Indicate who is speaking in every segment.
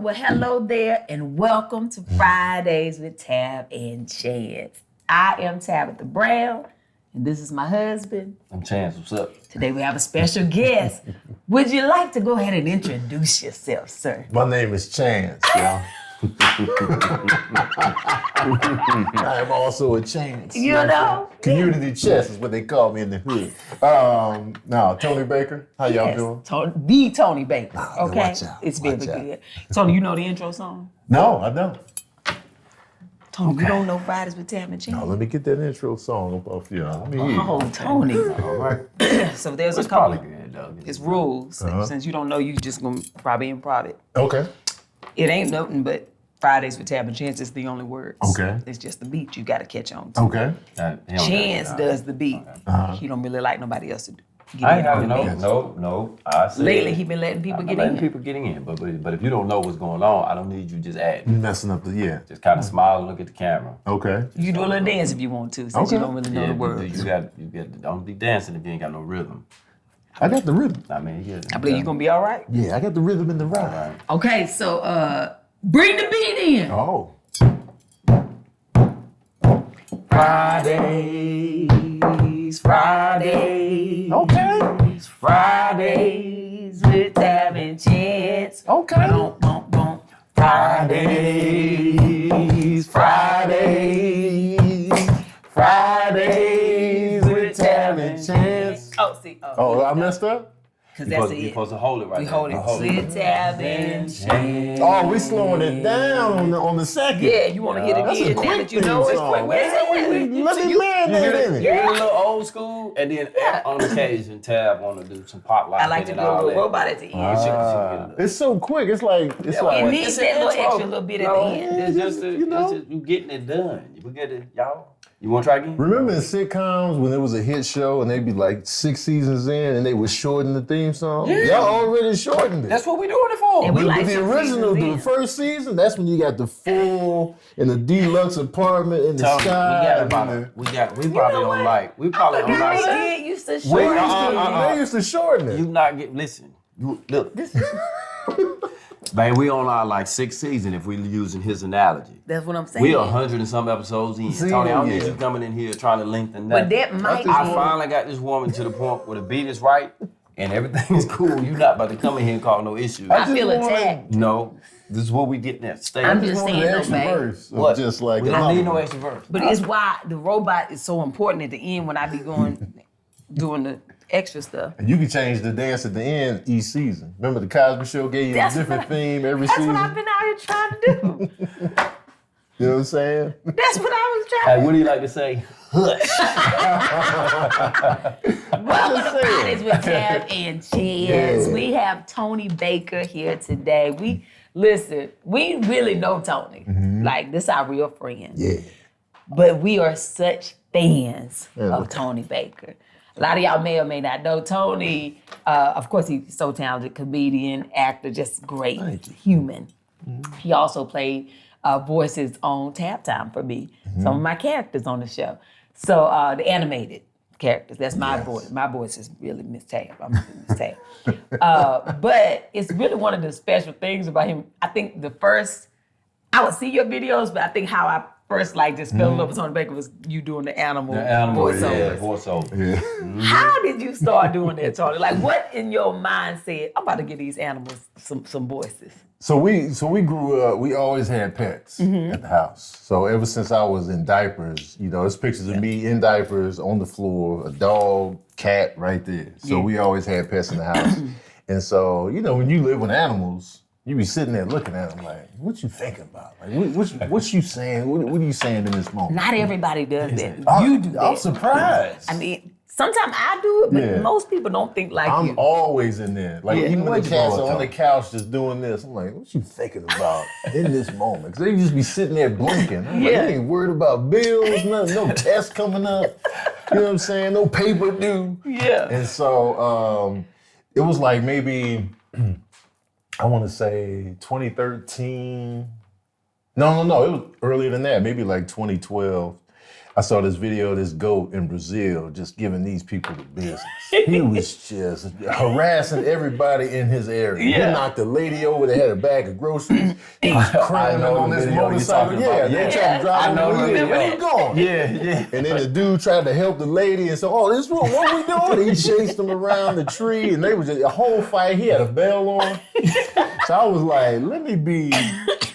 Speaker 1: Well, hello there, and welcome to Fridays with Tab and Chance. I am Tabitha Brown, and this is my husband.
Speaker 2: I'm Chance. What's up?
Speaker 1: Today we have a special guest. Would you like to go ahead and introduce yourself, sir?
Speaker 3: My name is Chance, y'all. I am also a Chance.
Speaker 1: You know?
Speaker 3: Community chess is what they call me in the hood. Tony Baker, how y'all doing?
Speaker 1: The Tony Baker, okay?
Speaker 3: Watch out.
Speaker 1: It's very
Speaker 3: Watch out.
Speaker 1: good. Tony, you know the intro song?
Speaker 3: No, I don't.
Speaker 1: Tony, you don't know Fridays with Tab and Chance?
Speaker 3: No, let me get that intro song up off y'all. Let me hear it.
Speaker 1: Oh, Tony.
Speaker 2: All right.
Speaker 1: So there's
Speaker 2: It's
Speaker 1: a couple.
Speaker 2: probably good, though.
Speaker 1: It's rules. Since you don't know, you just gonna probably improv it.
Speaker 3: Okay.
Speaker 1: It ain't nothing but Fridays with Tab and Chance is the only words.
Speaker 3: Okay.
Speaker 1: It's just the beat you got to catch on to.
Speaker 3: Okay.
Speaker 1: Chance does the beat. He don't really like nobody else to get
Speaker 2: I
Speaker 1: in
Speaker 2: ain't
Speaker 1: on the beat.
Speaker 2: no. I said
Speaker 1: Lately, he been letting people
Speaker 2: I'm
Speaker 1: get
Speaker 2: letting
Speaker 1: in.
Speaker 2: people getting in, but if you don't know what's going on, I don't need you just add.
Speaker 3: You messing up the
Speaker 2: Just kind of smile and look at the camera.
Speaker 3: Okay.
Speaker 1: You do a little dance if you want to, since
Speaker 3: Okay.
Speaker 1: you don't really know the words.
Speaker 2: You got. Don't be dancing if you ain't got no rhythm.
Speaker 3: I got the rhythm.
Speaker 2: I mean, yeah.
Speaker 1: I believe you're going to be all right.
Speaker 3: Yeah, I got the rhythm in the ride.
Speaker 2: All right.
Speaker 1: Okay, so bring the beat in.
Speaker 3: Oh.
Speaker 1: Fridays.
Speaker 3: Okay.
Speaker 1: Fridays with Tab and Chance.
Speaker 3: Okay.
Speaker 1: Bump, bump, bump. Fridays with Tab and Chance.
Speaker 3: Oh, I messed up?
Speaker 1: Because that's
Speaker 2: You're
Speaker 1: it.
Speaker 2: supposed to hold it right
Speaker 1: We
Speaker 2: there.
Speaker 1: hold it. With Tab and Chance.
Speaker 3: Oh, we slowing it down on the second.
Speaker 1: Yeah, you want to hit it
Speaker 3: That's a
Speaker 1: again now
Speaker 3: quick
Speaker 1: that you know
Speaker 3: theme
Speaker 1: it's
Speaker 3: song,
Speaker 1: quick.
Speaker 3: man. Let me marinate in
Speaker 2: You
Speaker 3: it.
Speaker 2: get a little old school, and then on occasion, Tab want to do some pop locking
Speaker 1: I like to
Speaker 2: and
Speaker 1: do a
Speaker 2: all
Speaker 1: little
Speaker 2: that.
Speaker 1: robot at the end.
Speaker 3: It's so quick. It's like
Speaker 1: It needs that little extra little bit at the end.
Speaker 2: It's just, you getting it done. We get it, y'all. You want to try again?
Speaker 3: Remember in sitcoms when it was a hit show and they'd be like 6 seasons in and they would shorten the theme song?
Speaker 2: Yeah.
Speaker 3: Y'all already shortened it.
Speaker 2: That's what we doing it for.
Speaker 1: And we
Speaker 3: But
Speaker 1: like
Speaker 3: the
Speaker 1: 6
Speaker 3: original,
Speaker 1: seasons
Speaker 3: the
Speaker 1: in.
Speaker 3: first season, that's when you got the full in the deluxe apartment in the
Speaker 2: Tony,
Speaker 3: sky.
Speaker 2: we probably on like
Speaker 1: I
Speaker 2: seven.
Speaker 1: did used to
Speaker 3: Wait,
Speaker 1: shorten
Speaker 3: they used to shorten it.
Speaker 2: You not get listen. You look. Man, we on our like 6th season if we using his analogy.
Speaker 1: That's what I'm saying.
Speaker 2: We 100 and some episodes in.
Speaker 3: See,
Speaker 2: Tony, I don't
Speaker 3: yeah.
Speaker 2: need you coming in here trying to lengthen
Speaker 1: But
Speaker 2: that.
Speaker 1: that might
Speaker 2: I
Speaker 1: be.
Speaker 2: finally got this woman to the point where the beat is right and everything is cool. You not about to come in here and cause no issues.
Speaker 1: I feel attacked.
Speaker 2: No, this is what we getting at. Stay.
Speaker 1: I'm
Speaker 3: I
Speaker 1: just
Speaker 3: just
Speaker 1: saying,
Speaker 3: wanted an
Speaker 1: though,
Speaker 3: extra
Speaker 1: babe.
Speaker 3: verse. Of
Speaker 2: What?
Speaker 3: Just like
Speaker 2: we don't
Speaker 3: another
Speaker 2: need no
Speaker 3: one.
Speaker 2: extra verse.
Speaker 1: But it's why the robot is so important at the end when I be doing the extra stuff.
Speaker 3: And you can change the dance at the end each season. Remember the Cosby Show gave you
Speaker 1: That's
Speaker 3: a different
Speaker 1: what
Speaker 3: theme every
Speaker 1: That's
Speaker 3: season?
Speaker 1: what I've been out here trying to do.
Speaker 3: You know what I'm saying?
Speaker 1: That's what I was trying
Speaker 2: Hey, what do you like to say?
Speaker 1: Welcome to Fridays with Tab and Chance.
Speaker 3: Yeah.
Speaker 1: We have Tony Baker here today. We really know Tony. Like, this our real friend.
Speaker 3: Yeah.
Speaker 1: But we are such fans
Speaker 3: Yeah.
Speaker 1: of Tony Baker. A lot of y'all may or may not know Tony. Of course, he's so talented, comedian, actor, just great human. He also played voices on Tap Time for me. Some of my characters on the show. So the animated characters, that's my voice. My voice is really Miss Tab. I'm Miss Tab. But it's really one of the special things about him. I think I would see your videos, but I think how I first just fell in love with Tony Baker was you doing the animal voiceovers.
Speaker 2: Voiceover.
Speaker 3: Yeah.
Speaker 1: How did you start doing that, Tony? Like, what in your mind said, I'm about to give these animals some voices?
Speaker 3: So we grew up, we always had pets at the house. So ever since I was in diapers, there's pictures of me in diapers on the floor, a dog, cat right there. So we always had pets in the house. And so, when you live with animals, you be sitting there looking at them like, what you thinking about? Like, what you saying? What are you saying in this moment?
Speaker 1: Not everybody does that. You do that.
Speaker 3: I'm surprised.
Speaker 1: I mean, sometimes I do it, but
Speaker 3: Yeah.
Speaker 1: most people don't think like
Speaker 3: I'm
Speaker 1: you.
Speaker 3: always in there. Like, even when
Speaker 2: Where'd
Speaker 3: the
Speaker 2: you
Speaker 3: cats
Speaker 2: grow up,
Speaker 3: are on the
Speaker 2: Tony?
Speaker 3: couch just doing this, I'm like, what you thinking about in this moment? Because they just be sitting there blinking. I'm like,
Speaker 1: Yeah.
Speaker 3: you ain't worried about bills, nothing, no tests coming up. You know what I'm saying? No paper due.
Speaker 1: Yeah.
Speaker 3: And so it was like maybe, I want to say 2013. No, it was earlier than that, maybe like 2012. I saw this video of this goat in Brazil just giving these people the business. He was just harassing everybody in his area.
Speaker 1: Yeah.
Speaker 3: He knocked a lady over that had a bag of groceries. He was crying on this motorcycle. Yeah, they tried to drive over the video. Where you going?
Speaker 2: Yeah.
Speaker 3: And then the dude tried to help the lady and said, oh, this what we doing? He chased them around the tree and they was just a whole fight. He had a bell on. So I was like, let me be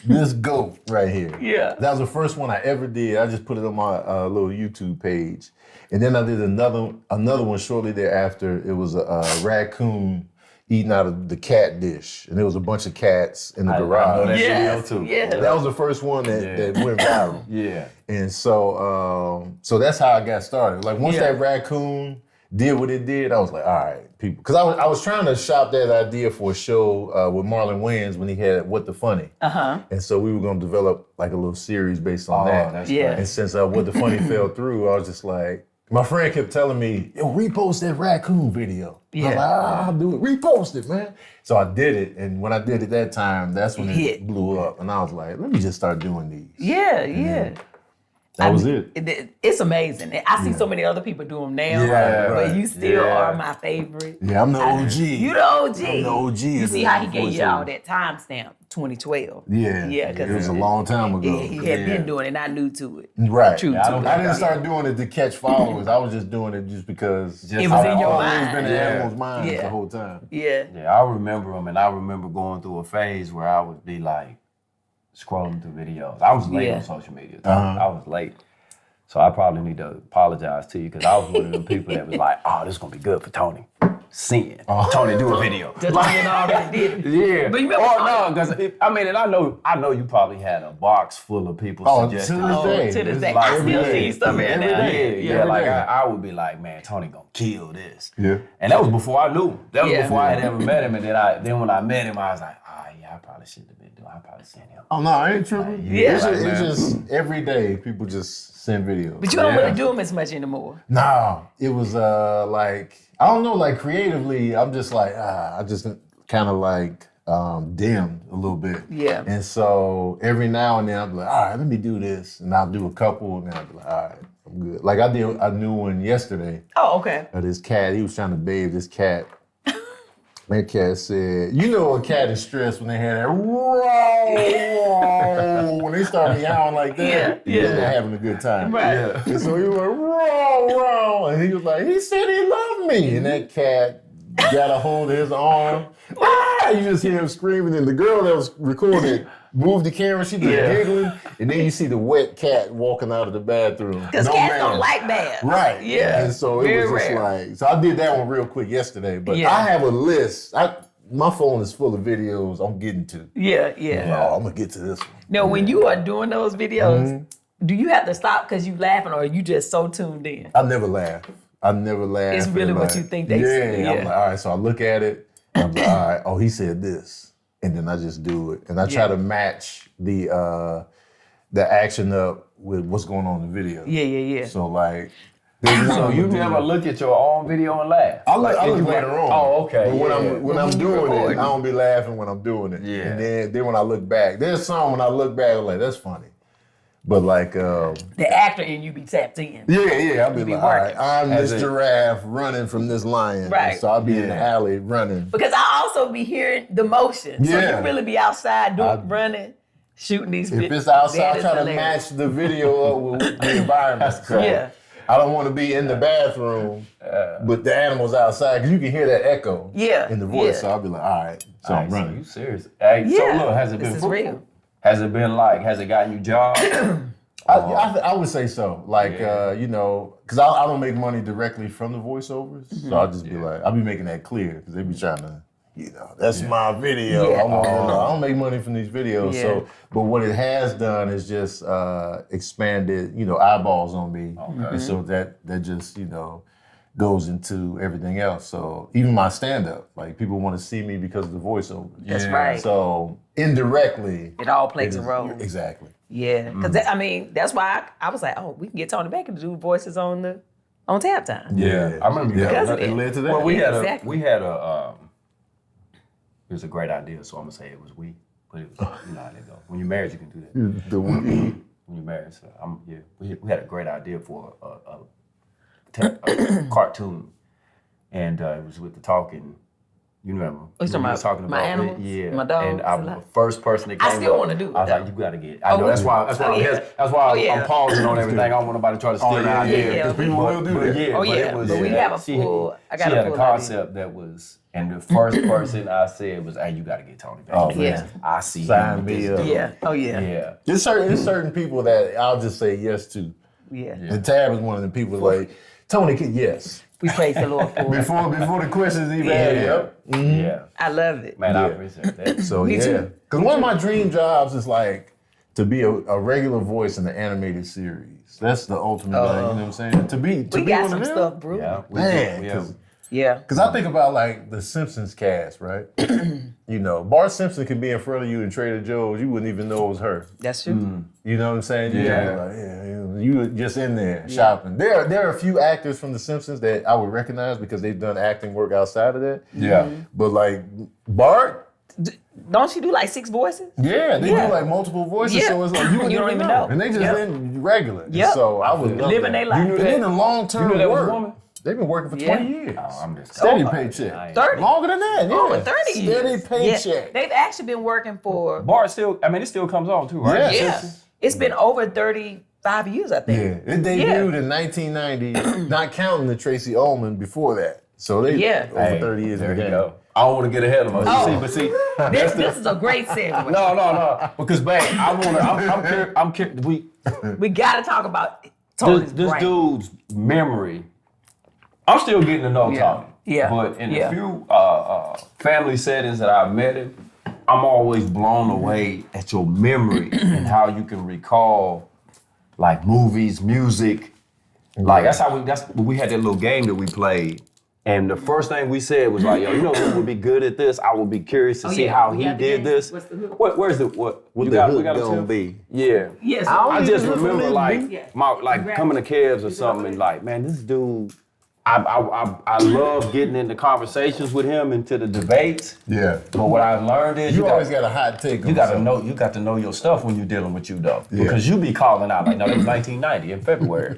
Speaker 3: this goat right here.
Speaker 1: Yeah.
Speaker 3: That was the first one I ever did. I just put it on my little YouTube page. And then I did another one shortly thereafter. It was a raccoon eating out of the cat dish. And there was a bunch of cats in the garage.
Speaker 2: I know that video too.
Speaker 1: Yeah.
Speaker 3: That was the first one that went viral.
Speaker 2: Yeah.
Speaker 3: And so that's how I got started. Like once that raccoon did what it did, I was like, all right, people. Because I was trying to shop that idea for a show with Marlon Wayans when he had What the Funny. And so we were going to develop like a little series based on that.
Speaker 2: That's
Speaker 1: Yeah.
Speaker 2: great.
Speaker 3: And since What the Funny fell through, I was just like, my friend kept telling me, yo, repost that raccoon video.
Speaker 1: Yeah.
Speaker 3: I was like, I'll do it. Repost it, man. So I did it. And when I did it that time, that's when it blew up. And I was like, let me just start doing these.
Speaker 1: Yeah.
Speaker 3: That was it.
Speaker 1: It's amazing. I see so many other people do them now,
Speaker 3: Yeah,
Speaker 1: but
Speaker 3: right.
Speaker 1: you still are my favorite.
Speaker 3: Yeah, I'm the OG.
Speaker 1: You the OG.
Speaker 3: I'm the OG.
Speaker 1: You
Speaker 3: of
Speaker 1: see
Speaker 3: the
Speaker 1: how he gave you all
Speaker 3: voiceover.
Speaker 1: that timestamp, 2012.
Speaker 3: Yeah.
Speaker 1: because
Speaker 3: it was a long time ago.
Speaker 1: He had been doing it, not new to it.
Speaker 3: Right.
Speaker 1: True
Speaker 3: I
Speaker 1: to it.
Speaker 3: didn't start doing it to catch followers. I was just doing it just because
Speaker 1: It was in your
Speaker 3: I've
Speaker 1: mind.
Speaker 3: always been in everyone's mind
Speaker 1: Yeah.
Speaker 3: the whole time.
Speaker 1: Yeah.
Speaker 2: Yeah, I remember them, and I remember going through a phase where I would be like scrolling through videos. I was late on social media. I was late. So I probably need to apologize to you because I was one of them people that was like, oh, this is going to be good for Tony. Seeing Tony do a video.
Speaker 1: Just like you already did it.
Speaker 2: Yeah.
Speaker 1: But you remember
Speaker 2: because and I know you probably had a box full of people suggesting.
Speaker 1: to this day. I still see stuff here now.
Speaker 2: Yeah, like I would be like, man, Tony gonna kill this.
Speaker 3: Yeah.
Speaker 2: And that was before I knew. That was
Speaker 1: Yeah.
Speaker 2: before I had ever met him. And then when I met him, I was like, I probably shouldn't have been doing. I probably seen him.
Speaker 3: Oh, no, I ain't tripping.
Speaker 1: Yeah.
Speaker 3: It's just every day people just send videos.
Speaker 1: But you don't really do them as much anymore.
Speaker 3: No, it was like, I don't know, like creatively, I'm just like, I just kind of like dimmed a little bit.
Speaker 1: Yeah.
Speaker 3: And so every now and then I'll be like, all right, let me do this. And I'll do a couple and then I'll be like, all right, I'm good. Like I did a new one yesterday
Speaker 1: Oh, okay.
Speaker 3: of this cat. He was trying to bathe this cat. That cat said, you know a cat is stressed when they hear that roar, when they start meowing like that, then they're having a good time.
Speaker 1: Right.
Speaker 3: Yeah. And so he was like, roar, and he was like, he said he loved me. And that cat got a hold of his arm. You just hear him screaming, and the girl that was recording moved the camera, she was giggling, and then you see the wet cat walking out of the bathroom.
Speaker 1: Because cats don't like baths.
Speaker 3: Right.
Speaker 1: Yeah.
Speaker 3: And so it
Speaker 1: Very
Speaker 3: was just
Speaker 1: rare.
Speaker 3: like, so I did that one real quick yesterday, but
Speaker 1: Yeah.
Speaker 3: I have a list. My phone is full of videos I'm getting to.
Speaker 1: Yeah.
Speaker 3: Oh, I'm going to get to this one.
Speaker 1: Now, when you are doing those videos, do you have to stop because you laughing or are you just so tuned in?
Speaker 3: I never laugh.
Speaker 1: It's really what you think they say.
Speaker 3: Yeah. I'm like, all right, so I look at it, and I'm like, all right, oh, he said this. And then I just do it. And I try to match the action up with what's going on in the video.
Speaker 1: Yeah.
Speaker 3: So like,
Speaker 2: So you never look at your own video and laugh?
Speaker 3: I look later on.
Speaker 2: Oh, okay.
Speaker 3: But when I'm doing it, I don't be laughing when I'm doing it.
Speaker 2: Yeah.
Speaker 3: And then when I look back, there's some when I look back, I'm like, that's funny. But like,
Speaker 1: The actor in you be tapped in.
Speaker 3: yeah, I'll be
Speaker 1: be
Speaker 3: like, all right,
Speaker 1: working.
Speaker 3: I'm this giraffe running from this lion.
Speaker 1: Right.
Speaker 3: So I'll be in the alley running.
Speaker 1: Because I also be hearing the motion. So
Speaker 3: Yeah.
Speaker 1: you really be outside running, shooting these videos.
Speaker 3: If it's outside, I try to match the video up with the environment. So
Speaker 1: Yeah.
Speaker 3: I don't want to be in the bathroom, but the animals outside, because you can hear that echo in the voice.
Speaker 1: Yeah.
Speaker 3: So I'll be like, all right, so I'm running.
Speaker 2: You serious? Hey,
Speaker 1: Yeah.
Speaker 2: So look, has it been
Speaker 1: This is
Speaker 2: fruitful?
Speaker 1: real.
Speaker 2: Has it been like, has it gotten you jobs?
Speaker 3: I would say so. Like, you know, because I don't make money directly from the voiceovers. So I'll just be like, I'll be making that clear because they be trying to, you know, that's my video.
Speaker 1: Yeah.
Speaker 3: I don't make money from these videos.
Speaker 1: Yeah.
Speaker 3: So, but what it has done is just expanded, you know, eyeballs on me. And so that just, you know, goes into everything else. So even my stand-up, like people want to see me because of the voiceover.
Speaker 1: That's right.
Speaker 3: So indirectly,
Speaker 1: It all plays a role.
Speaker 3: Exactly.
Speaker 1: Yeah. Because that's why I was like, oh, we can get Tony Baker to do voices on Tap Time.
Speaker 2: Yeah, I remember
Speaker 1: Because of
Speaker 3: it
Speaker 1: it.
Speaker 3: led to that.
Speaker 2: Well, we had
Speaker 1: exactly.
Speaker 2: it was a great idea, so I'm gonna say it was we, but it was, you know how they go. When you're married, you can do that.
Speaker 3: The
Speaker 2: when you're married. So we had a great idea for a cartoon, and it was with the talking. You remember?
Speaker 1: You talking about my animals?
Speaker 2: Yeah.
Speaker 1: My dogs?
Speaker 2: And I was the first person that came
Speaker 1: I still want to do it.
Speaker 2: I was like, you gotta get it. I know that's why I'm pausing on everything. I don't want nobody to try to steal the idea.
Speaker 3: Because people will do that.
Speaker 1: But we have a full.
Speaker 2: She had a concept that was, and the first person I said was, "Hey, you got to get Tony back."
Speaker 3: Oh man,
Speaker 2: I see.
Speaker 3: Sign me up.
Speaker 1: Yeah. Oh yeah.
Speaker 2: Yeah.
Speaker 3: There's certain people that I'll just say yes to.
Speaker 1: Yeah.
Speaker 3: And Tab is one of the people like Tony. Yes.
Speaker 1: We praise the Lord for it.
Speaker 3: Before the questions even asked.
Speaker 2: Yeah.
Speaker 1: I love it.
Speaker 2: Man, I appreciate that.
Speaker 3: So
Speaker 1: Me too.
Speaker 3: because one of my dream jobs is like to be a regular voice in the animated series. That's the ultimate thing. You know what I'm saying? To be
Speaker 1: We got
Speaker 3: one
Speaker 1: some
Speaker 3: of them.
Speaker 1: stuff brewing.
Speaker 2: Yeah.
Speaker 3: Man,
Speaker 1: Yeah.
Speaker 3: because I think about like the Simpsons cast, right? You know, Bart Simpson could be in front of you in Trader Joe's, you wouldn't even know it was her.
Speaker 1: That's true.
Speaker 3: You know what I'm saying?
Speaker 2: Yeah.
Speaker 3: You were just in there shopping. There are a few actors from The Simpsons that I would recognize because they've done acting work outside of that.
Speaker 2: Yeah.
Speaker 3: But like Bart,
Speaker 1: Don't she do like 6 voices?
Speaker 3: they do like multiple voices,
Speaker 1: Yeah.
Speaker 3: so it's like you wouldn't
Speaker 1: You don't even know.
Speaker 3: And they just in regular.
Speaker 1: Yep.
Speaker 3: So I was
Speaker 1: Living their life.
Speaker 3: And then in long-term
Speaker 2: You knew that was a
Speaker 3: work,
Speaker 2: woman?
Speaker 3: they've been working for
Speaker 1: Yeah.
Speaker 3: 20 years.
Speaker 2: Oh, I'm just
Speaker 3: Steady paycheck.
Speaker 1: 30.
Speaker 3: Longer than that, yeah.
Speaker 1: Over 30 years.
Speaker 3: Steady paycheck.
Speaker 1: Yeah. They've actually been working for.
Speaker 2: Bart still. I mean, it still comes on too, right?
Speaker 3: Yeah.
Speaker 1: Yeah. It's been over 35 years, I think.
Speaker 3: Yeah, it debuted in 1990, not counting the Tracy Ullman before that. So they over 30 years
Speaker 2: There
Speaker 3: in the
Speaker 2: you
Speaker 3: game.
Speaker 2: go. I don't want to get ahead of myself.
Speaker 1: Oh.
Speaker 2: But see,
Speaker 1: This is a great segue.
Speaker 2: no. Because man, I'm curious.
Speaker 1: We got to talk about Tony's
Speaker 2: This
Speaker 1: brain.
Speaker 2: dude's memory. I'm still getting to know Tony.
Speaker 1: Yeah.
Speaker 2: But in
Speaker 1: Yeah.
Speaker 2: a few family settings that I've met him, I'm always blown away at your memory and how you can recall like movies, music. Like that's we had that little game that we played. And the first thing we said was like, yo, you know who would be good at this? I would be curious to see how he did this.
Speaker 1: What's the hook?
Speaker 2: Where's the what?
Speaker 3: What
Speaker 2: You
Speaker 3: the
Speaker 2: got-
Speaker 3: hook
Speaker 2: we got a
Speaker 3: gonna
Speaker 2: tip?
Speaker 3: be?
Speaker 2: Yeah.
Speaker 1: Yes.
Speaker 2: I just
Speaker 3: hook
Speaker 2: remember
Speaker 3: gonna
Speaker 2: like
Speaker 1: Yeah.
Speaker 2: like coming to Kev's or something and like, man, this dude, I love getting into conversations with him into the debates.
Speaker 3: Yeah.
Speaker 2: But what I learned is
Speaker 3: You always got a hot take.
Speaker 2: you got to know your stuff when you're dealing with you though.
Speaker 3: Yeah.
Speaker 2: Because you be calling out like, no, it was 1990 in February.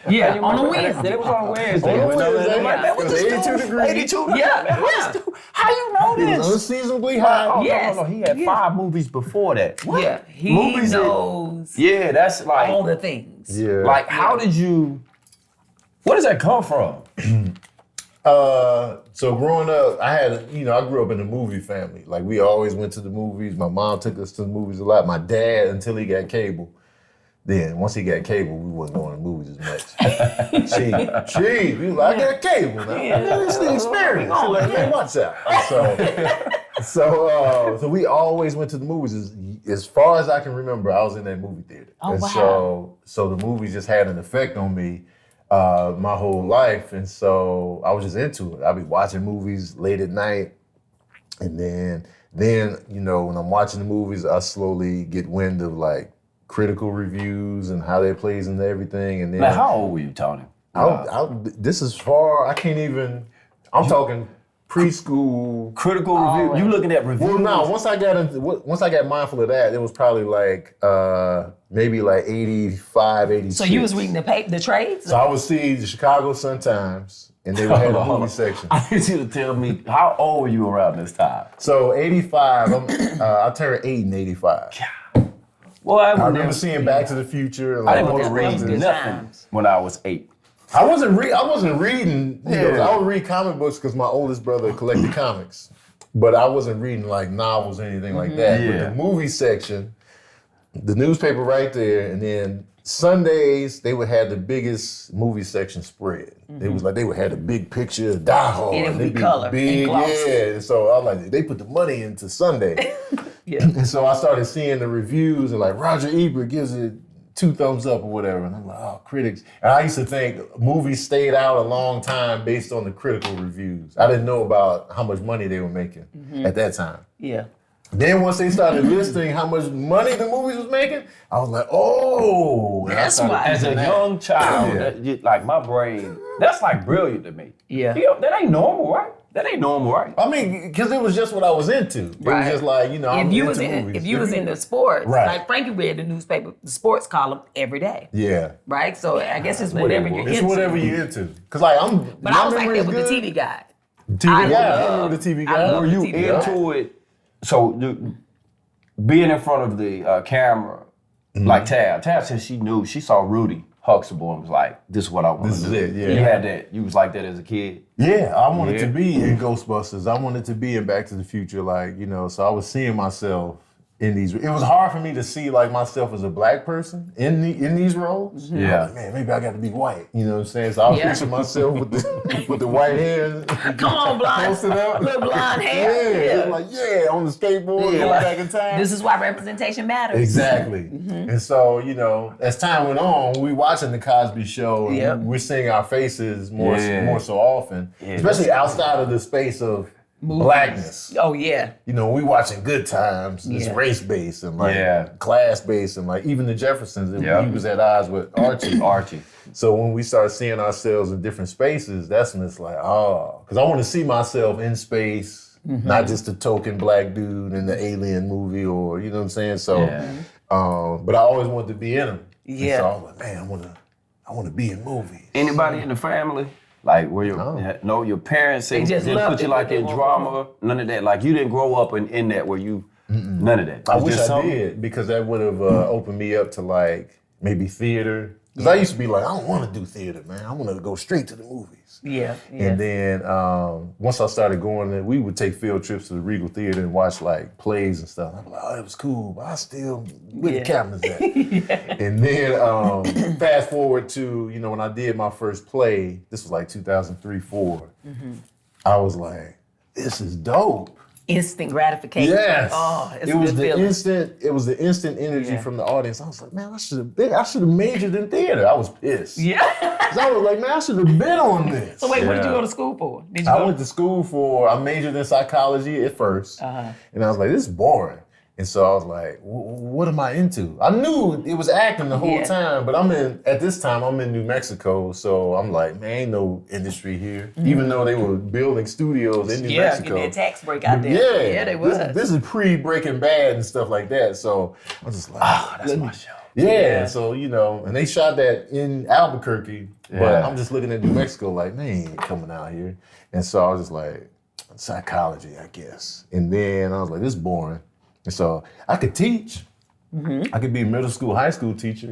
Speaker 1: Yeah, on a
Speaker 2: And
Speaker 1: Wednesday.
Speaker 2: it was on a Wednesday.
Speaker 3: On a
Speaker 2: You know,
Speaker 3: Wednesday,
Speaker 2: I'm like, man, what
Speaker 3: it was
Speaker 2: this
Speaker 3: 82
Speaker 2: dude-
Speaker 3: degrees.
Speaker 2: 82 degrees.
Speaker 1: Yeah,
Speaker 2: Man,
Speaker 1: yeah.
Speaker 2: How you know
Speaker 3: It
Speaker 2: this?
Speaker 3: was unseasonably hot.
Speaker 2: Oh,
Speaker 1: Yes.
Speaker 2: no. He had
Speaker 1: Yeah.
Speaker 2: 5 movies before that. What?
Speaker 1: Yeah, he
Speaker 2: Movies that-
Speaker 1: knows
Speaker 2: Yeah, that's like,
Speaker 1: all the things.
Speaker 3: Yeah.
Speaker 2: like, how did you, where does that come from?
Speaker 3: So growing up, I grew up in a movie family. Like we always went to the movies. My mom took us to the movies a lot. My dad, until he got cable. Then once he got cable, we wasn't going to movies as much. Cheap. He was like, I got cable now. It's the experience. He like, man, watch out. So we always went to the movies. As far as I can remember, I was in that movie theater.
Speaker 1: Oh,
Speaker 3: and
Speaker 1: wow.
Speaker 3: so the movies just had an effect on me my whole life. And so I was just into it. I'd be watching movies late at night. And then, when I'm watching the movies, I slowly get wind of like critical reviews and how that plays into everything. And then
Speaker 2: Man, how old were you, Tony?
Speaker 3: this is far, I can't even, I'm talking preschool.
Speaker 2: Critical review. You looking at reviews?
Speaker 3: Well, no, once I got mindful of that, it was probably like, maybe like 85, 86.
Speaker 1: So you was reading the trades?
Speaker 3: So I would see the Chicago Sun-Times, and they would have a movie section.
Speaker 2: I need you to tell me, how old were you around this time?
Speaker 3: So 85, I turned 8 in 85.
Speaker 2: Well,
Speaker 3: I remember seeing Back to the Future. And
Speaker 2: I
Speaker 3: like,
Speaker 2: didn't want to
Speaker 3: all
Speaker 2: read
Speaker 3: those
Speaker 1: good
Speaker 3: things.
Speaker 2: nothing
Speaker 1: times.
Speaker 2: when I was 8.
Speaker 3: I wasn't reading.
Speaker 2: Yeah.
Speaker 3: I would read comic books because my oldest brother collected comics, but I wasn't reading like novels or anything like that.
Speaker 2: Yeah.
Speaker 3: But the movie section, the newspaper right there, and then Sundays they would have the biggest movie section spread. It was like they would have the big picture, Die Hard,
Speaker 1: And it would
Speaker 3: they'd
Speaker 1: be color and
Speaker 3: big,
Speaker 1: glossy.
Speaker 3: yeah. So I was like, they put the money into Sunday.
Speaker 1: Yeah.
Speaker 3: And so I started seeing the reviews and like Roger Ebert gives it 2 thumbs up or whatever. And I'm like, oh, critics. And I used to think movies stayed out a long time based on the critical reviews. I didn't know about how much money they were making at that time.
Speaker 1: Yeah.
Speaker 3: Then once they started listing how much money the movies was making, I was like, oh. And I
Speaker 1: That's
Speaker 3: started
Speaker 1: why.
Speaker 2: As a
Speaker 3: thinking that.
Speaker 2: young child,
Speaker 3: Yeah.
Speaker 2: like my brain, that's like brilliant to me.
Speaker 1: Yeah.
Speaker 2: That ain't normal, right? That ain't normal, right?
Speaker 3: I mean, because it was just what I was into. It was just like, I'm
Speaker 1: if you
Speaker 3: into
Speaker 1: was in,
Speaker 3: movies.
Speaker 1: if you was into sports,
Speaker 3: Right.
Speaker 1: like Frankie read the newspaper, the sports column every day.
Speaker 3: Yeah.
Speaker 1: Right? So I guess it's whatever you're into.
Speaker 3: It's whatever you're into. Because like
Speaker 1: But I was like that with the TV guide.
Speaker 3: TV guy. I remember the TV guy.
Speaker 2: Were you into it? So being in front of the camera, like Tab said she saw Rudy Huxtable and was like, this is what I want to do.
Speaker 3: This is it, yeah.
Speaker 2: You had that, you was like that as a kid?
Speaker 3: Yeah, I wanted to be in Ghostbusters. I wanted to be in Back to the Future, so I was seeing myself in these. It was hard for me to see like myself as a black person in these roles.
Speaker 2: Yeah.
Speaker 3: Like, man, maybe I got to be white. You know what I'm saying? So I was picturing myself with the white hair.
Speaker 1: Come on, blonde.
Speaker 3: Posted up.
Speaker 1: Little blonde hair.
Speaker 3: Yeah. Like, on the skateboard, going back in time.
Speaker 1: This is why representation matters.
Speaker 3: Exactly. And so, as time went on, we watching the Cosby Show and we're seeing our faces more so often, especially outside of the space of blackness.
Speaker 1: Oh, yeah.
Speaker 3: We watching Good Times, it's race-based and class-based and like even the Jeffersons, he was at odds with Archie. So when we start seeing ourselves in different spaces, that's when it's like, because I want to see myself in space, not just a token black dude in the Alien movie or, you know what I'm saying? So, but I always wanted to be in them.
Speaker 1: Yeah.
Speaker 3: And so I was like, man, I want to be in movies.
Speaker 2: Anybody in the family? Like where your parents
Speaker 1: They just
Speaker 2: didn't put you
Speaker 1: it,
Speaker 2: like
Speaker 1: but
Speaker 2: in
Speaker 1: they
Speaker 2: drama, none of that. Like you didn't grow up in that where you none of that.
Speaker 3: I wish I did because that would have opened me up to like maybe theater. Because I used to be like, I don't want to do theater, man. I want to go straight to the movies.
Speaker 1: Yeah.
Speaker 3: And then once I started going there, we would take field trips to the Regal Theater and watch like plays and stuff. I'm like, oh, it was cool, but I still, where the cameras at? And then fast forward to, when I did my first play, this was like 2003, 4, I was like, this is dope.
Speaker 1: Instant gratification.
Speaker 3: Yes.
Speaker 1: Oh, it's
Speaker 3: it was
Speaker 1: a good
Speaker 3: the
Speaker 1: feeling.
Speaker 3: It was the instant energy from the audience. I was like, man, I should have majored in theater. I was pissed.
Speaker 1: Yeah.
Speaker 3: Cause I was like, man, I should have been on this.
Speaker 1: So wait, what did you go to school for?
Speaker 3: I went to school I majored in psychology at first. And I was like, this is boring. And so I was like, what am I into? I knew it was acting the whole time, but at this time, I'm in New Mexico. So I'm like, man, ain't no industry here. Even though they were building studios in New Mexico.
Speaker 1: Yeah, tax break out there.
Speaker 3: Yeah,
Speaker 1: they was.
Speaker 3: This is pre-Breaking Bad and stuff like that. So I was just like,
Speaker 2: that's my show.
Speaker 3: Yeah, so, and they shot that in Albuquerque, but I'm just looking at New Mexico like, man, ain't coming out here. And so I was just like, psychology, I guess. And then I was like, this is boring. And so I could teach. I could be a middle school, high school teacher.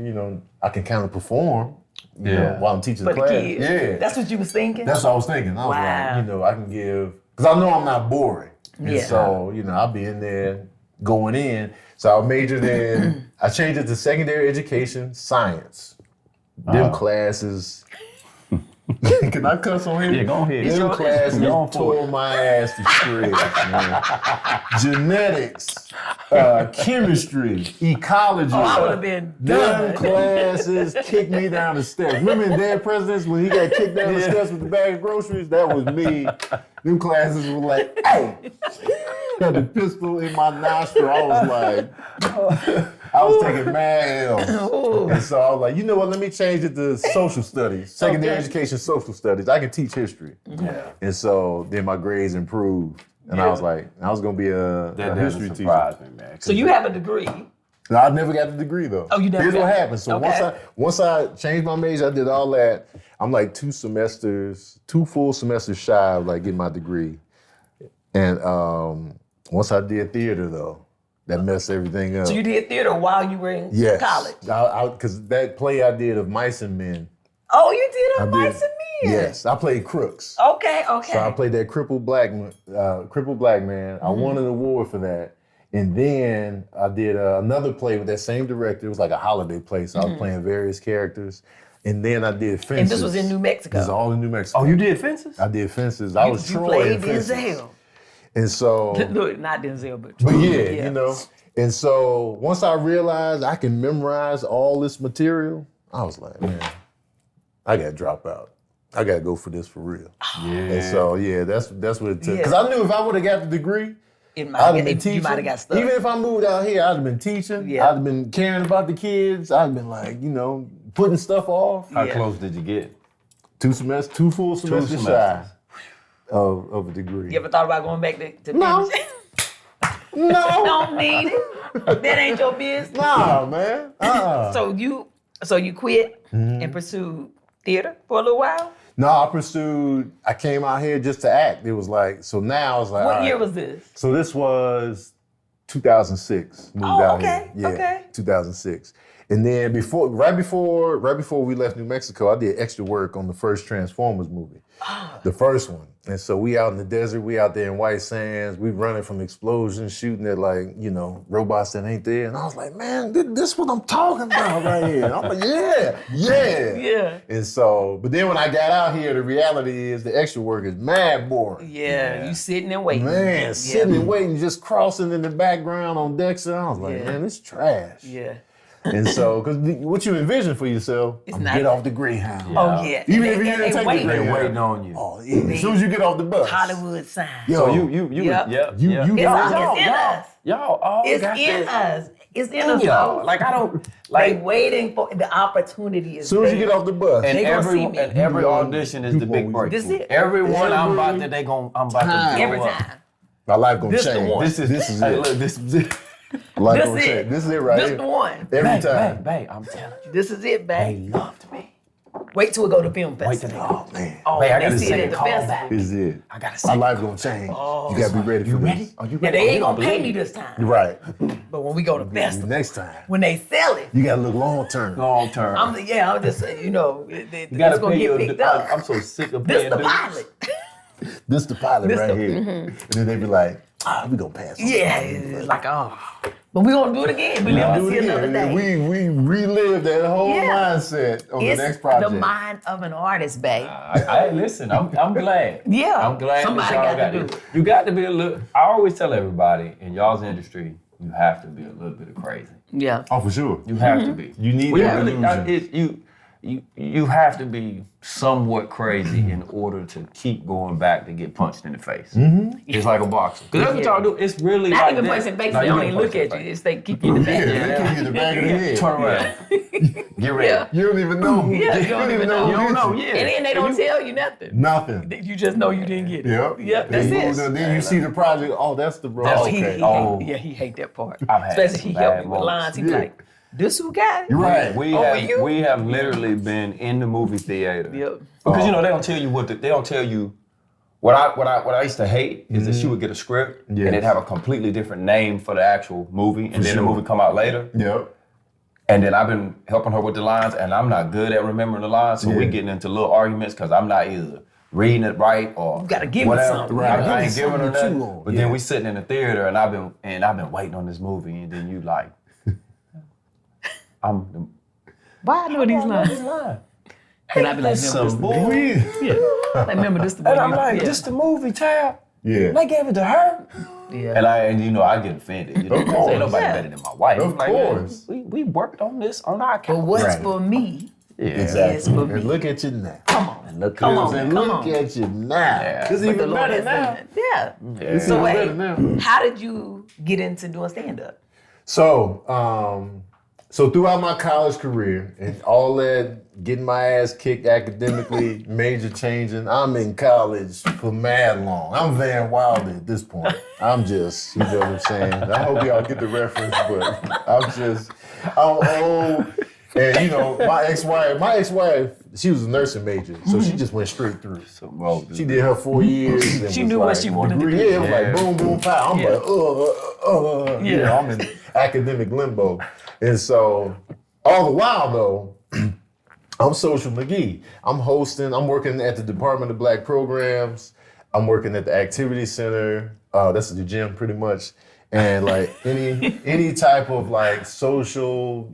Speaker 3: I can kind of perform while I'm teaching the class.
Speaker 1: Kids.
Speaker 3: Yeah.
Speaker 1: That's what you was thinking?
Speaker 3: That's what I was thinking. I was like, I can give, because I know I'm not boring. And so, I'll be in there going in. So I majored in, I changed it to secondary education, science. Them classes. Can I cuss on here?
Speaker 2: Yeah, go ahead.
Speaker 3: Them classes tore my ass to shreds, man. Genetics, chemistry, ecology.
Speaker 1: Oh, I would have been
Speaker 3: Them
Speaker 1: done.
Speaker 3: classes kicked me down the steps. Remember in Dead Presidents when he got kicked down the steps with the bag of groceries? That was me. Them classes were like, hey. Had the pistol in my nostril. I was like, I was taking mad L's. And so I was like, you know what, let me change it to social studies, secondary education, social studies. I can teach history. Yeah. And so then my grades improved. And I was like, I was going to be a history teacher.
Speaker 2: Me, man.
Speaker 1: So you have a degree.
Speaker 3: No, I never got the degree though.
Speaker 1: Oh, you never
Speaker 3: Here's
Speaker 1: got
Speaker 3: what
Speaker 1: it.
Speaker 3: happened. So once I changed my major, I did all that. I'm like 2 full semesters shy of like getting my degree. And once I did theater though, that messed everything up.
Speaker 1: So you did theater while you were in college?
Speaker 3: Because that play I did of Mice and Men.
Speaker 1: Oh, you did of Mice and Men?
Speaker 3: Yes, I played Crooks.
Speaker 1: Okay.
Speaker 3: So I played that crippled black man. I won an award for that. And then I did another play with that same director. It was like a holiday play, so I was playing various characters. And then I did Fences.
Speaker 1: And this was in New Mexico?
Speaker 3: This is all in New Mexico.
Speaker 2: Oh, you did Fences?
Speaker 3: I did Fences. I was Troy in Fences.
Speaker 1: Denzel.
Speaker 3: And so...
Speaker 1: Look, not Denzel, but
Speaker 3: Troy. But
Speaker 1: yeah.
Speaker 3: And so once I realized I can memorize all this material, I was like, man, I got to drop out. I got to go for this for real.
Speaker 2: Yeah.
Speaker 3: And so, that's what it took. Because I knew if I would have got the degree, I'd have been teaching.
Speaker 1: You might have got stuck.
Speaker 3: Even if I moved out here, I'd have been teaching.
Speaker 1: Yeah.
Speaker 3: I'd have been caring about the kids. I'd have been like, putting stuff off.
Speaker 2: How close did you get?
Speaker 3: 2 full semesters shy. of a degree.
Speaker 1: You ever thought about going back to
Speaker 3: No.
Speaker 1: finish?
Speaker 3: No.
Speaker 1: Don't need it. That ain't your business.
Speaker 3: Nah, man.
Speaker 1: So you quit and pursued theater for a little while?
Speaker 3: No, I came out here just to act. It was like, so now it's like,
Speaker 1: What
Speaker 3: all
Speaker 1: year
Speaker 3: right.
Speaker 1: was this?
Speaker 3: So this was 2006. Moved out
Speaker 1: okay,
Speaker 3: here. Yeah,
Speaker 1: okay.
Speaker 3: 2006. And then right before we left New Mexico, I did extra work on the first Transformers movie, the first one. And so we out in the desert, we out there in White Sands, we running from explosions, shooting at robots that ain't there. And I was like, man, this what I'm talking about right here. And I'm like, yeah. And so, but then when I got out here, the reality is the extra work is mad boring.
Speaker 1: Yeah, you sitting and waiting.
Speaker 3: Man, sitting and waiting, just crossing in the background on Dexter. I was like, man, this trash.
Speaker 1: Yeah.
Speaker 3: And so, because what you envision for yourself, get off the Greyhound.
Speaker 1: Oh, yeah.
Speaker 3: Even if you didn't take the
Speaker 2: They
Speaker 3: Greyhound.
Speaker 2: waiting on you.
Speaker 3: Oh, yeah. As soon as you get off the bus.
Speaker 1: Hollywood sign.
Speaker 3: Yo,
Speaker 2: So you
Speaker 1: Yep.
Speaker 3: you
Speaker 1: It's in us.
Speaker 2: Y'all all
Speaker 1: It's
Speaker 2: got
Speaker 1: in
Speaker 2: this.
Speaker 1: us. It's in us.
Speaker 2: Y'all. Like I don't
Speaker 1: Like
Speaker 2: like
Speaker 1: waiting for the opportunity is
Speaker 3: as soon as you
Speaker 1: there.
Speaker 3: get off the bus.
Speaker 2: and
Speaker 1: They gonna see me.
Speaker 2: every audition is the big break.
Speaker 1: This it.
Speaker 2: Everyone I'm about to
Speaker 3: Every
Speaker 2: blow
Speaker 1: Every
Speaker 2: up.
Speaker 1: time.
Speaker 3: my life gonna
Speaker 1: This the
Speaker 3: change.
Speaker 1: one.
Speaker 3: This is
Speaker 2: Hey,
Speaker 3: it.
Speaker 2: look, this is it.
Speaker 3: Life
Speaker 1: This
Speaker 3: gonna
Speaker 1: it.
Speaker 3: change. This is it right
Speaker 1: This
Speaker 3: here.
Speaker 1: the one.
Speaker 3: Every time.
Speaker 2: Babe, I'm telling you,
Speaker 1: This is it,
Speaker 2: they
Speaker 1: babe.
Speaker 2: loved me.
Speaker 1: Wait till we go to film
Speaker 2: Wait till
Speaker 1: festival.
Speaker 3: Oh, man.
Speaker 1: Oh,
Speaker 2: Babe, I
Speaker 1: they
Speaker 2: gotta
Speaker 1: see
Speaker 2: say
Speaker 1: it
Speaker 2: a
Speaker 1: at the
Speaker 2: call
Speaker 1: festival.
Speaker 2: back.
Speaker 3: This is it.
Speaker 2: I gotta
Speaker 3: My
Speaker 2: say,
Speaker 3: life gonna change. You gotta be ready for
Speaker 2: you
Speaker 3: this.
Speaker 2: ready? Are you
Speaker 1: Now
Speaker 2: ready?
Speaker 1: they
Speaker 2: Oh,
Speaker 1: ain't
Speaker 2: you
Speaker 1: gonna
Speaker 2: don't
Speaker 1: pay
Speaker 2: believe
Speaker 1: me
Speaker 2: me.
Speaker 1: this time.
Speaker 3: Right.
Speaker 1: But when we go to festival,
Speaker 3: Next time.
Speaker 1: when they sell it,
Speaker 3: You gotta look long term.
Speaker 2: Long term.
Speaker 1: I'm just saying,
Speaker 2: you
Speaker 1: it's
Speaker 2: gotta
Speaker 1: gonna
Speaker 2: pay
Speaker 1: get
Speaker 2: your.
Speaker 1: picked up.
Speaker 2: I'm so sick of
Speaker 1: This
Speaker 2: paying
Speaker 1: the
Speaker 2: dues.
Speaker 1: pilot.
Speaker 3: This the pilot
Speaker 1: This
Speaker 3: right
Speaker 1: the-
Speaker 3: here. And then they be like, we gonna pass on
Speaker 1: Yeah, it's like, but we gonna do it again. We live to
Speaker 3: Do
Speaker 1: see
Speaker 3: it
Speaker 1: another
Speaker 3: again.
Speaker 1: day.
Speaker 3: We relive that whole
Speaker 1: Yeah.
Speaker 3: mindset on
Speaker 1: It's
Speaker 3: the next project.
Speaker 1: the mind of an artist, babe.
Speaker 2: I listen. I'm glad.
Speaker 1: Yeah,
Speaker 2: I'm glad
Speaker 1: somebody
Speaker 2: that y'all
Speaker 1: got to do
Speaker 2: it.
Speaker 1: it.
Speaker 2: You got to be a little. I always tell everybody in y'all's industry, you have to be a little bit of crazy.
Speaker 1: Yeah.
Speaker 3: Oh, for sure.
Speaker 2: You have to be.
Speaker 3: You need
Speaker 2: We
Speaker 3: that
Speaker 2: really,
Speaker 3: illusion.
Speaker 2: you have to be somewhat crazy in order to keep going back to get punched in the face. It's like a boxer. Because that's what y'all do. It's really
Speaker 1: Not
Speaker 2: like
Speaker 1: even
Speaker 2: that.
Speaker 1: punched in the face.
Speaker 2: No,
Speaker 1: They
Speaker 2: you
Speaker 1: don't
Speaker 2: get
Speaker 1: even
Speaker 2: punched
Speaker 1: look
Speaker 2: in
Speaker 1: at
Speaker 2: the
Speaker 1: you.
Speaker 2: face.
Speaker 1: It's they kick you in the
Speaker 3: Yeah,
Speaker 1: back.
Speaker 3: they kick you in the back of the head.
Speaker 2: Turn around. Get ready.
Speaker 1: Yeah.
Speaker 3: You don't even know who.
Speaker 1: Yeah, you don't even know.
Speaker 2: You don't know, yeah.
Speaker 1: And then they don't tell you nothing.
Speaker 3: Nothing.
Speaker 1: You just know you didn't get it.
Speaker 3: Yep.
Speaker 1: Yep, that's
Speaker 3: Then you
Speaker 1: it.
Speaker 3: move to- Then you see the project. Oh, that's the bro.
Speaker 2: That's-
Speaker 3: Okay.
Speaker 1: He hate that part.
Speaker 2: I've had
Speaker 1: Especially
Speaker 2: some
Speaker 1: he
Speaker 2: bad
Speaker 1: helped me with
Speaker 2: moments.
Speaker 1: lines. He
Speaker 3: Yeah.
Speaker 1: like, this who got it?
Speaker 3: You're right.
Speaker 2: We have literally been in the movie theater.
Speaker 1: Yep.
Speaker 2: Because they don't tell you they don't tell you what I used to hate is that she would get a script and it'd have a completely different name for the actual movie and then the
Speaker 3: sure.
Speaker 2: movie come out later.
Speaker 3: Yep.
Speaker 2: And then I've been helping her with the lines and I'm not good at remembering the lines, so we getting into little arguments because I'm not either reading it right or
Speaker 1: You gotta give me
Speaker 2: whatever.
Speaker 1: something.
Speaker 3: Right.
Speaker 2: I ain't
Speaker 3: Give me
Speaker 2: giving her
Speaker 3: something to chew
Speaker 2: nothing.
Speaker 3: on.
Speaker 2: But then we sitting in the theater and I've been waiting on this movie and then you like
Speaker 1: Why I know these lines? And I be like,
Speaker 2: Some
Speaker 1: remember
Speaker 2: bull.
Speaker 1: this? Yeah. Like, remember this the
Speaker 2: And
Speaker 1: one
Speaker 2: I'm
Speaker 1: you-
Speaker 2: like,
Speaker 1: yeah.
Speaker 2: this the movie, Tab.
Speaker 3: Yeah.
Speaker 2: They gave it to her.
Speaker 1: Yeah.
Speaker 2: And I get offended. You know,
Speaker 3: Of course.
Speaker 2: ain't nobody
Speaker 1: Yeah.
Speaker 2: better than my wife.
Speaker 3: Of
Speaker 2: I'm like, man,
Speaker 3: course.
Speaker 2: we worked on this on our
Speaker 1: But
Speaker 2: account.
Speaker 1: what's
Speaker 3: Right.
Speaker 1: for me?
Speaker 3: Exactly.
Speaker 1: Yes, for me.
Speaker 3: And look at you now.
Speaker 1: Come on.
Speaker 2: And look
Speaker 1: Come
Speaker 2: at
Speaker 1: on.
Speaker 2: us.
Speaker 3: And
Speaker 1: Come
Speaker 3: look
Speaker 1: on.
Speaker 3: at you now.
Speaker 2: Yeah.
Speaker 3: It's
Speaker 1: But the
Speaker 3: even
Speaker 1: Lord
Speaker 3: better
Speaker 1: has
Speaker 3: now.
Speaker 1: done it. Yeah.
Speaker 3: It's
Speaker 1: So
Speaker 3: even
Speaker 1: wait,
Speaker 3: better now.
Speaker 1: how did you get into doing stand-up?
Speaker 3: So throughout my college career and all that, getting my ass kicked academically, major changing, I'm in college for mad long. I'm Van Wilder at this point. I'm just, you know what I'm saying? I hope y'all get the reference, but I'm old. And you know, my ex-wife, she was a nursing major, so she just went straight through. She did her 4 years. And
Speaker 1: She
Speaker 3: was
Speaker 1: knew what
Speaker 3: like,
Speaker 1: she wanted to
Speaker 3: degree.
Speaker 1: do.
Speaker 3: Yeah, it was like boom, boom, pow. I'm
Speaker 1: Yeah.
Speaker 3: like, you know, I'm in academic limbo. And so, all the while though, I'm Social McGee. I'm working at the Department of Black Programs. I'm working at the Activity Center. That's the gym pretty much. And like any type of like social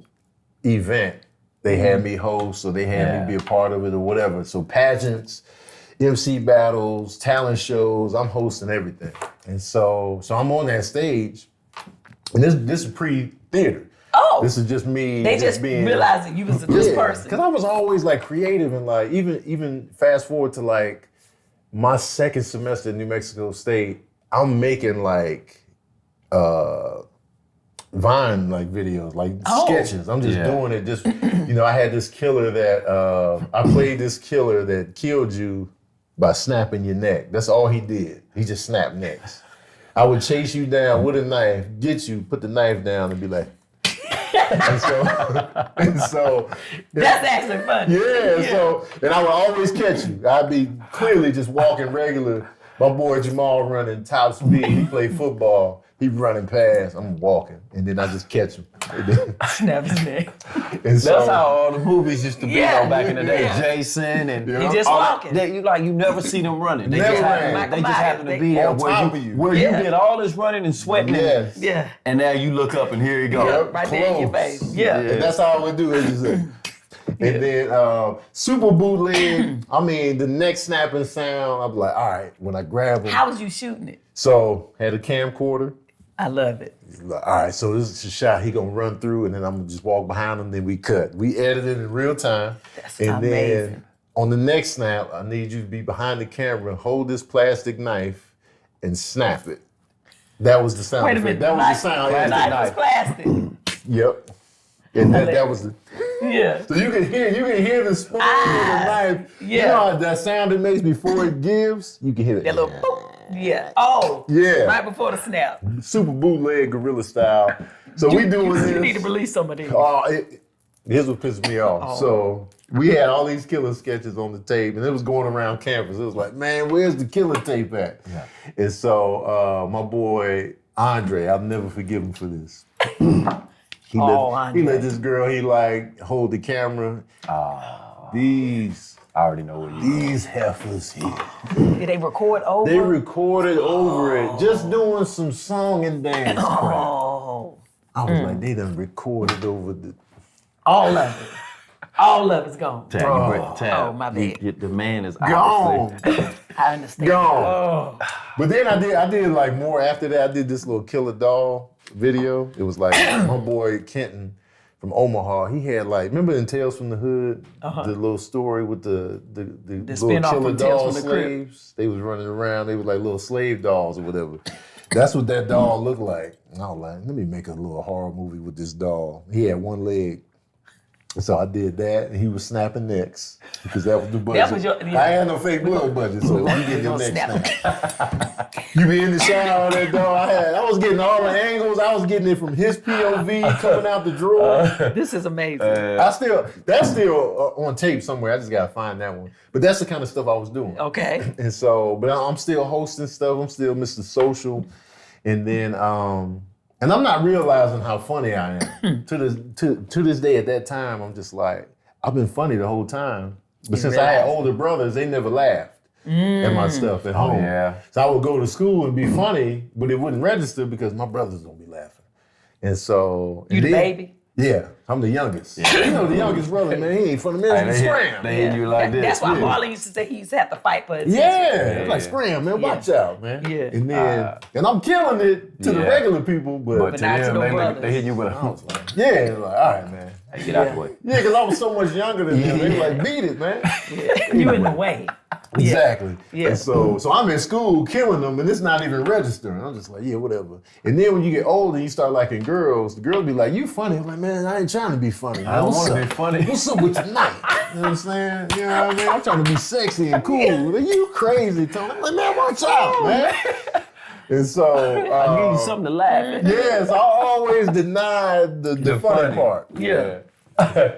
Speaker 3: event, they had me host or they had me be a part of it or whatever. So pageants, MC battles, talent shows, I'm hosting everything. And so I'm on that stage, and this is pre-theater.
Speaker 1: Oh.
Speaker 3: This is just me.
Speaker 1: They just
Speaker 3: being
Speaker 1: realized that you was this person.
Speaker 3: Because I was always like creative and like even fast forward to like my second semester in New Mexico State, I'm making like Vine like videos, like sketches. I'm just doing it. Just I had this killer that I played this killer that killed you by snapping your neck. That's all he did. He just snapped necks. I would chase you down with a knife, get you, put the knife down, and be like, and so
Speaker 1: that's actually funny.
Speaker 3: Yeah, so, and I would always catch you. I'd be clearly just walking regular. My boy Jamal running top speed. He played football. He running past. I'm walking, and then I just catch him.
Speaker 1: Snap his neck.
Speaker 3: And so,
Speaker 2: that's how all the movies used to be
Speaker 1: Yeah.
Speaker 2: back in the day.
Speaker 1: Yeah.
Speaker 2: Jason and
Speaker 1: He just walking.
Speaker 2: You never see them running. They
Speaker 3: Never
Speaker 2: just
Speaker 3: ran.
Speaker 2: happen to be there
Speaker 3: on top of you.
Speaker 2: where you did all this running and sweating.
Speaker 3: Yes.
Speaker 1: Yeah.
Speaker 2: And now you look up and here you go.
Speaker 3: Yep.
Speaker 1: Right there in your
Speaker 3: Close.
Speaker 1: face. Yeah.
Speaker 3: And that's all I would do. Is just, and then super bootleg. I mean, the neck snapping sound. I'm like, all right. When I grab him.
Speaker 1: How was you shooting it?
Speaker 3: So had a camcorder.
Speaker 1: I love it.
Speaker 3: Like, all right, so this is a shot. He gonna run through, and then I'm gonna just walk behind him. Then we cut. We edited in real time.
Speaker 1: That's
Speaker 3: and
Speaker 1: amazing.
Speaker 3: Then on the next snap, I need you to be behind the camera, hold this plastic knife, and snap it. That was the sound.
Speaker 1: Wait a
Speaker 3: effect.
Speaker 1: minute.
Speaker 3: That was the sound.
Speaker 1: The
Speaker 3: Yeah.
Speaker 1: knife was plastic.
Speaker 3: Yep. And that was the.
Speaker 1: Yeah.
Speaker 3: So you can hear the spoon of the knife.
Speaker 1: yeah.
Speaker 3: You know how that sound it makes before it gives. You can hear it.
Speaker 1: That little boop. Yeah. Oh.
Speaker 3: Yeah.
Speaker 1: Right before the snap.
Speaker 3: Super bootleg guerrilla style. So we doing this.
Speaker 1: You need to release some of these.
Speaker 3: Here's what pissed me off.
Speaker 1: Oh.
Speaker 3: So we had all these killer sketches on the tape, and it was going around campus. It was like, man, where's the killer tape at?
Speaker 2: Yeah.
Speaker 3: And so my boy Andre, I'll never forgive him for this. He
Speaker 1: Andre.
Speaker 3: let this girl, hold the camera.
Speaker 2: I already know what you
Speaker 3: These heifers here.
Speaker 1: Did they record over?
Speaker 3: They recorded over it, just doing some song and dance crap.
Speaker 1: Oh.
Speaker 3: I was like, they done recorded over the.
Speaker 1: All of it. All of it's gone.
Speaker 2: Tab,
Speaker 1: Oh, my bad.
Speaker 2: The man is
Speaker 3: Gone.
Speaker 2: obviously
Speaker 1: I understand.
Speaker 3: Gone.
Speaker 1: Oh.
Speaker 3: But then I did like more after that. I did this little Killer Doll video. It was like my boy Kenton from Omaha. He had remember in Tales from the Hood, the little story with the little
Speaker 1: spin-off
Speaker 3: Killer
Speaker 1: from Tales
Speaker 3: Doll
Speaker 1: from the Crypt.
Speaker 3: slaves. They was running around. They was like little slave dolls or whatever. That's what that doll looked like. And I was like, let me make a little horror movie with this doll. He had one leg. So I did that, and he was snapping necks because that was the budget.
Speaker 1: That was your- yeah.
Speaker 3: I had no fake blood budget, so you get your neck
Speaker 1: Snap.
Speaker 3: snapped. You be in the shower, that dog. I was getting all the angles. I was getting it from his POV coming out the drawer.
Speaker 1: This is amazing.
Speaker 3: That's still on tape somewhere. I just gotta find that one. But that's the kind of stuff I was doing.
Speaker 1: Okay.
Speaker 3: And so, but I'm still hosting stuff. I'm still Mr. Social, and then and I'm not realizing how funny I am. to this day, at that time, I'm just like, I've been funny the whole time. But since I had older brothers, they never laughed at my stuff at home.
Speaker 2: yeah.
Speaker 3: So I would go to school and be funny, but it wouldn't register because my brothers don't be laughing. And so
Speaker 1: You the baby?
Speaker 3: Yeah, I'm the youngest. Yeah. You know the youngest brother, man. He ain't funny, man. He's scram.
Speaker 2: They hit you like this.
Speaker 1: That's why
Speaker 3: Yeah.
Speaker 1: Marlon used to say he used to have to fight for his
Speaker 3: Yeah,
Speaker 2: Yeah.
Speaker 3: like scram, man. Watch out, man.
Speaker 1: Yeah.
Speaker 3: And then, and I'm killing it to the
Speaker 2: Yeah.
Speaker 3: regular people, but
Speaker 2: But to
Speaker 1: not to
Speaker 2: them,
Speaker 1: no
Speaker 2: they
Speaker 1: brothers.
Speaker 2: hit you with
Speaker 3: I
Speaker 2: a
Speaker 3: was like, yeah, like, all right, man.
Speaker 2: get out the way.
Speaker 3: Yeah, because I was so much younger than them. They were like, beat it, man.
Speaker 1: You in the way.
Speaker 3: Exactly.
Speaker 1: Yeah.
Speaker 3: And so I'm in school killing them, and it's not even registering. I'm just like, yeah, whatever. And then when you get older, you start liking girls. The girls be like, you funny. I'm like, man, I ain't trying to be funny. Man.
Speaker 2: I don't
Speaker 3: What's
Speaker 2: want to
Speaker 3: up?
Speaker 2: be funny.
Speaker 3: What's up with tonight? You know what I'm saying? You know what I mean? I'm trying to be sexy and cool. Like, you crazy, Tony. I'm like, man, watch out, man. And so
Speaker 2: I give you something to laugh at.
Speaker 3: yes, I always denied the funny part.
Speaker 1: Yeah.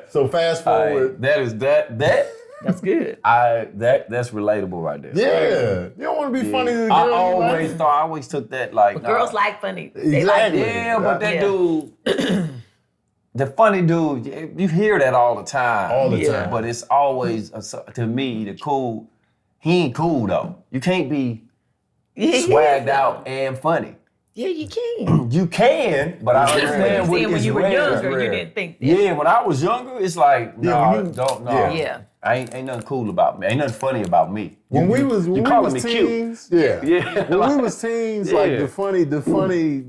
Speaker 3: So fast forward.
Speaker 1: That's good.
Speaker 2: That's relatable right there.
Speaker 3: Yeah. You don't want to be funny to the girl.
Speaker 2: I always took that like
Speaker 1: Girls like funny. They like
Speaker 3: Exactly.
Speaker 2: yeah, but that
Speaker 1: Yeah.
Speaker 2: dude, the funny dude, you hear that all the time.
Speaker 3: All the time.
Speaker 2: But it's always to me the cool. He ain't cool though. You can't be swagged out and funny.
Speaker 1: Yeah, you can.
Speaker 2: You can, but I
Speaker 1: Just
Speaker 2: understand
Speaker 1: when
Speaker 2: it's
Speaker 1: you were
Speaker 2: rare.
Speaker 1: younger, you didn't think that.
Speaker 2: Yeah, when I was younger, it's like,
Speaker 3: Yeah, when you-
Speaker 2: don't know.
Speaker 3: yeah.
Speaker 1: Yeah.
Speaker 2: Ain't nothing cool about me. Ain't nothing funny about me.
Speaker 3: When we was
Speaker 2: calling me cute.
Speaker 3: teens, yeah.
Speaker 2: Yeah.
Speaker 3: When we was teens, like
Speaker 2: Yeah.
Speaker 3: the funny,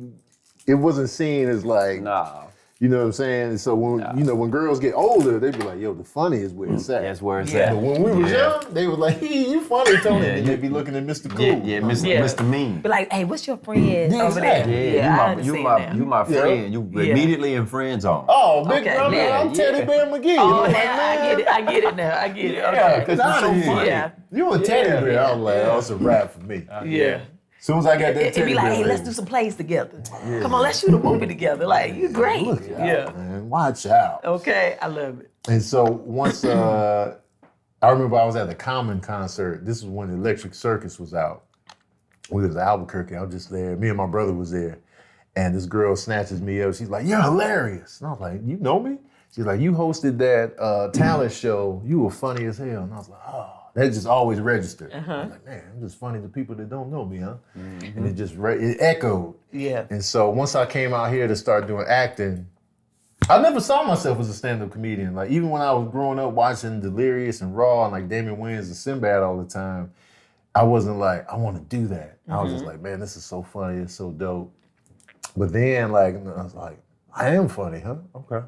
Speaker 3: it wasn't seen as like
Speaker 2: Nah.
Speaker 3: You know what I'm saying? So when girls get older, they be like, yo, the funny is where it's at.
Speaker 2: That's where it's at.
Speaker 3: But when we was young, they was like, hey, you funny, Tony. And they be looking at Mr. Cool.
Speaker 2: Mr. Mean.
Speaker 1: Be like, hey, what's your friend over there?
Speaker 2: You my friend. You immediately in friend zone.
Speaker 3: Oh, big brother, I'm Teddy Bear McGee.
Speaker 1: Oh, I get it now. I get it. Okay.
Speaker 2: Because you're so funny.
Speaker 1: Yeah.
Speaker 3: You a Teddy Bear. I was like, oh, it's a rap for me.
Speaker 1: Yeah.
Speaker 3: As soon as I got that
Speaker 1: It'd
Speaker 3: Teddy
Speaker 1: be like,
Speaker 3: Bear,
Speaker 1: hey, let's do some plays together. Come on, let's shoot a movie together. Like, you're great.
Speaker 3: Look out, man. Watch out.
Speaker 1: Okay, I love it.
Speaker 3: And so once, I remember I was at the Common concert. This was when Electric Circus was out. We was at Albuquerque. I was just there. Me and my brother was there. And this girl snatches me up. She's like, you're hilarious. And I was like, you know me? She's like, you hosted that talent show. You were funny as hell. And I was like, oh. That just always registered. I'm like, man, I'm just funny to people that don't know me, huh? And it just it echoed.
Speaker 1: Yeah.
Speaker 3: And so once I came out here to start doing acting, I never saw myself as a stand-up comedian. Like even when I was growing up watching Delirious and Raw and like Damon Wayans and Sinbad all the time, I wasn't like, I want to do that. I was just like, man, this is so funny. It's so dope. But then like, I was like, I am funny, huh? Okay.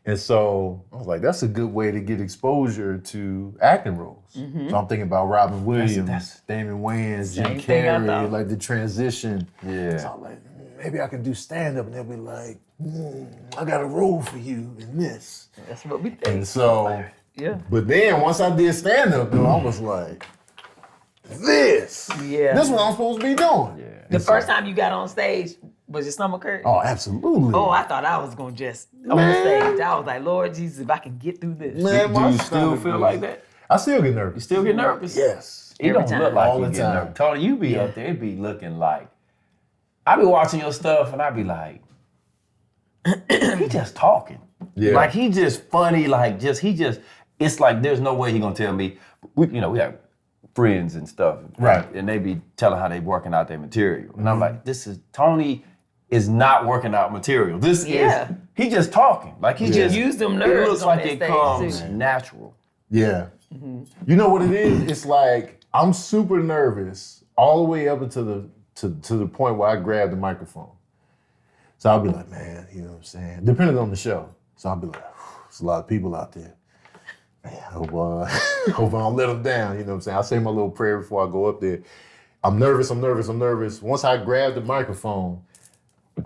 Speaker 3: And so I was like, that's a good way to get exposure to acting roles. So I'm thinking about Robin Williams, Damon Wayans, Jim Carrey, like the transition.
Speaker 2: Yeah.
Speaker 3: So I'm like, maybe I can do stand-up. And they'll be like, I got a role for you in this.
Speaker 1: That's what we think.
Speaker 3: And so, but then once I did stand-up, though, I was like, this is what I'm supposed to be doing.
Speaker 2: Yeah.
Speaker 1: The first time you got on stage, was your stomach hurt?
Speaker 3: Oh, absolutely.
Speaker 1: Oh, I thought I was going to just on stage. I was like, Lord Jesus, if I can get through this.
Speaker 3: Man,
Speaker 2: Do you still feel like that?
Speaker 3: I still get nervous.
Speaker 2: You still get nervous?
Speaker 3: Yes.
Speaker 2: It don't look like
Speaker 3: All
Speaker 2: you
Speaker 3: the
Speaker 2: get
Speaker 3: time.
Speaker 2: nervous. Tony, you be up there, it be looking like, I be watching your stuff and I be like, he just talking.
Speaker 3: Yeah.
Speaker 2: Like he just funny, it's like there's no way he gonna tell me, we have friends and stuff.
Speaker 3: Right.
Speaker 2: And they be telling how they working out their material. And I'm like, Tony is not working out material. This is, he just talking. Like he just
Speaker 1: use them nerves.
Speaker 2: It looks
Speaker 1: on
Speaker 2: like
Speaker 1: that
Speaker 2: it
Speaker 1: stage,
Speaker 2: comes
Speaker 1: too.
Speaker 2: natural.
Speaker 3: Yeah. You know what it is? It's like I'm super nervous all the way up until the point where I grab the microphone. So I'll be like, man, you know what I'm saying? Depending on the show. So I'll be like, there's a lot of people out there. Man, I hope I don't let them down. You know what I'm saying? I say my little prayer before I go up there. I'm nervous. Once I grab the microphone,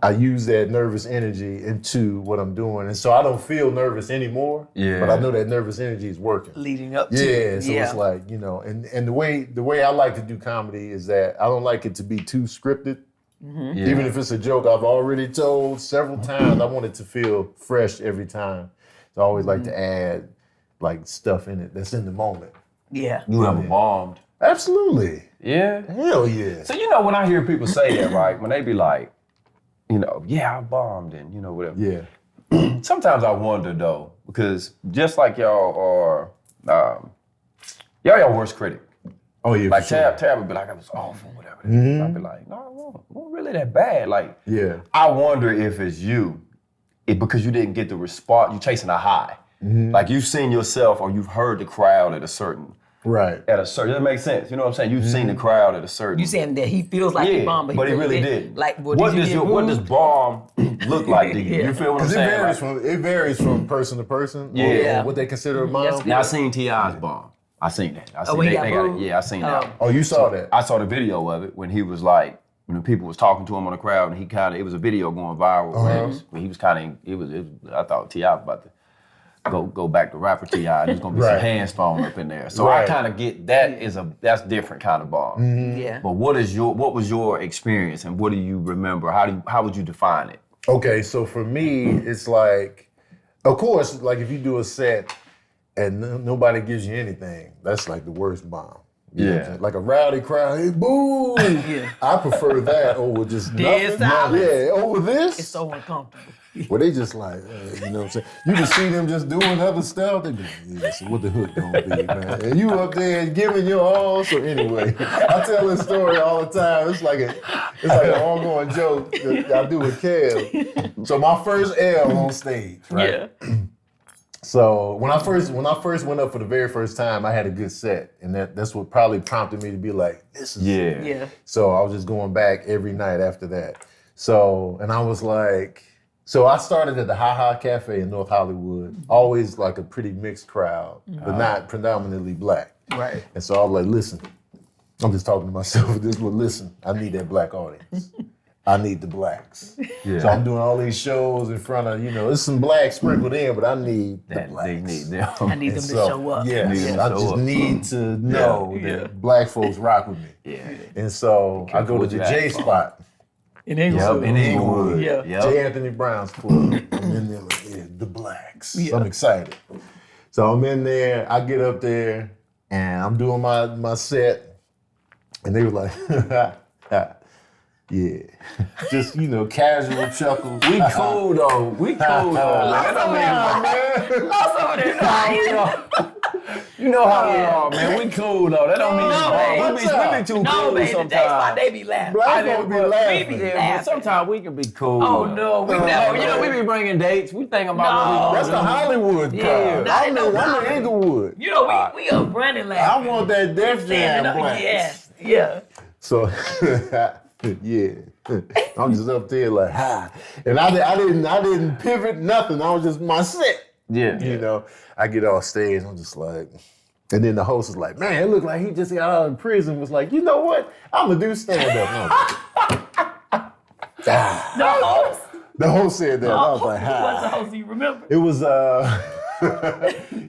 Speaker 3: I use that nervous energy into what I'm doing. And so I don't feel nervous anymore.
Speaker 2: Yeah.
Speaker 3: But I know that nervous energy is working.
Speaker 1: Leading up to
Speaker 3: Yeah, so it's like, and the way I like to do comedy is that I don't like it to be too scripted.
Speaker 2: Yeah.
Speaker 3: Even if it's a joke I've already told several times, I want it to feel fresh every time. So I always like to add like stuff in it that's in the moment.
Speaker 1: Yeah.
Speaker 2: You haven't bombed.
Speaker 3: Absolutely.
Speaker 2: Yeah.
Speaker 3: Hell yeah.
Speaker 2: So when I hear people say that, right, when they be like, I bombed and whatever.
Speaker 3: Yeah.
Speaker 2: Sometimes I wonder though, because just like y'all are, y'all your worst critic.
Speaker 3: Oh yeah.
Speaker 2: Like
Speaker 3: for sure.
Speaker 2: Tab would be like, I was awful, whatever. I'd be like, no, it wasn't really that bad. Like,
Speaker 3: Yeah.
Speaker 2: I wonder if it's you, because you didn't get the response, you chasing a high. Like you've seen yourself or you've heard the crowd at a certain, that makes sense. You know what I'm saying? You've seen the crowd at a certain.
Speaker 1: You saying that he feels like he bombed,
Speaker 2: but he really didn't.
Speaker 1: Like,
Speaker 2: what does bomb look like to you? You feel what I'm saying?
Speaker 3: Because it varies from person to person.
Speaker 2: Yeah.
Speaker 3: Or what they consider a bomb.
Speaker 2: Now I seen T.I.'s bomb. I seen that. I seen
Speaker 1: when he
Speaker 2: they
Speaker 1: got
Speaker 2: got
Speaker 1: booed?
Speaker 2: it. Yeah, I seen that.
Speaker 3: Oh, you saw that?
Speaker 2: I saw the video of it when he was like, when the people was talking to him on the crowd, and it was a video going viral. When he was I thought T.I. was about to go back to rapper T.I. and there's gonna be some hands thrown up in there. So I kind of get that's different kind of bomb.
Speaker 1: Yeah.
Speaker 2: But what was your experience and what do you remember? How would you define it?
Speaker 3: Okay, so for me, it's like, of course, like if you do a set and nobody gives you anything, that's like the worst bomb. You know what I'm saying? Like a rowdy crowd, hey, boo! I prefer that over just
Speaker 1: Dead
Speaker 3: nothing.
Speaker 1: silence.
Speaker 3: Yeah, over this.
Speaker 1: It's so uncomfortable.
Speaker 3: Where they just like, you know what I'm saying? You can see them just doing other stuff. They be like, yeah, so what the hook gonna be, man? And you up there giving your all. So anyway, I tell this story all the time. It's like an ongoing joke that I do with Kev. So my first L on stage, right?
Speaker 1: Yeah.
Speaker 3: So when I first went up for the very first time, I had a good set, and that's what probably prompted me to be like, this is
Speaker 1: Yeah.
Speaker 3: So I was just going back every night after that. So, and I was like, So I started at the Ha Ha Cafe in North Hollywood. Always like a pretty mixed crowd, but not predominantly black.
Speaker 1: Right.
Speaker 3: And so I was like, listen, I'm just talking to myself at this one. Listen, I need that black audience. I need the blacks.
Speaker 2: Yeah.
Speaker 3: So I'm doing all these shows in front of, there's some blacks sprinkled in, but I need the
Speaker 2: That
Speaker 3: blacks.
Speaker 2: they need them.
Speaker 1: I need them to show up.
Speaker 3: Yeah,
Speaker 2: Need them to
Speaker 3: I
Speaker 2: show
Speaker 3: just
Speaker 2: up.
Speaker 3: need to know that black folks rock with me.
Speaker 2: Yeah.
Speaker 3: And so I go to
Speaker 2: what
Speaker 3: the
Speaker 2: you
Speaker 3: J
Speaker 2: ask for.
Speaker 3: spot.
Speaker 1: In Englewood.
Speaker 2: Yep, in Inglewood.
Speaker 1: Yeah.
Speaker 2: Yep.
Speaker 3: J. Anthony Brown's club. I'm in there like, the blacks.
Speaker 1: Yeah.
Speaker 3: So I'm excited. So I'm in there, I get up there, and I'm doing my set, and they were like, yeah. Just, casual chuckles.
Speaker 2: We cool though. We cool though. Like, that don't mean
Speaker 1: Lost over there crying.
Speaker 2: you know how we are, man. We cool though. That don't mean
Speaker 1: No,
Speaker 2: we be too
Speaker 1: No,
Speaker 2: cool
Speaker 1: baby, the J spot,
Speaker 2: sometimes.
Speaker 1: they be laughing.
Speaker 3: Black folks be laughing.
Speaker 1: We be
Speaker 2: Yeah,
Speaker 1: laughing.
Speaker 2: but sometimes we can be cool.
Speaker 1: Oh,
Speaker 2: though.
Speaker 1: no, we never.
Speaker 2: You know, we be bringing dates. We think about
Speaker 1: No.
Speaker 2: what we
Speaker 3: That's the Hollywood crowd.
Speaker 1: Yeah.
Speaker 3: I'm in Inglewood.
Speaker 1: You know, we up running laughing.
Speaker 3: I want that Def Jam
Speaker 1: Standing up,
Speaker 3: blacks.
Speaker 1: yes, yeah.
Speaker 3: So, yeah, I'm just up there like, ha. And I didn't pivot nothing. I was just my set.
Speaker 2: Yeah.
Speaker 3: I get off stage, I'm just like, and then the host is like, man, it looked like he just got out of prison. Was like, you know what? I'm gonna do stand up.
Speaker 1: The host.
Speaker 3: The host said that. I was like,
Speaker 1: Who was the
Speaker 3: ha.
Speaker 1: host? Do you remember?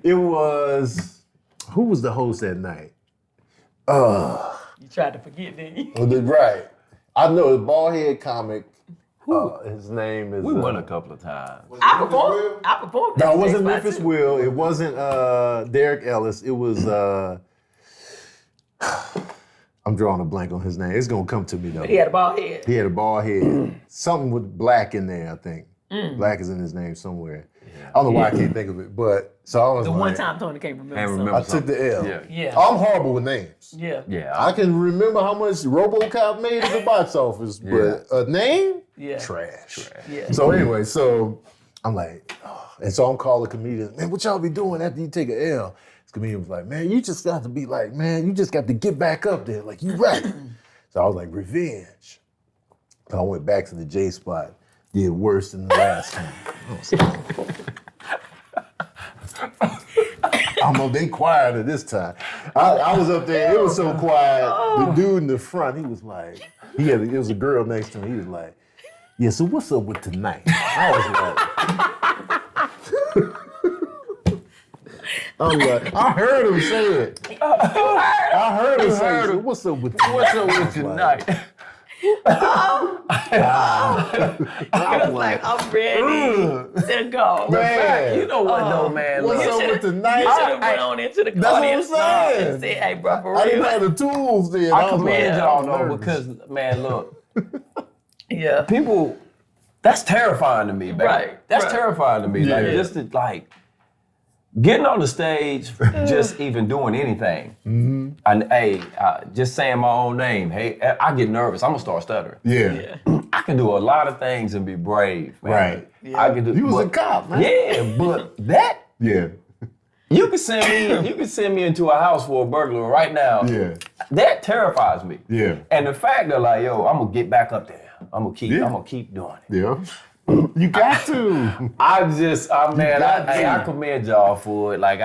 Speaker 3: It was who was the host that night?
Speaker 1: You tried to forget, didn't you?
Speaker 3: Right. I know a bald head comic. His name is.
Speaker 2: We won a couple of times.
Speaker 1: I performed.
Speaker 3: No,
Speaker 1: at
Speaker 3: it wasn't
Speaker 1: J-Spot,
Speaker 3: Memphis
Speaker 1: too.
Speaker 3: Will. It wasn't Derek Ellis. It was. I'm drawing a blank on his name. It's gonna come to me though.
Speaker 1: He had a bald head.
Speaker 3: He had a bald head. Something with black in there, I think. Black is in his name somewhere. I don't know why I can't think of it, but so I was
Speaker 1: The
Speaker 3: like,
Speaker 1: one time Tony can't remember.
Speaker 2: Can't
Speaker 1: something.
Speaker 2: remember.
Speaker 3: I took the L.
Speaker 2: Yeah.
Speaker 1: Yeah.
Speaker 3: I'm horrible with names.
Speaker 1: Yeah.
Speaker 2: Yeah.
Speaker 3: I can remember how much RoboCop made at the box office, but a name?
Speaker 1: Yeah.
Speaker 3: Trash.
Speaker 1: Yeah.
Speaker 3: So anyway, so I'm like, and so I'm calling comedians, man, what y'all be doing after you take an L? This comedian was like, man, you just got to be like, man, you just got to get back up there. Like, you right. So I was like, revenge. So I went back to the J spot, did worse than the last time. I don't know, they quieter this time. I was up there, it was so quiet. The dude in the front, he was like, it was a girl next to him, he was like, yeah, so what's up with tonight? I was like, I heard him say it. I heard him say it. What's up with tonight?
Speaker 2: What's up with tonight?
Speaker 1: I was like, I'm ready to go.
Speaker 3: Man,
Speaker 2: You know what though, man?
Speaker 3: what's
Speaker 2: Look,
Speaker 3: up with
Speaker 1: You
Speaker 3: tonight?
Speaker 1: should have went on into the
Speaker 3: That's what I'm
Speaker 1: audience
Speaker 3: saying.
Speaker 1: and said, hey, bro, for
Speaker 3: I didn't
Speaker 1: real.
Speaker 3: have the tools then.
Speaker 2: I
Speaker 3: was like,
Speaker 2: commend
Speaker 3: I'm
Speaker 2: y'all though
Speaker 3: nervous.
Speaker 2: because, man, look,
Speaker 1: Yeah.
Speaker 2: people, that's terrifying to me, man.
Speaker 1: Right,
Speaker 2: That's
Speaker 1: right.
Speaker 2: terrifying to me. Like,
Speaker 3: Yeah.
Speaker 2: just to, like, getting on the stage, just even doing anything. And, hey, just saying my own name, hey, I get nervous. I'm going to start stuttering.
Speaker 3: Yeah.
Speaker 2: I can do a lot of things and be brave, man.
Speaker 3: Right.
Speaker 2: I can do.
Speaker 3: You was a
Speaker 2: but-
Speaker 3: cop, man.
Speaker 2: Yeah, but that
Speaker 3: Yeah.
Speaker 2: you can send me into a house for a burglar right now.
Speaker 3: Yeah.
Speaker 2: That terrifies me.
Speaker 3: Yeah.
Speaker 2: And the fact that like, yo, I'm gonna get back up there. I'm gonna keep doing it.
Speaker 3: Yeah. You got to.
Speaker 2: I commend y'all for it. Like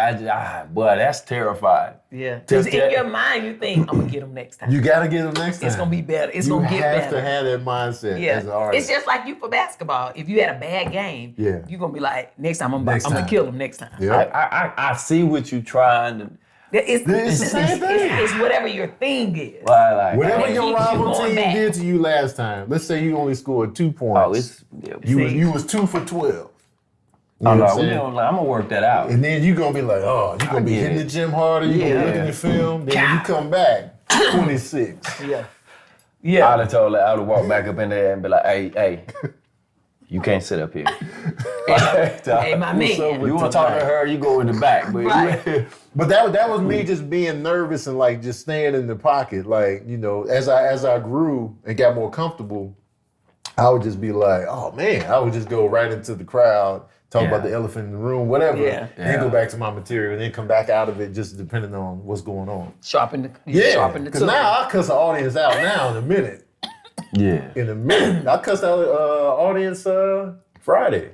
Speaker 2: boy, that's terrifying.
Speaker 1: Yeah. Because
Speaker 2: Just
Speaker 1: in
Speaker 2: that-
Speaker 1: your mind, you think, I'm going to get him next time.
Speaker 3: You got to get them next time.
Speaker 1: It's going to be better. It's
Speaker 3: You
Speaker 1: going to get
Speaker 3: have
Speaker 1: better.
Speaker 3: to have that mindset as an
Speaker 1: Yeah,
Speaker 3: artist.
Speaker 1: it's just like you for basketball. If you had a bad game,
Speaker 3: Yeah.
Speaker 1: you're gonna be like, next time I'm
Speaker 3: Next
Speaker 1: gonna
Speaker 3: time.
Speaker 1: kill him next time.
Speaker 3: Yeah.
Speaker 2: I see what you trying to.
Speaker 1: It's
Speaker 3: the same thing.
Speaker 1: It's whatever your thing is.
Speaker 2: Like,
Speaker 3: Whatever
Speaker 1: It
Speaker 3: your
Speaker 1: keeps you
Speaker 3: rival
Speaker 1: going
Speaker 3: team
Speaker 1: back.
Speaker 3: did to you last time, let's say you only scored 2 points. You was 2 for 12. You know what I'm saying?
Speaker 2: I'm gonna work that out.
Speaker 3: And then you're going to be like, oh, you're going to be
Speaker 2: get
Speaker 3: hitting
Speaker 2: it.
Speaker 3: the gym harder. You're going to look in your film. Then when you come back, 26.
Speaker 1: Yeah.
Speaker 2: I'd
Speaker 1: Yeah.
Speaker 2: have walked back up in there and be like, hey, you can't sit up here.
Speaker 1: Hey, my man.
Speaker 2: You want to talk to her, you go in the back. But
Speaker 1: Right.
Speaker 3: But that was me just being nervous and like just staying in the pocket. Like, as I grew and got more comfortable, I would just be like, oh man, I would just go right into the crowd, talk about the elephant in the room, whatever,
Speaker 1: Yeah.
Speaker 3: and then go back to my material and then come back out of it just depending on what's going on.
Speaker 1: Sharpen the
Speaker 3: Because
Speaker 1: tool.
Speaker 3: now I cuss the audience out now in a minute.
Speaker 2: yeah.
Speaker 3: In a minute. I cussed out audience Friday.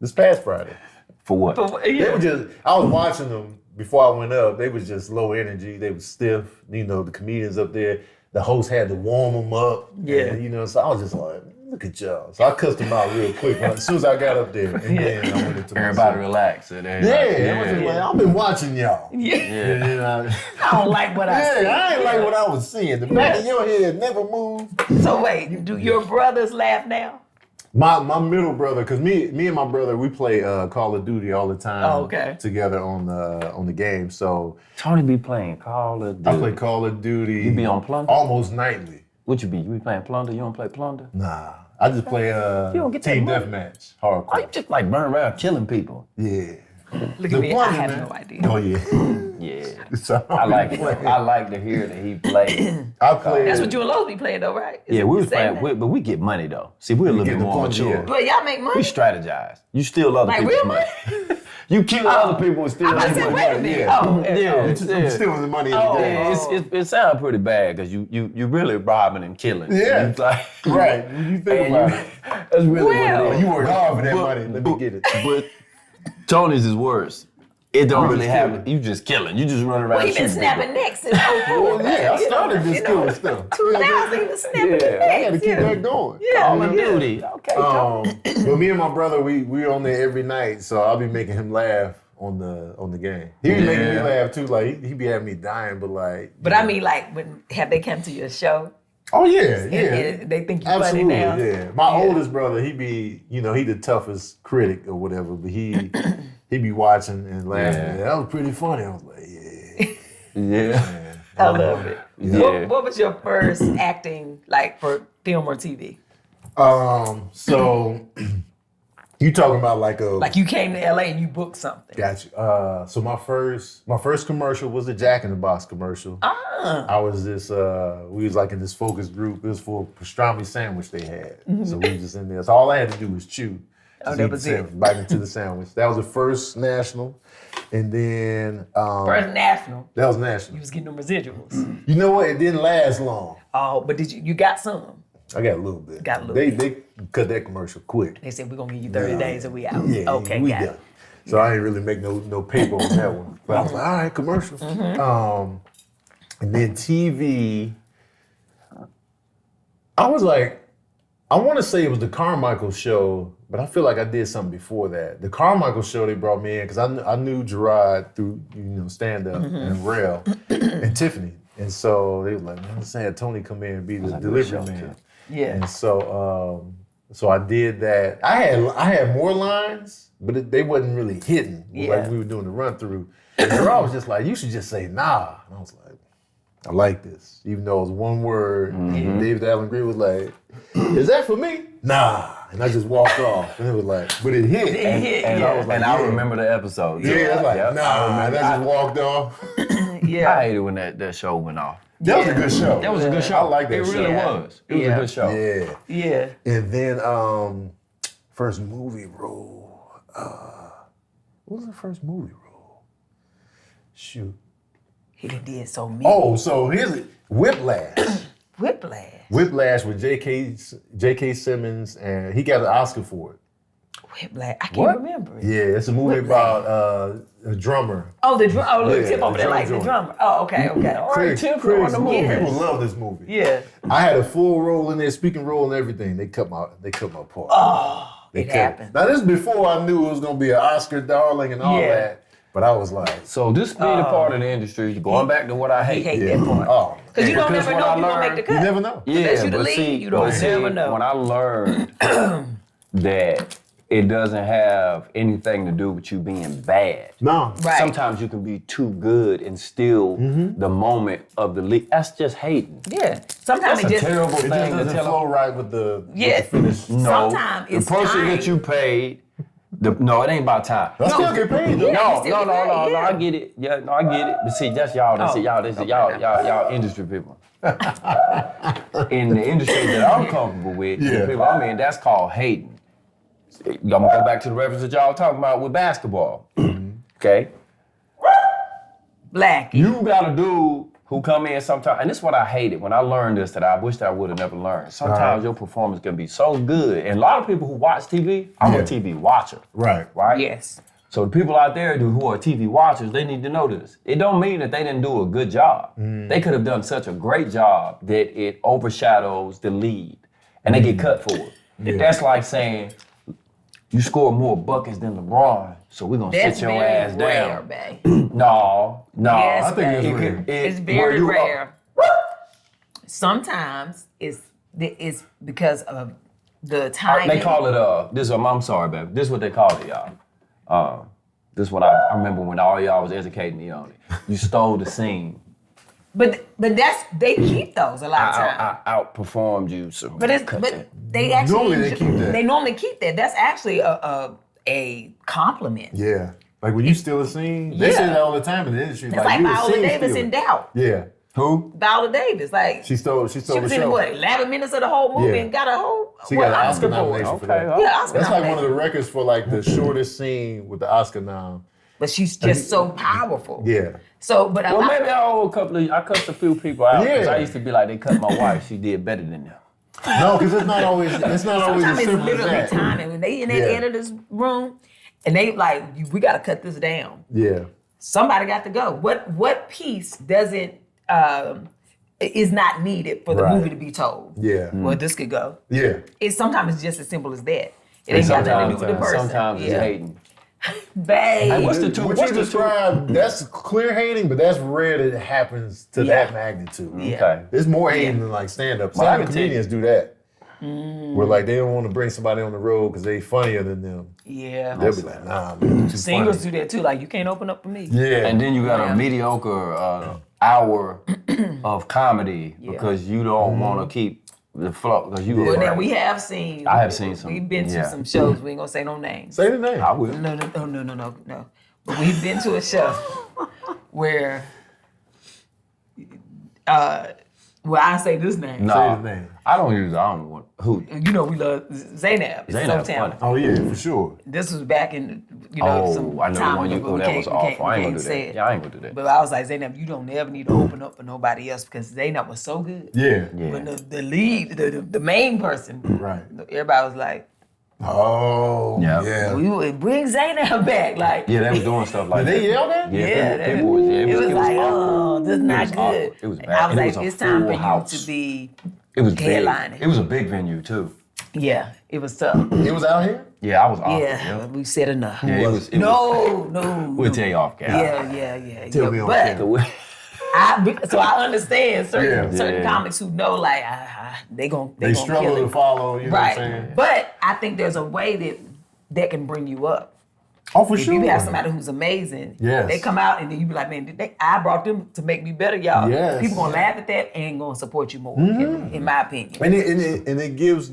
Speaker 3: This past Friday.
Speaker 2: For what?
Speaker 3: They were just, I was watching them before I went up. They was just low energy. They was stiff. You know, the comedians up there, the host had to warm them up.
Speaker 1: Yeah.
Speaker 3: And, you know, so I was just like, look at y'all. So I cussed them out real quick as soon as I got up there. And then I went into
Speaker 2: Everybody relax. And
Speaker 3: it was just like, I've been watching y'all.
Speaker 1: Yeah.
Speaker 3: And then
Speaker 1: I don't like what I see.
Speaker 3: I ain't like what I was seeing. The back of your head never moved.
Speaker 1: So wait, do your brothers laugh now?
Speaker 3: My middle brother, because me and my brother, we play Call of Duty all the time together on the game. So
Speaker 2: Tony be playing Call of Duty.
Speaker 3: I play Call of Duty.
Speaker 2: You be on Plunder?
Speaker 3: Almost nightly.
Speaker 2: What you be? You be playing Plunder? You don't play Plunder?
Speaker 3: Nah. I just play Team Deathmatch. Hardcore.
Speaker 2: Oh, you just like run around killing people.
Speaker 3: Yeah.
Speaker 1: Look at me, I have no idea.
Speaker 3: Oh yeah.
Speaker 2: Yeah.
Speaker 3: So,
Speaker 2: I like it. I like to hear that he played.
Speaker 3: I play.
Speaker 1: That's what you and Lowe's be playing though, right?
Speaker 2: Yeah, we was playing, but we get money though. See, we're a little bit more mature.
Speaker 1: But y'all make money?
Speaker 2: We strategize. You steal other
Speaker 1: Like
Speaker 2: people's
Speaker 1: real
Speaker 2: money. You kill other people and steal
Speaker 1: I
Speaker 2: their
Speaker 1: said,
Speaker 2: money.
Speaker 1: wait a minute.
Speaker 3: Yeah.
Speaker 1: Oh, okay.
Speaker 3: I'm stealing the money in the game.
Speaker 2: It sounds pretty bad because you really robbing and killing.
Speaker 3: Yeah.
Speaker 2: It's like,
Speaker 3: Right. When you think about it.
Speaker 2: That's really
Speaker 1: Well,
Speaker 2: what it is.
Speaker 3: You work hard for that money. Let me get it.
Speaker 2: But Tony's is worse. It don't really happen. You just killing. You just run around.
Speaker 1: Well, he been
Speaker 2: shooting
Speaker 1: snapping necks since 04.
Speaker 3: Well, yeah, I started this cool stuff.
Speaker 1: 2000, he was snapping
Speaker 3: I gotta
Speaker 1: necks.
Speaker 3: keep that going.
Speaker 2: Call of Duty. Okay.
Speaker 3: But me and my brother, we on there every night, so I'll be making him laugh on the game. He be making me laugh too. Like he be having me dying, but like.
Speaker 1: But I mean, like, have they come to your show?
Speaker 3: Oh yeah,
Speaker 1: And they think you're funny
Speaker 3: absolutely,
Speaker 1: now?
Speaker 3: yeah. My oldest brother, he be, he the toughest critic or whatever, but he be watching and laughing.
Speaker 2: Yeah.
Speaker 3: That was pretty funny. I was like, yeah.
Speaker 2: Yeah.
Speaker 1: I love it.
Speaker 2: Yeah.
Speaker 1: What was your first acting like for film or TV?
Speaker 3: So you talking about like
Speaker 1: you came to LA and you booked something.
Speaker 3: Got you. So my first commercial was a Jack in the Box commercial. I was we was like in this focus group. It was for a pastrami sandwich they had. So we was just in there. So all I had to do was chew.
Speaker 1: Oh, that was it.
Speaker 3: Bite into the sandwich. That was the first national. And then
Speaker 1: First national.
Speaker 3: that was national.
Speaker 1: You was getting them residuals.
Speaker 3: You know what? It didn't last long.
Speaker 1: Oh, but did you got some?
Speaker 3: I got a little bit.
Speaker 1: Got a little bit.
Speaker 3: They cut that commercial quick.
Speaker 1: They said we're gonna give you 30 days and we out.
Speaker 3: Yeah,
Speaker 1: Okay,
Speaker 3: we
Speaker 1: got
Speaker 3: done.
Speaker 1: it.
Speaker 3: So I didn't really make no paper on that one. But I was like, all right, commercial. And then TV, I was like, I want to say it was the Carmichael show, but I feel like I did something before that. The Carmichael show, they brought me in because I knew Gerard through stand-up and Rel and Tiffany. And so they was like, man, let's have Tony come in and be the delivery man.
Speaker 1: Yeah.
Speaker 3: And so I did that. I had more lines, but they wasn't really hitting like we were doing the run through. And Gerard was just like, you should just say nah. And I was like, I like this. Even though it was one word. And David Allen Green was like, is that for me? Nah. And I just walked off. And it was like, but it hit.
Speaker 2: And I was like, I remember the episode.
Speaker 3: Yeah, I was like,
Speaker 2: Yep.
Speaker 3: nah. And I just walked off.
Speaker 1: Yeah.
Speaker 2: I hated when that show went off.
Speaker 3: That was a good show.
Speaker 2: That was a good show.
Speaker 3: I like that
Speaker 2: It
Speaker 3: show.
Speaker 2: really was. It was a good show.
Speaker 3: Yeah.
Speaker 1: Yeah.
Speaker 3: And then first movie role. What was the first movie role? Shoot.
Speaker 1: He did so many.
Speaker 3: Oh, so here's it. Whiplash.
Speaker 1: Whiplash.
Speaker 3: Whiplash with J.K. Simmons, and he got an Oscar for it.
Speaker 1: Whiplash. I can't remember it.
Speaker 3: Yeah, it's a movie about a drummer.
Speaker 1: Oh, the drum. Oh, look,
Speaker 3: Yeah,
Speaker 1: Tip over there
Speaker 3: the
Speaker 1: like the
Speaker 3: drum
Speaker 1: drummer. Oh, okay. All right, Tip
Speaker 3: Craig's
Speaker 1: on the
Speaker 3: movie.
Speaker 1: movie.
Speaker 3: People love this movie.
Speaker 1: Yeah.
Speaker 3: I had a full role in there, speaking role and everything. They cut my part.
Speaker 1: Oh,
Speaker 3: They
Speaker 1: it
Speaker 3: cut
Speaker 1: happened.
Speaker 3: Now this is before I knew it was gonna be an Oscar darling and all that. But I was like,
Speaker 2: So this be the part of the industry, going back to what I
Speaker 1: He
Speaker 2: hate.
Speaker 1: hate that part.
Speaker 3: oh,
Speaker 1: Because you don't
Speaker 2: Because
Speaker 1: never
Speaker 2: when
Speaker 1: know
Speaker 2: I
Speaker 1: if you're going to
Speaker 2: learned-
Speaker 1: make the
Speaker 3: you
Speaker 1: cut.
Speaker 3: never know.
Speaker 1: Unless you the
Speaker 2: but
Speaker 1: lead, you don't never know.
Speaker 2: When I learned that it doesn't have anything to do with you being bad.
Speaker 3: No.
Speaker 1: Right.
Speaker 2: Sometimes you can be too good and still the moment of the lead. That's just hating.
Speaker 1: Yeah. Sometimes
Speaker 2: That's
Speaker 1: it
Speaker 2: a
Speaker 1: just.
Speaker 2: terrible
Speaker 3: It
Speaker 2: thing
Speaker 3: just
Speaker 2: to
Speaker 3: doesn't
Speaker 2: tell
Speaker 3: flow right with the
Speaker 1: Yeah.
Speaker 3: finish.
Speaker 2: No,
Speaker 1: Sometimes it's
Speaker 2: the person
Speaker 1: time.
Speaker 2: that you paid. No, it ain't about time.
Speaker 3: I still get paid though.
Speaker 1: Yeah.
Speaker 2: No,
Speaker 1: still
Speaker 2: no,
Speaker 1: get paid, yeah.
Speaker 2: I get it. Yeah, no, I get it. But see, that's y'all. That's
Speaker 1: Oh,
Speaker 2: y'all. This is y'all industry people. In the industry that I'm comfortable with, the people I'm in, that's called hating. I'm gonna go back to the reference that y'all talking about with basketball. Okay,
Speaker 1: Black.
Speaker 2: you got a dude who come in sometimes, and this is what I hated when I learned this that I wish that I would have never learned. Sometimes your performance can be so good, and a lot of people who watch TV, I'm a TV watcher. Right.
Speaker 1: Yes.
Speaker 2: So the people out there who are TV watchers, they need to know this. It don't mean that they didn't do a good job. They could have done such a great job that it overshadows the lead, and they get cut for it. That's like saying, you score more buckets than LeBron, so we're gonna sit your ass
Speaker 1: rare,
Speaker 2: down.
Speaker 1: Babe.
Speaker 2: No.
Speaker 1: Yes,
Speaker 3: I think it's rare.
Speaker 1: It's very rare. Sometimes it's because of the timing.
Speaker 2: They call it I'm sorry, baby. This is what they call it, y'all. This is what I remember when all y'all was educating me on it. You stole the scene.
Speaker 1: But they keep those a lot of times.
Speaker 2: I outperformed you, so
Speaker 1: but they actually
Speaker 3: Normally they keep that.
Speaker 1: They normally keep that. That's actually a compliment.
Speaker 3: Yeah. Like when you steal a scene, they say that all the time in the industry.
Speaker 1: It's like
Speaker 3: you a
Speaker 1: Viola
Speaker 3: scene
Speaker 1: Davis
Speaker 3: stealer.
Speaker 1: in Doubt.
Speaker 3: Yeah. Who?
Speaker 1: Viola Davis, like
Speaker 3: She stole
Speaker 1: she
Speaker 3: the
Speaker 1: was in
Speaker 3: show.
Speaker 1: what 11 minutes of the whole movie
Speaker 3: Yeah.
Speaker 1: and got a whole
Speaker 3: She got an Oscar
Speaker 1: for it.
Speaker 3: nomination for that.
Speaker 1: Yeah, Oscar
Speaker 3: That's like one of
Speaker 1: nomination.
Speaker 3: the records for like the shortest scene with the Oscar nom.
Speaker 1: But she's just so powerful.
Speaker 3: Yeah.
Speaker 1: So, but
Speaker 2: Well, maybe I cussed a few people out because
Speaker 3: Yeah.
Speaker 2: I used to be like, they cut my wife. She did better than them.
Speaker 3: No, because it's not always as
Speaker 1: sometimes it's
Speaker 3: simple as
Speaker 1: literally
Speaker 3: that.
Speaker 1: timing. When they in that editor's room and they like, we got to cut this down.
Speaker 3: Yeah.
Speaker 1: Somebody got to go. What piece doesn't is not needed for the movie to be told?
Speaker 3: Yeah.
Speaker 1: Well, this could go.
Speaker 3: Yeah.
Speaker 1: Sometimes it's just as simple as that. It ain't got nothing to do with the person.
Speaker 2: Sometimes it's hating.
Speaker 1: Babe.
Speaker 2: Hey,
Speaker 3: What you described, that's clear hating, but that's rare that it happens to that magnitude.
Speaker 1: Yeah.
Speaker 2: Okay.
Speaker 3: It's more hating than like stand-up.
Speaker 2: Well, I
Speaker 3: Stand-up
Speaker 2: can tell you-
Speaker 3: comedians do that. Where like they don't want to bring somebody on the road because they funnier than them.
Speaker 1: Yeah.
Speaker 3: They'll be like, nah, man, you too
Speaker 1: Singers
Speaker 3: funny.
Speaker 1: do that too. Like, you can't open up for me.
Speaker 3: Yeah.
Speaker 2: And then you got
Speaker 1: Yeah.
Speaker 2: a mediocre hour of comedy because you don't want to keep the flow. Because you
Speaker 1: Well,
Speaker 2: were
Speaker 1: now we have seen.
Speaker 2: I have seen some.
Speaker 1: We've been to some shows. We ain't gonna say no names.
Speaker 3: Say the name.
Speaker 2: I will.
Speaker 1: No. But we've been to a show where, I say this name.
Speaker 2: No,
Speaker 3: Say the name.
Speaker 2: I don't want who.
Speaker 1: You know we love Zaynab. It's so
Speaker 2: Zaynab's
Speaker 1: talented.
Speaker 2: funny.
Speaker 3: Oh yeah, for sure.
Speaker 1: This was back in some
Speaker 2: I know the
Speaker 1: time
Speaker 2: one you.
Speaker 1: ago.
Speaker 2: Oh,
Speaker 1: We
Speaker 2: that
Speaker 1: can't-
Speaker 2: was
Speaker 1: we
Speaker 2: awful.
Speaker 1: can't-
Speaker 2: I
Speaker 1: we
Speaker 2: ain't
Speaker 1: can't
Speaker 2: gonna do
Speaker 1: say
Speaker 2: that.
Speaker 1: it.
Speaker 2: Yeah, I ain't gonna do that.
Speaker 1: But I was like, Zaynab, you don't ever need to open up for nobody else because Zaynab was so good.
Speaker 3: Yeah.
Speaker 1: When the lead, the main person,
Speaker 3: Right.
Speaker 1: everybody was like,
Speaker 3: Oh,
Speaker 2: Yeah.
Speaker 3: yeah.
Speaker 1: we would bring Zaynab back. Like,
Speaker 2: Yeah, they was doing stuff like
Speaker 3: Did
Speaker 2: that.
Speaker 3: they yell that?
Speaker 2: Yeah, people was.
Speaker 1: it was like,
Speaker 2: awkward.
Speaker 1: oh, this is not
Speaker 2: was
Speaker 1: good.
Speaker 2: awkward. It was
Speaker 1: And
Speaker 2: bad.
Speaker 1: I was
Speaker 2: And it
Speaker 1: like,
Speaker 2: was a
Speaker 1: it's time for
Speaker 2: full
Speaker 1: you
Speaker 2: house.
Speaker 1: to be
Speaker 2: It was big.
Speaker 1: headlining.
Speaker 2: It was a big venue too.
Speaker 1: Yeah, it was tough.
Speaker 3: It was out here?
Speaker 2: Yeah, I was awkward.
Speaker 1: Yeah, we said enough.
Speaker 2: Yeah, it was.
Speaker 1: No.
Speaker 2: We'll tell you off camera.
Speaker 1: Yeah.
Speaker 3: Tell me on
Speaker 1: But
Speaker 3: camera.
Speaker 1: so I understand certain
Speaker 2: Yeah.
Speaker 1: comics who know like they
Speaker 3: They
Speaker 1: gonna
Speaker 3: struggle
Speaker 1: kill
Speaker 3: to
Speaker 1: it.
Speaker 3: follow, you know
Speaker 1: Right.
Speaker 3: what I'm saying?
Speaker 1: But I think there's a way that can bring you up.
Speaker 3: Oh, for
Speaker 1: If
Speaker 3: sure.
Speaker 1: you have somebody who's amazing,
Speaker 3: Yes.
Speaker 1: they come out and then you be like, man, I brought them to make me better, y'all.
Speaker 3: Yes.
Speaker 1: People gonna laugh at that and gonna support you more, in my opinion.
Speaker 3: And it gives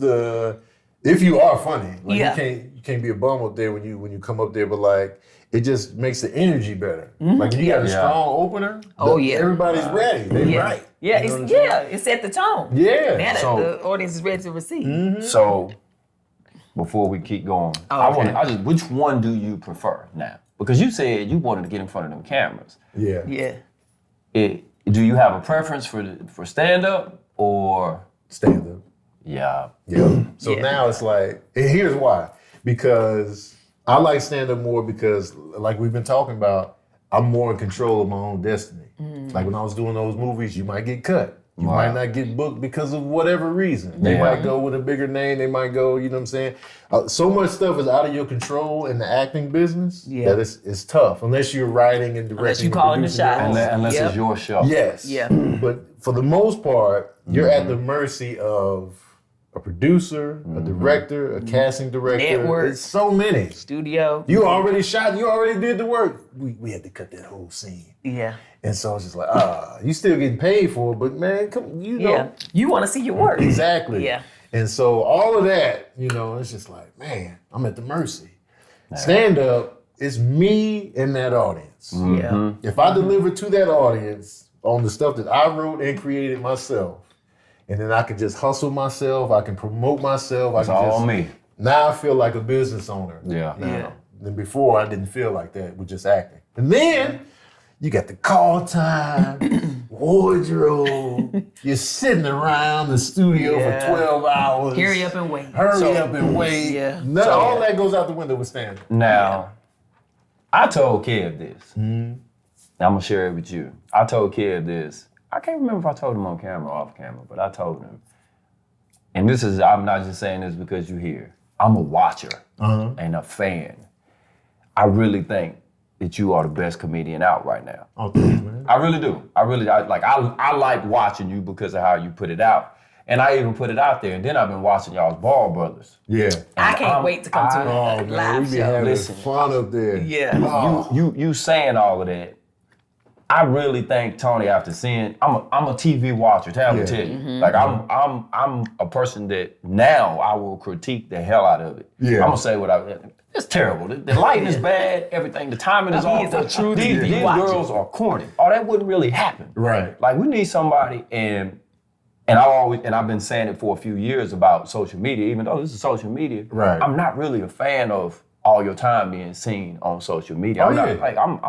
Speaker 3: if you are funny, like
Speaker 1: Yeah.
Speaker 3: you can't be a bum up there when you come up there, but like it just makes the energy better. Like if you got a strong opener, everybody's ready. They right.
Speaker 1: Yeah,
Speaker 3: You know what I'm saying?
Speaker 1: it set the tone.
Speaker 3: Yeah.
Speaker 1: Now that
Speaker 2: So-
Speaker 1: the audience is ready to receive.
Speaker 2: So, before we keep going, which one do you prefer now? Because you said you wanted to get in front of them cameras.
Speaker 3: Yeah.
Speaker 1: Yeah.
Speaker 2: Do you have a preference for stand up or?
Speaker 3: Stand up.
Speaker 2: Yeah.
Speaker 3: Yeah. So
Speaker 1: Yeah.
Speaker 3: now it's like, and here's why. Because I like stand up more because, like we've been talking about, I'm more in control of my own destiny. Like when I was doing those movies, you might get cut. You might not get booked because of whatever reason. They might go with a bigger name. They might go, you know what I'm saying? So much stuff is out of your control in the acting business that it's tough unless you're writing and directing.
Speaker 1: Unless you
Speaker 3: and
Speaker 1: calling the
Speaker 3: producing your
Speaker 1: shots.
Speaker 3: own.
Speaker 2: Unless
Speaker 1: Yep.
Speaker 2: it's your show.
Speaker 3: Yes.
Speaker 1: Yeah.
Speaker 3: But for the most part, you're at the mercy of a producer, a director, a casting director.
Speaker 1: Network.
Speaker 3: It's so many.
Speaker 1: Studio.
Speaker 3: You already shot, you already did the work. We had to cut that whole scene.
Speaker 1: Yeah.
Speaker 3: And so it's just like, you still getting paid for it, but man, come, you know.
Speaker 1: Yeah. You want to see your work.
Speaker 3: Exactly.
Speaker 1: Yeah.
Speaker 3: And so all of that, it's just like, man, I'm at the mercy. Stand up, it's me and that audience.
Speaker 1: Yeah.
Speaker 3: If I deliver to that audience on the stuff that I wrote and created myself, and then I can just hustle myself, I can promote myself.
Speaker 2: It's all me.
Speaker 3: Now I feel like a business owner.
Speaker 2: Yeah.
Speaker 3: Now. Then before I didn't feel like that with just acting. And then You got the call time, wardrobe. You're sitting around the studio for 12 hours.
Speaker 1: Hurry up and wait.
Speaker 3: Hurry up and wait.
Speaker 1: Yeah.
Speaker 3: All that goes out the window with stand-up.
Speaker 2: Now, I told Kev this. Now, I'm going to share it with you. I told Kev this. I can't remember if I told him on camera or off camera, but I told him. And this is, I'm not just saying this because you're here. I'm a watcher and a fan. I really think that you are the best comedian out right now.
Speaker 3: Oh, thanks, man.
Speaker 2: I really do. I like watching you because of how you put it out. And I even put it out there. And then I've been watching y'all's Ball Brothers.
Speaker 3: Yeah.
Speaker 1: I can't wait to come to a live
Speaker 3: we be
Speaker 1: show.
Speaker 3: having fun up there.
Speaker 1: Yeah.
Speaker 2: You saying all of that. I really think, Tony, after seeing, I'm a TV watcher, tell me, tell you. Like I'm a person that now I will critique the hell out of it.
Speaker 3: Yeah.
Speaker 2: I'm gonna say it's terrible. The lighting is bad, everything, the timing is off.
Speaker 1: He's a true
Speaker 2: These
Speaker 1: TV watcher.
Speaker 2: girls are corny. Oh, that wouldn't really happen.
Speaker 3: Right.
Speaker 2: Like we need somebody and I've been saying it for a few years about social media, even though this is social media.
Speaker 3: Right.
Speaker 2: I'm not really a fan of all your time being seen on social media. I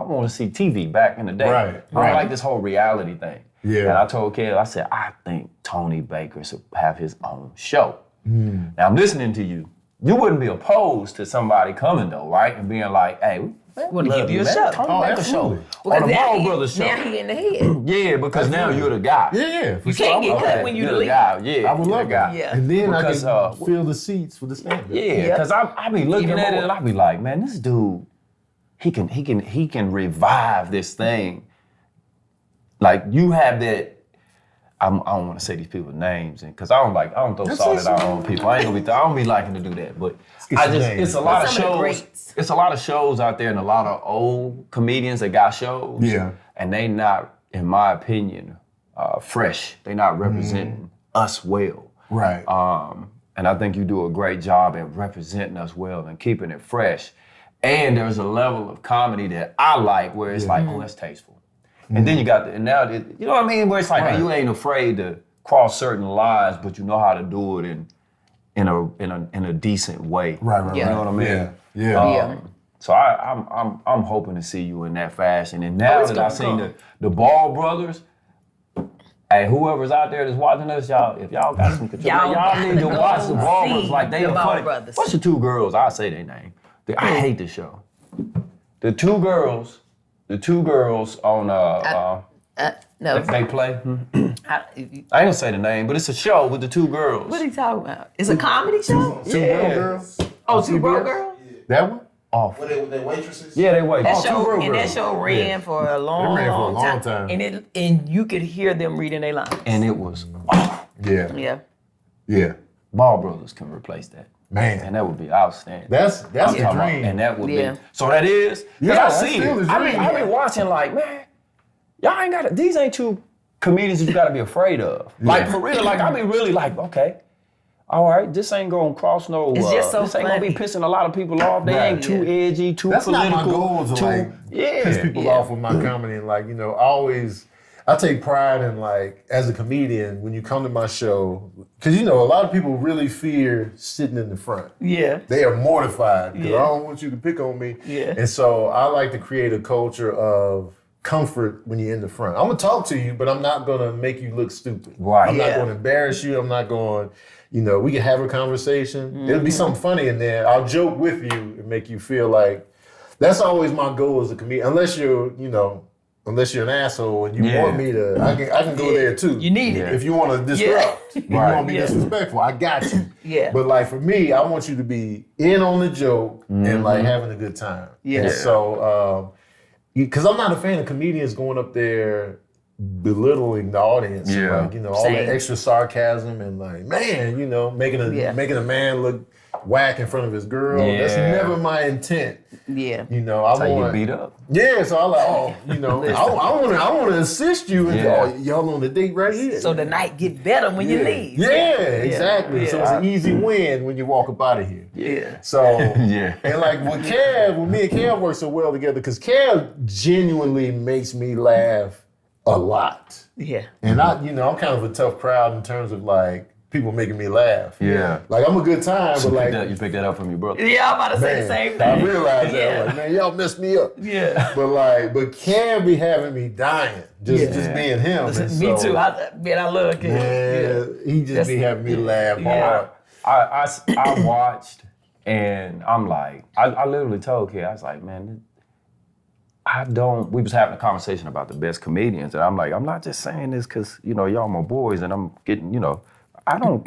Speaker 2: want to see TV back in the day.
Speaker 3: Right,
Speaker 2: I don't
Speaker 3: right.
Speaker 2: like this whole reality thing.
Speaker 3: Yeah.
Speaker 2: And I told Kev, I said, I think Tony Baker should have his own show. Now I'm listening to you. You wouldn't be opposed to somebody coming though, right? And being like, hey,
Speaker 1: Would give you a show.
Speaker 2: Tony Baker show.
Speaker 3: absolutely.
Speaker 2: On the Ball Brothers show.
Speaker 1: Now he in the head.
Speaker 2: Yeah, because now you're the guy.
Speaker 3: Yeah.
Speaker 1: You can't get cut when you
Speaker 2: you're
Speaker 1: the
Speaker 2: the
Speaker 1: lead.
Speaker 2: guy. Yeah,
Speaker 3: I would
Speaker 2: you're
Speaker 3: love
Speaker 2: the guy.
Speaker 3: that.
Speaker 1: Yeah.
Speaker 3: And then
Speaker 2: Because,
Speaker 3: I can fill the seats for the stand-up.
Speaker 2: Yeah, because I be looking
Speaker 1: Even
Speaker 2: at it
Speaker 1: more.
Speaker 2: and I be like, man, this dude, he can revive this thing. Like you have that. I don't want to say these people's names, and because I don't throw salt at our own people. I don't be liking to do that, but it's a lot of
Speaker 1: Some of the
Speaker 2: shows.
Speaker 1: greats.
Speaker 2: It's a lot of shows out there, and a lot of old comedians that got shows.
Speaker 3: Yeah.
Speaker 2: and they not, in my opinion, fresh. They not representing us well.
Speaker 3: Right.
Speaker 2: And I think you do a great job at representing us well and keeping it fresh. And there's a level of comedy that I like where it's like, oh, that's tasteful. And then you got you know what I mean? Where it's like you ain't afraid to cross certain lines, but you know how to do it in a decent way.
Speaker 3: Right.
Speaker 2: You know what I mean?
Speaker 3: Yeah.
Speaker 2: So I'm hoping to see you in that fashion. And now that I've seen the Ball Brothers, hey, whoever's out there that's watching us, y'all, if y'all got some control, y'all need to watch the Ball Brothers. Like they are funny.
Speaker 1: Brothers.
Speaker 2: What's the two girls? I'll say their name. I hate the show. The two girls on
Speaker 1: No.
Speaker 2: they play.
Speaker 1: I
Speaker 2: I ain't gonna say the name, but it's a show with the two girls.
Speaker 1: What are you talking about? It's a comedy show?
Speaker 3: Two Broke Girls?
Speaker 1: Oh, Two Broke Girls?
Speaker 3: That one?
Speaker 2: Off.
Speaker 4: Were they waitresses?
Speaker 2: Yeah, they wait.
Speaker 1: That
Speaker 3: Two
Speaker 1: show
Speaker 3: Broke
Speaker 1: and that
Speaker 3: Girls.
Speaker 1: show ran for a long,
Speaker 3: ran for a
Speaker 1: long
Speaker 3: long
Speaker 1: time.
Speaker 3: time.
Speaker 1: And you could hear them reading their lines.
Speaker 2: And it was off.
Speaker 3: Yeah.
Speaker 1: Yeah.
Speaker 2: Ball Brothers can replace that.
Speaker 3: Man.
Speaker 2: And that would be outstanding.
Speaker 3: That's the
Speaker 2: Talking about-
Speaker 3: dream.
Speaker 2: And that would
Speaker 1: Yeah.
Speaker 2: be. So that is?
Speaker 3: Yeah,
Speaker 2: I
Speaker 3: that's
Speaker 2: see
Speaker 3: still
Speaker 2: it.
Speaker 3: the dream.
Speaker 2: I be watching like, man, y'all ain't got these ain't two comedians that you gotta be afraid of. Like for real, like I be really like, okay, all right, this ain't gonna cross no,
Speaker 1: It's just so
Speaker 2: this ain't gonna be
Speaker 1: funny.
Speaker 2: pissing a lot of people off. They ain't too edgy, too
Speaker 3: That's not
Speaker 2: political.
Speaker 3: my goal to like piss people
Speaker 1: Yeah.
Speaker 3: off with my comedy. And like, I take pride in like, as a comedian, when you come to my show, because a lot of people really fear sitting in the front.
Speaker 1: Yeah.
Speaker 3: They are mortified because
Speaker 1: Yeah.
Speaker 3: I don't want you to pick on me.
Speaker 1: Yeah.
Speaker 3: And so I like to create a culture of comfort when you're in the front. I'm gonna talk to you, but I'm not gonna make you look stupid.
Speaker 2: Right.
Speaker 3: I'm not
Speaker 1: Yeah.
Speaker 3: gonna embarrass you. I'm not going, we can have a conversation. There'll be something funny in there. I'll joke with you and make you feel like that's always my goal as a comedian. Unless you're an asshole and you want me to, I can go there too.
Speaker 1: You need it.
Speaker 3: If you want to disrupt, if you want to be disrespectful, I got you.
Speaker 1: Yeah.
Speaker 3: But like for me, I want you to be in on the joke and like having a good time.
Speaker 1: Yeah.
Speaker 3: And so, because I'm not a fan of comedians going up there belittling the audience.
Speaker 2: Yeah.
Speaker 3: Like, all
Speaker 1: Same.
Speaker 3: that extra sarcasm and like, man, making a man look whack in front of his girl.
Speaker 2: Yeah.
Speaker 3: That's never my intent.
Speaker 1: Yeah.
Speaker 3: I
Speaker 2: That's how you
Speaker 3: want
Speaker 2: get beat up.
Speaker 3: yeah, so I'm like, I want to assist you. And
Speaker 2: Yeah.
Speaker 3: y'all on the date right here.
Speaker 1: So the night get better when you leave.
Speaker 3: Yeah, exactly.
Speaker 1: Yeah.
Speaker 3: So it's an easy win when you walk up out of here.
Speaker 1: Yeah.
Speaker 3: So
Speaker 2: Yeah.
Speaker 3: and like with me and Kev work so well together because Kev genuinely makes me laugh a lot.
Speaker 1: Yeah.
Speaker 3: And I'm kind of a tough crowd in terms of like people making me laugh.
Speaker 2: Yeah.
Speaker 3: Like I'm a good time, but like
Speaker 2: you picked that up from your brother.
Speaker 1: Yeah, I'm about to say the same thing.
Speaker 3: I realized that.
Speaker 1: Yeah.
Speaker 3: I'm like, man, y'all messed me up.
Speaker 1: Yeah.
Speaker 3: But Cam be having me dying. Just being him. And
Speaker 1: Me
Speaker 3: so,
Speaker 1: too. I love Cam.
Speaker 3: Man, he just be having me laugh hard.
Speaker 2: I watched and I'm like, I literally told Kid, I was like, man, we was having a conversation about the best comedians, and I'm like, I'm not just saying this because, y'all my boys and I'm getting, I'm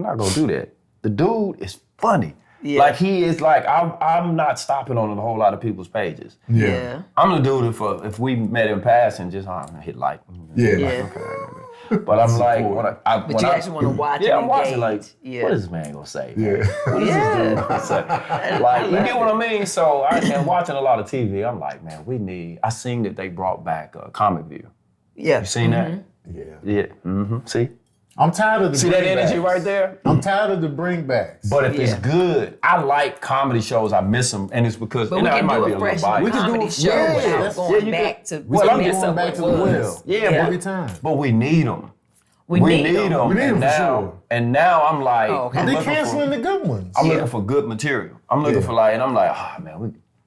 Speaker 2: not gonna do that. The dude is funny. Yeah. Like he is like, I'm not stopping on a whole lot of people's pages.
Speaker 1: Yeah.
Speaker 2: I'm gonna do it if we met in passing, just hit like.
Speaker 3: Yeah.
Speaker 2: Like, okay. But I'm like,
Speaker 1: but you actually want to watch it.
Speaker 2: Yeah, I'm watching
Speaker 1: engage.
Speaker 2: like, what is this man gonna say?
Speaker 3: Yeah.
Speaker 2: What is this dude gonna say? Like, you get what I mean? So I'm watching a lot of TV. I'm like, man, I seen that they brought back Comic View.
Speaker 1: Yeah.
Speaker 2: You seen that?
Speaker 3: Yeah.
Speaker 2: Yeah. Mm-hmm. See?
Speaker 3: I'm tired of the
Speaker 2: See that energy right there?
Speaker 3: I'm tired of the bringbacks.
Speaker 2: But if it's good, I like comedy shows. I miss them, and it's because
Speaker 1: we can
Speaker 2: might
Speaker 1: do
Speaker 2: be
Speaker 1: a
Speaker 2: a
Speaker 1: fresh
Speaker 2: little biased.
Speaker 1: comedy show without going back to.
Speaker 3: I'm going back to the well.
Speaker 2: Yeah,
Speaker 3: every time.
Speaker 2: But we need them.
Speaker 1: We need them.
Speaker 3: We need them for sure.
Speaker 2: And now I'm like,
Speaker 3: They canceling the good ones.
Speaker 2: I'm looking for good material. I'm looking for and I'm like,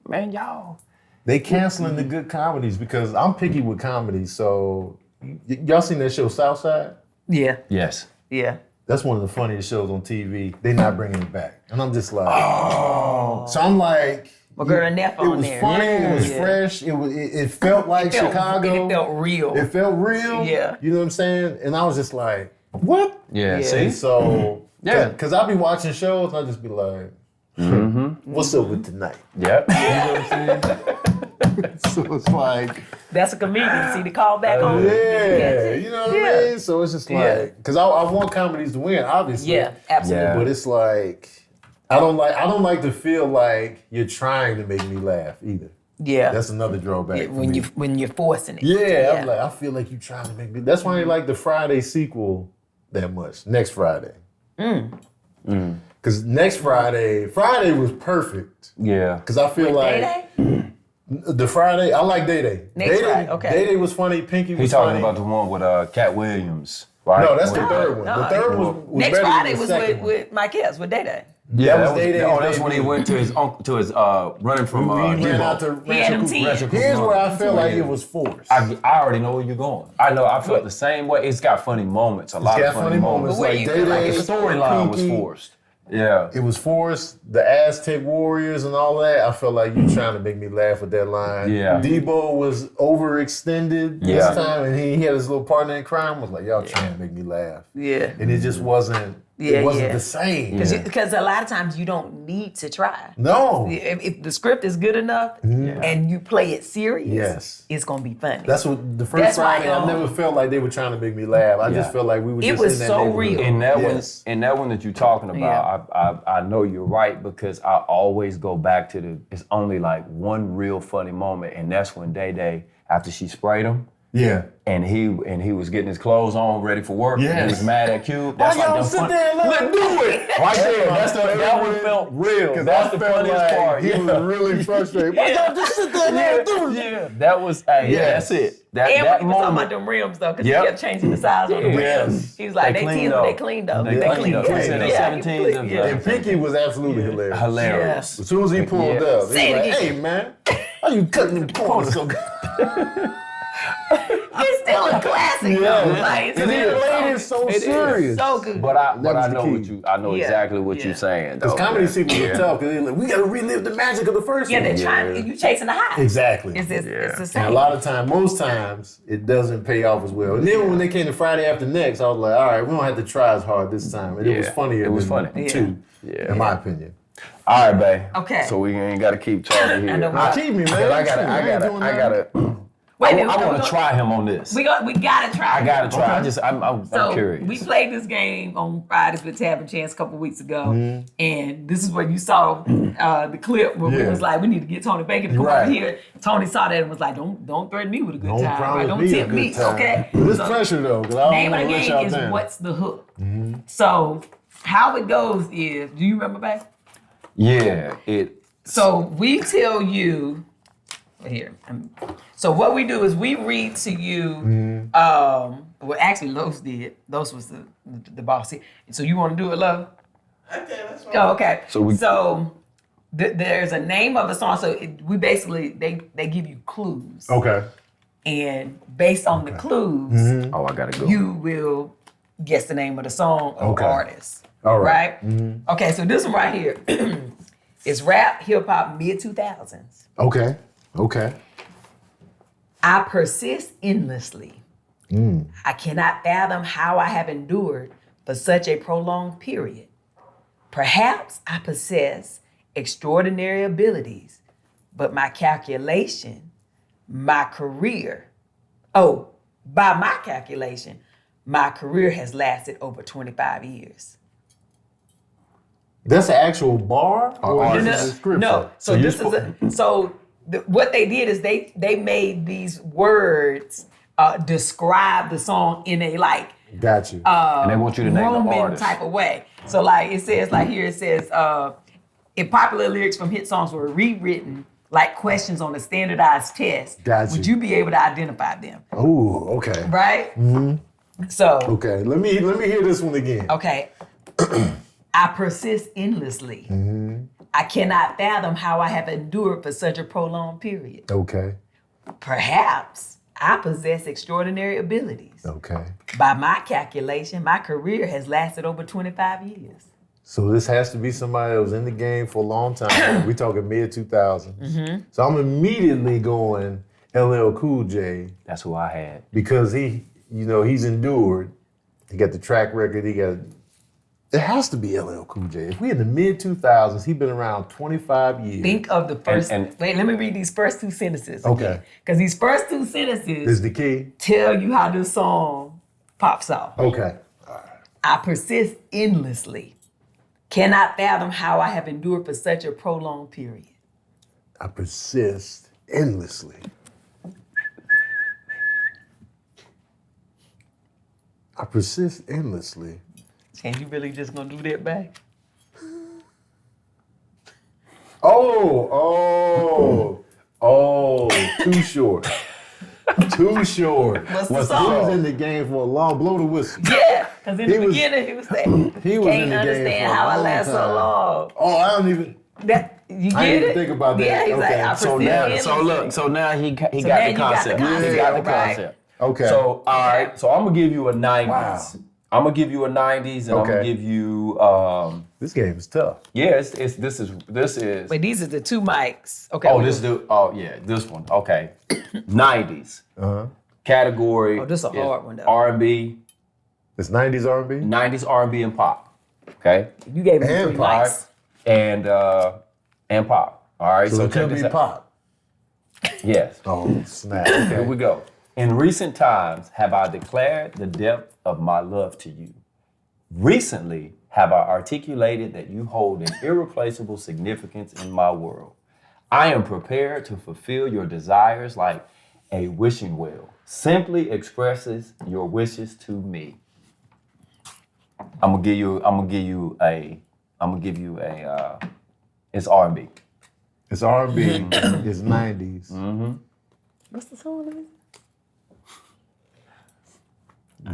Speaker 2: man, y'all.
Speaker 3: They canceling the good comedies because I'm picky with comedy. So y'all seen that show Southside?
Speaker 1: Yeah.
Speaker 2: Yes.
Speaker 1: Yeah.
Speaker 3: That's one of the funniest shows on TV. They're not bringing it back. And I'm just like, oh. So I'm like,
Speaker 1: well, girl, Neff on there.
Speaker 3: It was funny. It was fresh. It felt like Chicago.
Speaker 1: It felt real.
Speaker 3: It felt real.
Speaker 1: Yeah.
Speaker 3: You know what I'm saying? And I was just like, what?
Speaker 2: Yeah. See?
Speaker 3: And so, because I'll be watching shows and I'll just be like, what's up with tonight?
Speaker 2: Yep.
Speaker 3: You know what I'm saying? So it's like,
Speaker 1: that's a comedian. See the call back on.
Speaker 3: Yeah, you know what I mean? So it's just like, because I want comedies to win, obviously.
Speaker 1: Yeah, absolutely.
Speaker 2: Yeah.
Speaker 3: But it's like, I don't like to feel like you're trying to make me laugh either.
Speaker 1: Yeah.
Speaker 3: That's another drawback.
Speaker 1: When you're forcing it.
Speaker 3: Yeah, I'm like, I feel like you're trying to make me. That's why I ain't like the Friday sequel that much. Next Friday. Because next Friday was perfect.
Speaker 2: Yeah.
Speaker 3: Because I feel like.
Speaker 1: Day-Day?
Speaker 3: The Friday, I like Day-Day.
Speaker 1: Next Friday, okay.
Speaker 3: Day-Day was funny, Pinky was
Speaker 2: He's
Speaker 3: funny.
Speaker 2: talking about the one with Cat Williams, right?
Speaker 3: No, that's the third one. The third one was
Speaker 1: Next
Speaker 3: better
Speaker 1: Friday
Speaker 3: than the
Speaker 1: was
Speaker 3: second
Speaker 1: with Mike Epps, with Day-Day.
Speaker 3: Yeah, that was Day-Day.
Speaker 2: Oh, that's when he went to his running from
Speaker 3: he ran out to
Speaker 1: He had them teeth.
Speaker 3: Here's where I felt like it was forced.
Speaker 2: I already know where you're going. I know. I felt the same way. It's got funny moments. A lot of funny moments.
Speaker 3: Like Day-Day,
Speaker 2: the storyline was forced. Yeah.
Speaker 3: It was forced. The Aztec Warriors and all that. I felt like you trying to make me laugh with that line.
Speaker 2: Yeah.
Speaker 3: Debo was overextended this time, and he had his little partner in crime. Was like, y'all trying to make me laugh.
Speaker 1: Yeah.
Speaker 3: And it just wasn't. It wasn't the same.
Speaker 1: Because a lot of times you don't need to try.
Speaker 3: No.
Speaker 1: If the script is good enough and you play it serious, it's gonna be funny.
Speaker 3: That's what the first Friday. I never felt like they were trying to make me laugh. I just felt like we were.
Speaker 1: It
Speaker 3: just
Speaker 1: was
Speaker 3: in that
Speaker 1: so
Speaker 3: neighborhood.
Speaker 1: real.
Speaker 2: In that one that you're talking about, I know you're right because I always go back to it's only like one real funny moment, and that's when Day-Day, after she sprayed him.
Speaker 3: Yeah.
Speaker 2: And he was getting his clothes on, ready for work.
Speaker 3: Yes.
Speaker 2: And he was mad at Cube. That's
Speaker 3: Why y'all sit there and let him do it?
Speaker 2: Right there. That one felt real. That's the funniest part.
Speaker 3: He was really frustrated. Why y'all just sit there and let him do it?
Speaker 2: Yeah. That was, that's it.
Speaker 1: And when
Speaker 2: that
Speaker 1: he was talking
Speaker 2: moment.
Speaker 1: about them rims though, because he kept changing the size on the rims. He was like, they cleaned up. They cleaned up.
Speaker 2: They cleaned up. He said 17.
Speaker 3: And Pinky was absolutely hilarious.
Speaker 2: Hilarious.
Speaker 3: As soon as he pulled up, he was
Speaker 1: Say it
Speaker 3: like,
Speaker 1: again.
Speaker 3: hey man, how you cutting them corners so good?
Speaker 1: It's still a classic though. Like,
Speaker 3: It's so serious.
Speaker 1: So good.
Speaker 2: But I
Speaker 3: was
Speaker 2: know
Speaker 3: the
Speaker 2: what
Speaker 3: key.
Speaker 2: I know exactly what you're saying.
Speaker 3: Because comedy sequels are tough. Because like, we got to relive the magic of the first one.
Speaker 1: They're trying. You chasing the high.
Speaker 3: Exactly.
Speaker 1: It's the same.
Speaker 3: And a lot of times, most times, it doesn't pay off as well. And then when they came to Friday After Next, I was like, all right, we don't have to try as hard this time. And it was funnier.
Speaker 2: It was
Speaker 3: than
Speaker 2: funny.
Speaker 3: two, in my opinion.
Speaker 2: All right, babe.
Speaker 1: Okay.
Speaker 2: So we ain't got to keep Charlie here.
Speaker 1: I know.
Speaker 3: Keep me, man.
Speaker 2: I gotta.
Speaker 1: Wait,
Speaker 2: I want to try him on this.
Speaker 1: We gotta try.
Speaker 2: I gotta try. I'm curious.
Speaker 1: We played this game on Fridays with Tab and Chance a couple weeks ago, and this is where you saw the clip where we was like, we need to get Tony Bacon to come over here. Tony saw that and was like, don't threaten me with a good time. Right? Don't tempt me. Okay.
Speaker 3: There's pressure though, because I
Speaker 1: name
Speaker 3: don't
Speaker 1: of the
Speaker 3: want to let
Speaker 1: game
Speaker 3: y'all
Speaker 1: is
Speaker 3: down.
Speaker 1: what's the hook. So how it goes is, do you remember, babe?
Speaker 2: Yeah.
Speaker 1: So we tell you here. So what we do is we read to you. Well, actually, Los did. Los was the boss here. So you want to do it, Lo?
Speaker 4: Okay, that's fine.
Speaker 1: Oh, okay.
Speaker 2: So
Speaker 1: There's a name of the song. So we basically they give you clues.
Speaker 3: Okay.
Speaker 1: And based on the clues,
Speaker 2: Oh, I gotta go.
Speaker 1: you will guess the name of the song or artist.
Speaker 3: All right.
Speaker 1: Okay, so this one right here is rap, hip hop, mid 2000s.
Speaker 3: Okay. Okay.
Speaker 1: I persist endlessly. I cannot fathom how I have endured for such a prolonged period. Perhaps I possess extraordinary abilities, but my calculation, my career, by my calculation, my career has lasted over 25 years.
Speaker 3: That's an actual bar or is it a description?
Speaker 1: No. So this is what they did is they made these words describe the song in a like
Speaker 3: Got you.
Speaker 2: and they want you to name the
Speaker 1: Roman
Speaker 2: artist.
Speaker 1: type of way. So like it says like here it says if popular lyrics from hit songs were rewritten like questions on a standardized test,
Speaker 3: Got
Speaker 1: would
Speaker 3: you.
Speaker 1: you be able to identify them?
Speaker 3: Ooh, okay.
Speaker 1: Right? So
Speaker 3: Okay. Let me hear this one again.
Speaker 1: okay. I persist endlessly. I cannot fathom how I have endured for such a prolonged period.
Speaker 3: Okay.
Speaker 1: Perhaps I possess extraordinary abilities.
Speaker 3: Okay.
Speaker 1: By my calculation, my career has lasted over 25 years.
Speaker 3: So this has to be somebody that was in the game for a long time. We talking mid 2000s. So I'm immediately going LL Cool J
Speaker 2: That's who I had.
Speaker 3: because he's endured. He got the track record. It has to be LL Cool J. If we in the mid 2000s, he been around 25 years.
Speaker 1: Think of the first.
Speaker 2: And-
Speaker 1: wait, let me read these first two sentences.
Speaker 3: Okay.
Speaker 1: Because these first two
Speaker 3: Is
Speaker 1: sentences
Speaker 3: the key?
Speaker 1: tell you how this song pops off.
Speaker 3: Okay.
Speaker 1: I persist endlessly. Cannot fathom how I have endured for such a prolonged period.
Speaker 3: I persist endlessly. I persist endlessly.
Speaker 1: And you really just gonna do that back?
Speaker 3: Too short. Too short.
Speaker 1: What's the
Speaker 3: He
Speaker 1: song?
Speaker 3: was in the game for a long, blow the whistle.
Speaker 1: Yeah, because in the
Speaker 3: He was-
Speaker 1: beginning he was saying,
Speaker 3: He was
Speaker 1: can't
Speaker 3: in the game
Speaker 1: understand
Speaker 3: for a
Speaker 1: how I
Speaker 3: long
Speaker 1: last so
Speaker 3: time.
Speaker 1: long.
Speaker 3: Oh, I don't even.
Speaker 1: That you get
Speaker 3: I didn't
Speaker 1: it?
Speaker 3: even think about that.
Speaker 1: Yeah, he's like,
Speaker 3: Okay.
Speaker 1: I
Speaker 2: So
Speaker 1: persist
Speaker 2: now,
Speaker 1: endlessly.
Speaker 2: so now he got
Speaker 1: now
Speaker 2: the
Speaker 1: you got the
Speaker 2: concept.
Speaker 1: concept,
Speaker 2: He got the
Speaker 1: right.
Speaker 2: concept.
Speaker 3: Okay.
Speaker 2: So all right. So I'm gonna give you a 90s.
Speaker 3: Wow.
Speaker 2: I'm gonna give you a 90s, and I'm gonna
Speaker 3: Okay.
Speaker 2: give you
Speaker 3: This game is tough.
Speaker 2: this is.
Speaker 1: Wait, these are the two mics. Okay.
Speaker 2: Oh,
Speaker 1: wait,
Speaker 2: this
Speaker 1: wait.
Speaker 2: dude. Oh yeah, this one. Okay. 90s category.
Speaker 1: Oh, this a
Speaker 2: is
Speaker 1: hard one, though.
Speaker 2: R&B,
Speaker 3: It's 90s R&B?
Speaker 2: 90s R&B and pop. Okay.
Speaker 1: You gave me
Speaker 3: And
Speaker 1: three
Speaker 3: pop.
Speaker 1: mics.
Speaker 2: And pop. All right.
Speaker 3: So it
Speaker 2: check
Speaker 3: could
Speaker 2: this
Speaker 3: be
Speaker 2: out.
Speaker 3: pop.
Speaker 2: Yes.
Speaker 3: Oh, snap.
Speaker 2: Here
Speaker 3: Okay.
Speaker 2: we go. In recent times, have I declared the depth of my love to you? Recently, have I articulated that you hold an irreplaceable significance in my world? I am prepared to fulfill your desires like a wishing well. Simply expresses your wishes to me. I'm gonna give you a. It's R&B.
Speaker 3: It's R&B. It's 90s.
Speaker 1: What's the song?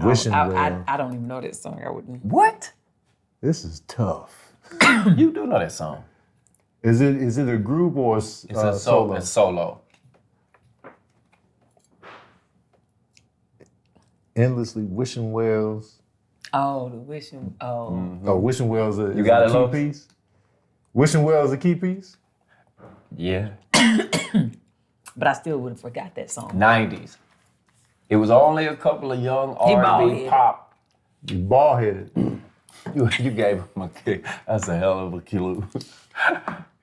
Speaker 3: Wishing well.
Speaker 1: I don't even know that song. I wouldn't.
Speaker 2: What?
Speaker 3: This is tough.
Speaker 2: You do know that song.
Speaker 3: Is it a group or
Speaker 2: It's a solo. It's solo.
Speaker 3: Endlessly wishing wells.
Speaker 1: Oh, the wishing. Oh,
Speaker 3: Oh, wishing wells is
Speaker 2: got
Speaker 3: a
Speaker 2: it,
Speaker 3: key
Speaker 2: Los?
Speaker 3: piece. Wishing wells a key piece.
Speaker 2: Yeah.
Speaker 1: but I still would have forgot that song.
Speaker 2: 90s. It was only a couple of young
Speaker 1: He
Speaker 2: R&B
Speaker 1: bald-headed.
Speaker 2: pop.
Speaker 3: You bald headed.
Speaker 2: You gave him a kick. That's a hell of a clue.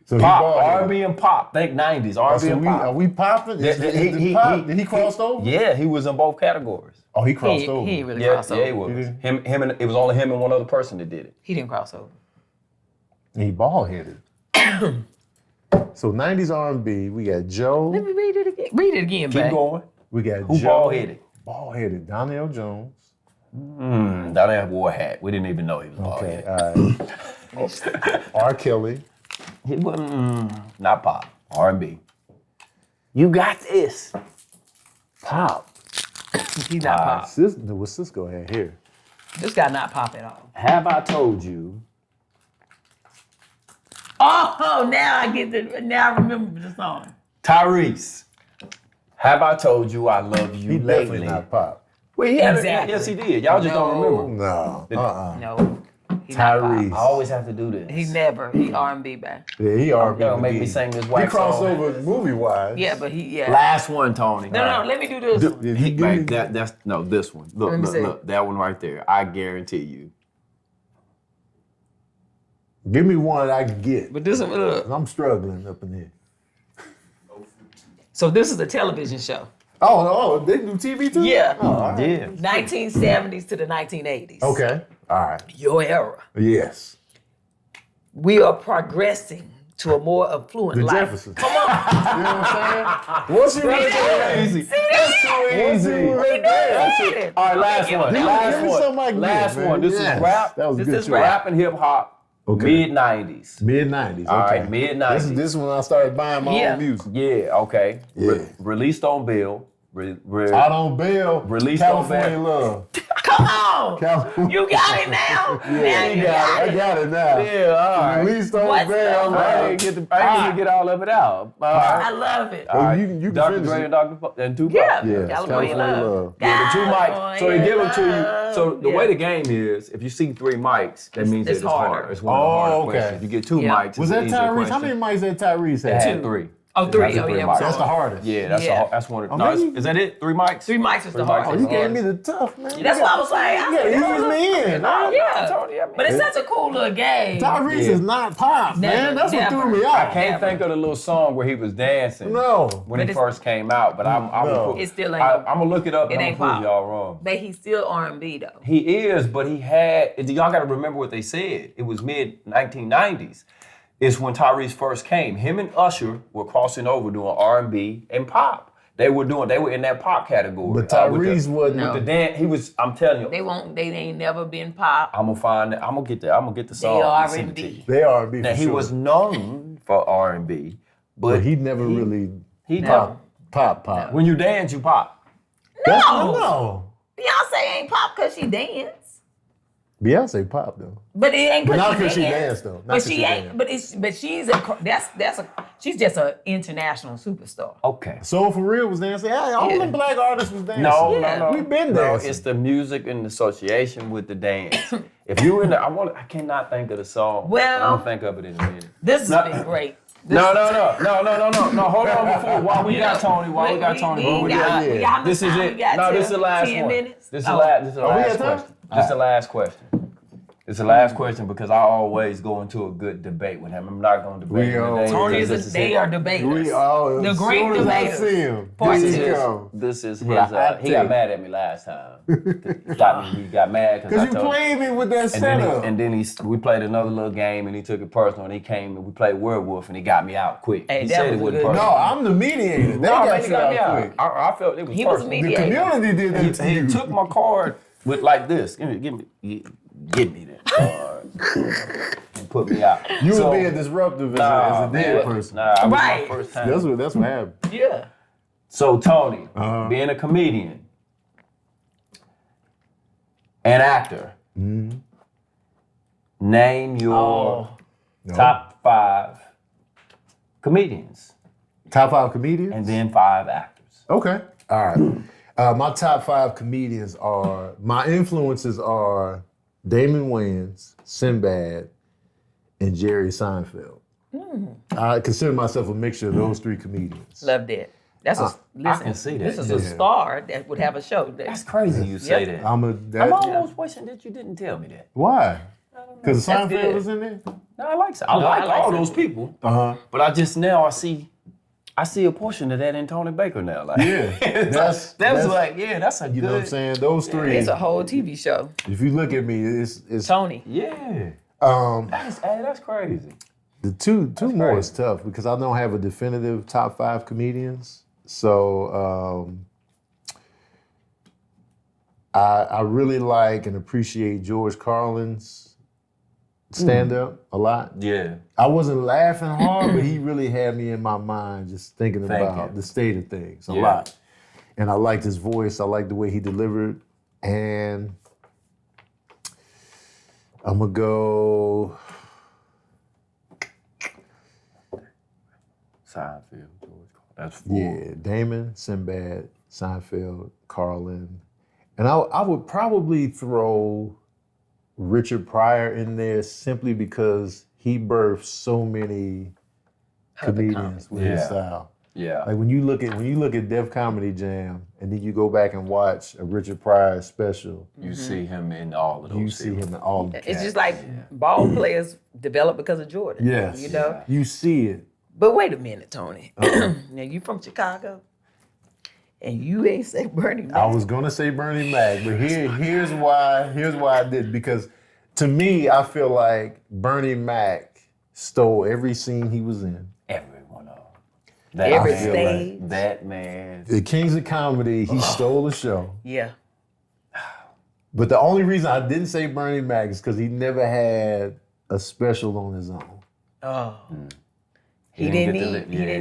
Speaker 3: So he
Speaker 2: Pop,
Speaker 3: bald-headed.
Speaker 2: R&B and pop. Think 90s, R&B
Speaker 3: So
Speaker 2: and pop.
Speaker 3: are we popping? Did he cross over?
Speaker 2: Yeah, he was in both categories.
Speaker 3: Oh, he
Speaker 1: He,
Speaker 3: crossed over.
Speaker 1: he ain't really
Speaker 2: Yeah,
Speaker 1: crossed over.
Speaker 2: yeah, he was.
Speaker 3: He did?
Speaker 2: Him, and it was only him and one other person that did it.
Speaker 1: He didn't cross over.
Speaker 3: He bald headed. So 90s R&B. We got Joe.
Speaker 1: Let me read it again. Read it again,
Speaker 2: Keep
Speaker 1: babe.
Speaker 2: going.
Speaker 3: We got
Speaker 2: Who
Speaker 3: Joe.
Speaker 2: bald-headed?
Speaker 3: Bald headed. Donnell Jones.
Speaker 2: Donnell wore a hat. We didn't even know he was
Speaker 3: Okay.
Speaker 2: bald-headed.
Speaker 3: All right. R. Kelly.
Speaker 2: He wasn't, not pop, R&B. You got this. Pop.
Speaker 1: He's not pop.
Speaker 3: What Cisco had here?
Speaker 1: This guy not pop at all.
Speaker 2: Have I told you?
Speaker 1: Oh, now I remember the song.
Speaker 2: Tyrese. Have I told you I love you
Speaker 3: He
Speaker 2: lately?
Speaker 3: definitely not pop.
Speaker 2: Well, he had
Speaker 1: Exactly.
Speaker 2: Yes, he did. Y'all just don't remember.
Speaker 3: No.
Speaker 1: No. He not
Speaker 3: Tyrese.
Speaker 1: pop.
Speaker 2: I always have to do this.
Speaker 1: He R&B back.
Speaker 3: Yeah, he R&B.
Speaker 2: Y'all make me sing this
Speaker 3: He
Speaker 2: white song.
Speaker 3: crossover movie-wise.
Speaker 1: Yeah, but yeah.
Speaker 2: Last one, Tony.
Speaker 1: No, let me do this one.
Speaker 3: Did he give me
Speaker 2: That's this one.
Speaker 1: Let me see.
Speaker 2: Look, that one right there. I guarantee you.
Speaker 3: Give me one I can get.
Speaker 1: But this one, look.
Speaker 3: I'm struggling up in here.
Speaker 1: So this is a television show.
Speaker 3: Oh, they do TV too?
Speaker 1: Yeah.
Speaker 3: Oh, all right.
Speaker 2: Yeah.
Speaker 1: 1970s to the 1980s.
Speaker 3: Okay. All right.
Speaker 1: Your era.
Speaker 3: Yes.
Speaker 1: We are progressing to a more affluent
Speaker 3: The
Speaker 1: life.
Speaker 3: Jeffersons.
Speaker 1: Come on.
Speaker 3: You know what I'm saying? What's your
Speaker 2: That's too easy. That's too easy. All right, last one.
Speaker 3: Give me something I can
Speaker 2: Last
Speaker 3: get,
Speaker 2: one.
Speaker 3: man.
Speaker 2: This
Speaker 3: Yes.
Speaker 2: is rap.
Speaker 3: That was
Speaker 1: This
Speaker 3: good
Speaker 1: is
Speaker 3: choice.
Speaker 1: rap.
Speaker 2: Rap and hip hop.
Speaker 3: Okay.
Speaker 2: Mid-90s.
Speaker 3: Mid-90s.
Speaker 2: All
Speaker 3: Okay.
Speaker 2: right, mid-90s.
Speaker 3: This is when I started buying my own music.
Speaker 2: Yeah, okay.
Speaker 3: Yeah.
Speaker 2: Released on Bill.
Speaker 3: Out on bail.
Speaker 2: Released on
Speaker 3: California
Speaker 2: bail.
Speaker 3: Love.
Speaker 1: Come on.
Speaker 3: California.
Speaker 1: You got it now. Now you got
Speaker 3: I
Speaker 1: it.
Speaker 3: got it now.
Speaker 2: Yeah, all right.
Speaker 3: Released on
Speaker 1: What's
Speaker 3: bail.
Speaker 1: the-
Speaker 2: I didn't get all of it out. All
Speaker 1: I
Speaker 2: right.
Speaker 1: love it.
Speaker 2: All right.
Speaker 3: you can
Speaker 2: Dr.
Speaker 3: finish
Speaker 2: Dre
Speaker 3: it.
Speaker 2: and Dr. and Tupac.
Speaker 1: Yeah.
Speaker 3: Yeah,
Speaker 1: California
Speaker 3: California
Speaker 1: love.
Speaker 3: Love.
Speaker 2: Yeah, the two mics. So they give them to you. So the
Speaker 1: Yeah.
Speaker 2: way the game is, if you see 3 mics, that means
Speaker 1: it's
Speaker 2: that it's hard.
Speaker 1: harder.
Speaker 2: It's one of the
Speaker 3: Oh,
Speaker 2: harder
Speaker 3: okay.
Speaker 2: questions. You get 2
Speaker 1: Yeah.
Speaker 2: mics.
Speaker 3: Was
Speaker 2: it's
Speaker 3: that
Speaker 2: an easier
Speaker 3: Tyrese? How
Speaker 2: question.
Speaker 3: many mics did Tyrese
Speaker 2: It
Speaker 3: have?
Speaker 2: had 3.
Speaker 1: Oh, 3.
Speaker 2: That's a
Speaker 1: Oh,
Speaker 2: three
Speaker 1: yeah.
Speaker 2: mic.
Speaker 3: That's the hardest.
Speaker 2: Yeah, that's one of the.
Speaker 3: Oh,
Speaker 2: No,
Speaker 3: man,
Speaker 2: is that it? 3 mics?
Speaker 1: 3 mics is the
Speaker 2: mics.
Speaker 1: hardest.
Speaker 3: Oh, you gave me the tough, man.
Speaker 1: That's why I was like,
Speaker 3: Yeah, ease me in.
Speaker 1: yeah. But it's such a cool little game.
Speaker 3: Tyrese is not pop, man.
Speaker 1: Never,
Speaker 3: That's what
Speaker 1: never.
Speaker 3: threw me
Speaker 2: I
Speaker 3: out.
Speaker 2: can't think of the little song where he was dancing.
Speaker 3: No.
Speaker 2: When
Speaker 1: But
Speaker 2: he
Speaker 1: it's-
Speaker 2: first came out, but I'm
Speaker 3: No.
Speaker 1: It still ain't.
Speaker 2: I'm gonna look it up
Speaker 1: It
Speaker 2: and I'm
Speaker 1: ain't
Speaker 2: gonna
Speaker 1: pop.
Speaker 2: prove y'all wrong.
Speaker 1: But he's still R&B though.
Speaker 2: He is, but he had. Y'all got to remember what they said. It was mid 1990s. It's when Tyrese first came. Him and Usher were crossing over doing R&B and pop. They were in that pop category.
Speaker 3: But Tyrese wasn't.
Speaker 1: No.
Speaker 2: with the dance. He was. I'm telling you.
Speaker 1: They ain't never been pop.
Speaker 2: I'm gonna find. I'm gonna get the song.
Speaker 1: They
Speaker 2: and send it to
Speaker 1: R&B.
Speaker 2: you.
Speaker 3: They R&B
Speaker 2: Now
Speaker 3: for
Speaker 2: he
Speaker 3: sure.
Speaker 2: was known for R&B,
Speaker 3: but he never really
Speaker 2: he
Speaker 1: No.
Speaker 3: pop.
Speaker 2: When you dance, you pop.
Speaker 3: That's,
Speaker 1: No.
Speaker 3: no.
Speaker 1: Beyonce ain't pop because she dance.
Speaker 3: Beyonce pop though.
Speaker 1: But it ain't
Speaker 3: But
Speaker 1: because
Speaker 3: not 'cause she danced, though. Not
Speaker 1: But
Speaker 3: 'cause
Speaker 1: she
Speaker 3: she
Speaker 1: ain't.
Speaker 3: danced.
Speaker 1: But she's just an international superstar.
Speaker 2: Okay.
Speaker 3: Soul for Real was dancing. Hey, all
Speaker 1: Yeah.
Speaker 3: them black artists was dancing.
Speaker 2: No,
Speaker 1: Yeah.
Speaker 2: no, no.
Speaker 3: We been
Speaker 2: No,
Speaker 3: dancing.
Speaker 2: it's the music in association with the dance. If you in the, I cannot think of the song.
Speaker 1: Well-
Speaker 2: I'm gonna think of it in a minute.
Speaker 1: This has
Speaker 2: No.
Speaker 1: been great.
Speaker 2: No. Hold on before. While we got Tony. While we got Tony.
Speaker 1: We got
Speaker 2: This is it. No, this is the last
Speaker 1: 10
Speaker 2: one.
Speaker 1: minutes.
Speaker 2: This is the
Speaker 1: Oh.
Speaker 2: last. This is the
Speaker 3: we
Speaker 2: last
Speaker 3: got time?
Speaker 2: question. This is the last question. It's the last question because I always go into a good debate with him. I'm not going to debate
Speaker 3: We
Speaker 2: him
Speaker 3: always-
Speaker 2: today.
Speaker 1: Tony
Speaker 2: because
Speaker 1: is they are debaters.
Speaker 3: We all
Speaker 1: The
Speaker 3: as
Speaker 1: great
Speaker 3: soon as I
Speaker 1: debaters.
Speaker 3: see him.
Speaker 1: Part
Speaker 3: here
Speaker 2: This
Speaker 3: he
Speaker 1: two.
Speaker 2: is
Speaker 3: come.
Speaker 2: this is his.
Speaker 3: With a hot
Speaker 2: He got
Speaker 3: take.
Speaker 2: mad at me last time. He got mad because I
Speaker 3: Cause you
Speaker 2: told him.
Speaker 3: played me with that setup.
Speaker 2: And then we played another little game and he took it personal and he came and we played Werewolf and he got me out quick.
Speaker 1: Hey,
Speaker 2: He
Speaker 1: that
Speaker 2: said
Speaker 1: was
Speaker 2: it
Speaker 1: a
Speaker 2: wasn't
Speaker 1: good-
Speaker 2: personal.
Speaker 3: No, I'm the mediator. They
Speaker 2: No,
Speaker 3: got
Speaker 2: man, he
Speaker 3: you
Speaker 2: got me
Speaker 3: out
Speaker 2: out.
Speaker 3: quick.
Speaker 2: I felt it was
Speaker 1: He was
Speaker 2: personal.
Speaker 1: a
Speaker 3: The
Speaker 1: mediator.
Speaker 3: community did that to
Speaker 2: He
Speaker 3: you.
Speaker 2: took my card with like this. Give me that card. And put me out.
Speaker 3: You
Speaker 2: So,
Speaker 3: were being disruptive as
Speaker 2: nah,
Speaker 3: a dead
Speaker 2: man.
Speaker 3: person.
Speaker 2: Nah, it was
Speaker 1: Right.
Speaker 2: my first time.
Speaker 3: That's what happened.
Speaker 1: Yeah.
Speaker 2: So Tony,
Speaker 3: Uh-huh.
Speaker 2: being a comedian, an actor,
Speaker 3: Mm-hmm.
Speaker 2: name your top 5 comedians
Speaker 3: Top 5 comedians?
Speaker 2: and then 5 actors.
Speaker 3: Okay. All right. My top 5 comedians are, my influences are Damon Wayans, Sinbad, and Jerry Seinfeld. I consider myself a mixture of those 3 comedians.
Speaker 1: Love that. That's a listen.
Speaker 2: can see that,
Speaker 1: This is a
Speaker 2: yeah.
Speaker 1: star that would have a show.
Speaker 2: That's crazy you say that.
Speaker 3: I'm
Speaker 2: I'm almost wishing that you didn't tell me that.
Speaker 3: Why? Because
Speaker 1: That's
Speaker 3: Seinfeld
Speaker 1: good.
Speaker 3: was in there?
Speaker 2: No, I like
Speaker 1: I like
Speaker 2: all
Speaker 1: Seinfeld.
Speaker 2: those people,
Speaker 3: Uh-huh.
Speaker 2: but I just now I see a portion of that in Tony Baker now. Like,
Speaker 3: Yeah.
Speaker 2: that's like, yeah, that's a
Speaker 3: You
Speaker 2: good.
Speaker 3: know what I'm saying? Those 3.
Speaker 1: It's a whole TV show.
Speaker 3: If you look at me, it's
Speaker 1: Tony.
Speaker 2: Yeah,
Speaker 3: um
Speaker 2: that's crazy.
Speaker 3: the two more
Speaker 2: crazy.
Speaker 3: is tough because I don't have a definitive top 5 comedians. So I really like and appreciate George Carlin's stand-up a lot.
Speaker 2: Yeah.
Speaker 3: I wasn't laughing hard, but he really had me in my mind just thinking about the state of things a lot. And I liked his voice. I liked the way he delivered. And I'm going to go...
Speaker 2: Seinfeld. That's 4.
Speaker 3: Yeah, Damon, Sinbad, Seinfeld, Carlin. And I would probably throw Richard Pryor in there simply because he birthed so many comedians with his style.
Speaker 2: Yeah.
Speaker 3: Like when you look at Def Comedy Jam and then you go back and watch a Richard Pryor special,
Speaker 2: You see him in all of those.
Speaker 3: you see him in all of
Speaker 1: It's just like ball players develop because of Jordan.
Speaker 3: Yes.
Speaker 1: You know?
Speaker 3: You see it.
Speaker 1: But wait a minute, Tony. Now you from Chicago, and you ain't say Bernie Mac.
Speaker 3: I was gonna say Bernie Mac, but here's why I did, because to me, I feel like Bernie Mac stole every scene he was in.
Speaker 2: Every one of them.
Speaker 1: Every stage.
Speaker 2: That man.
Speaker 3: The Kings of Comedy, he stole the show.
Speaker 1: Yeah.
Speaker 3: But the only reason I didn't say Bernie Mac is because he never had a special on his own.
Speaker 1: Oh. He didn't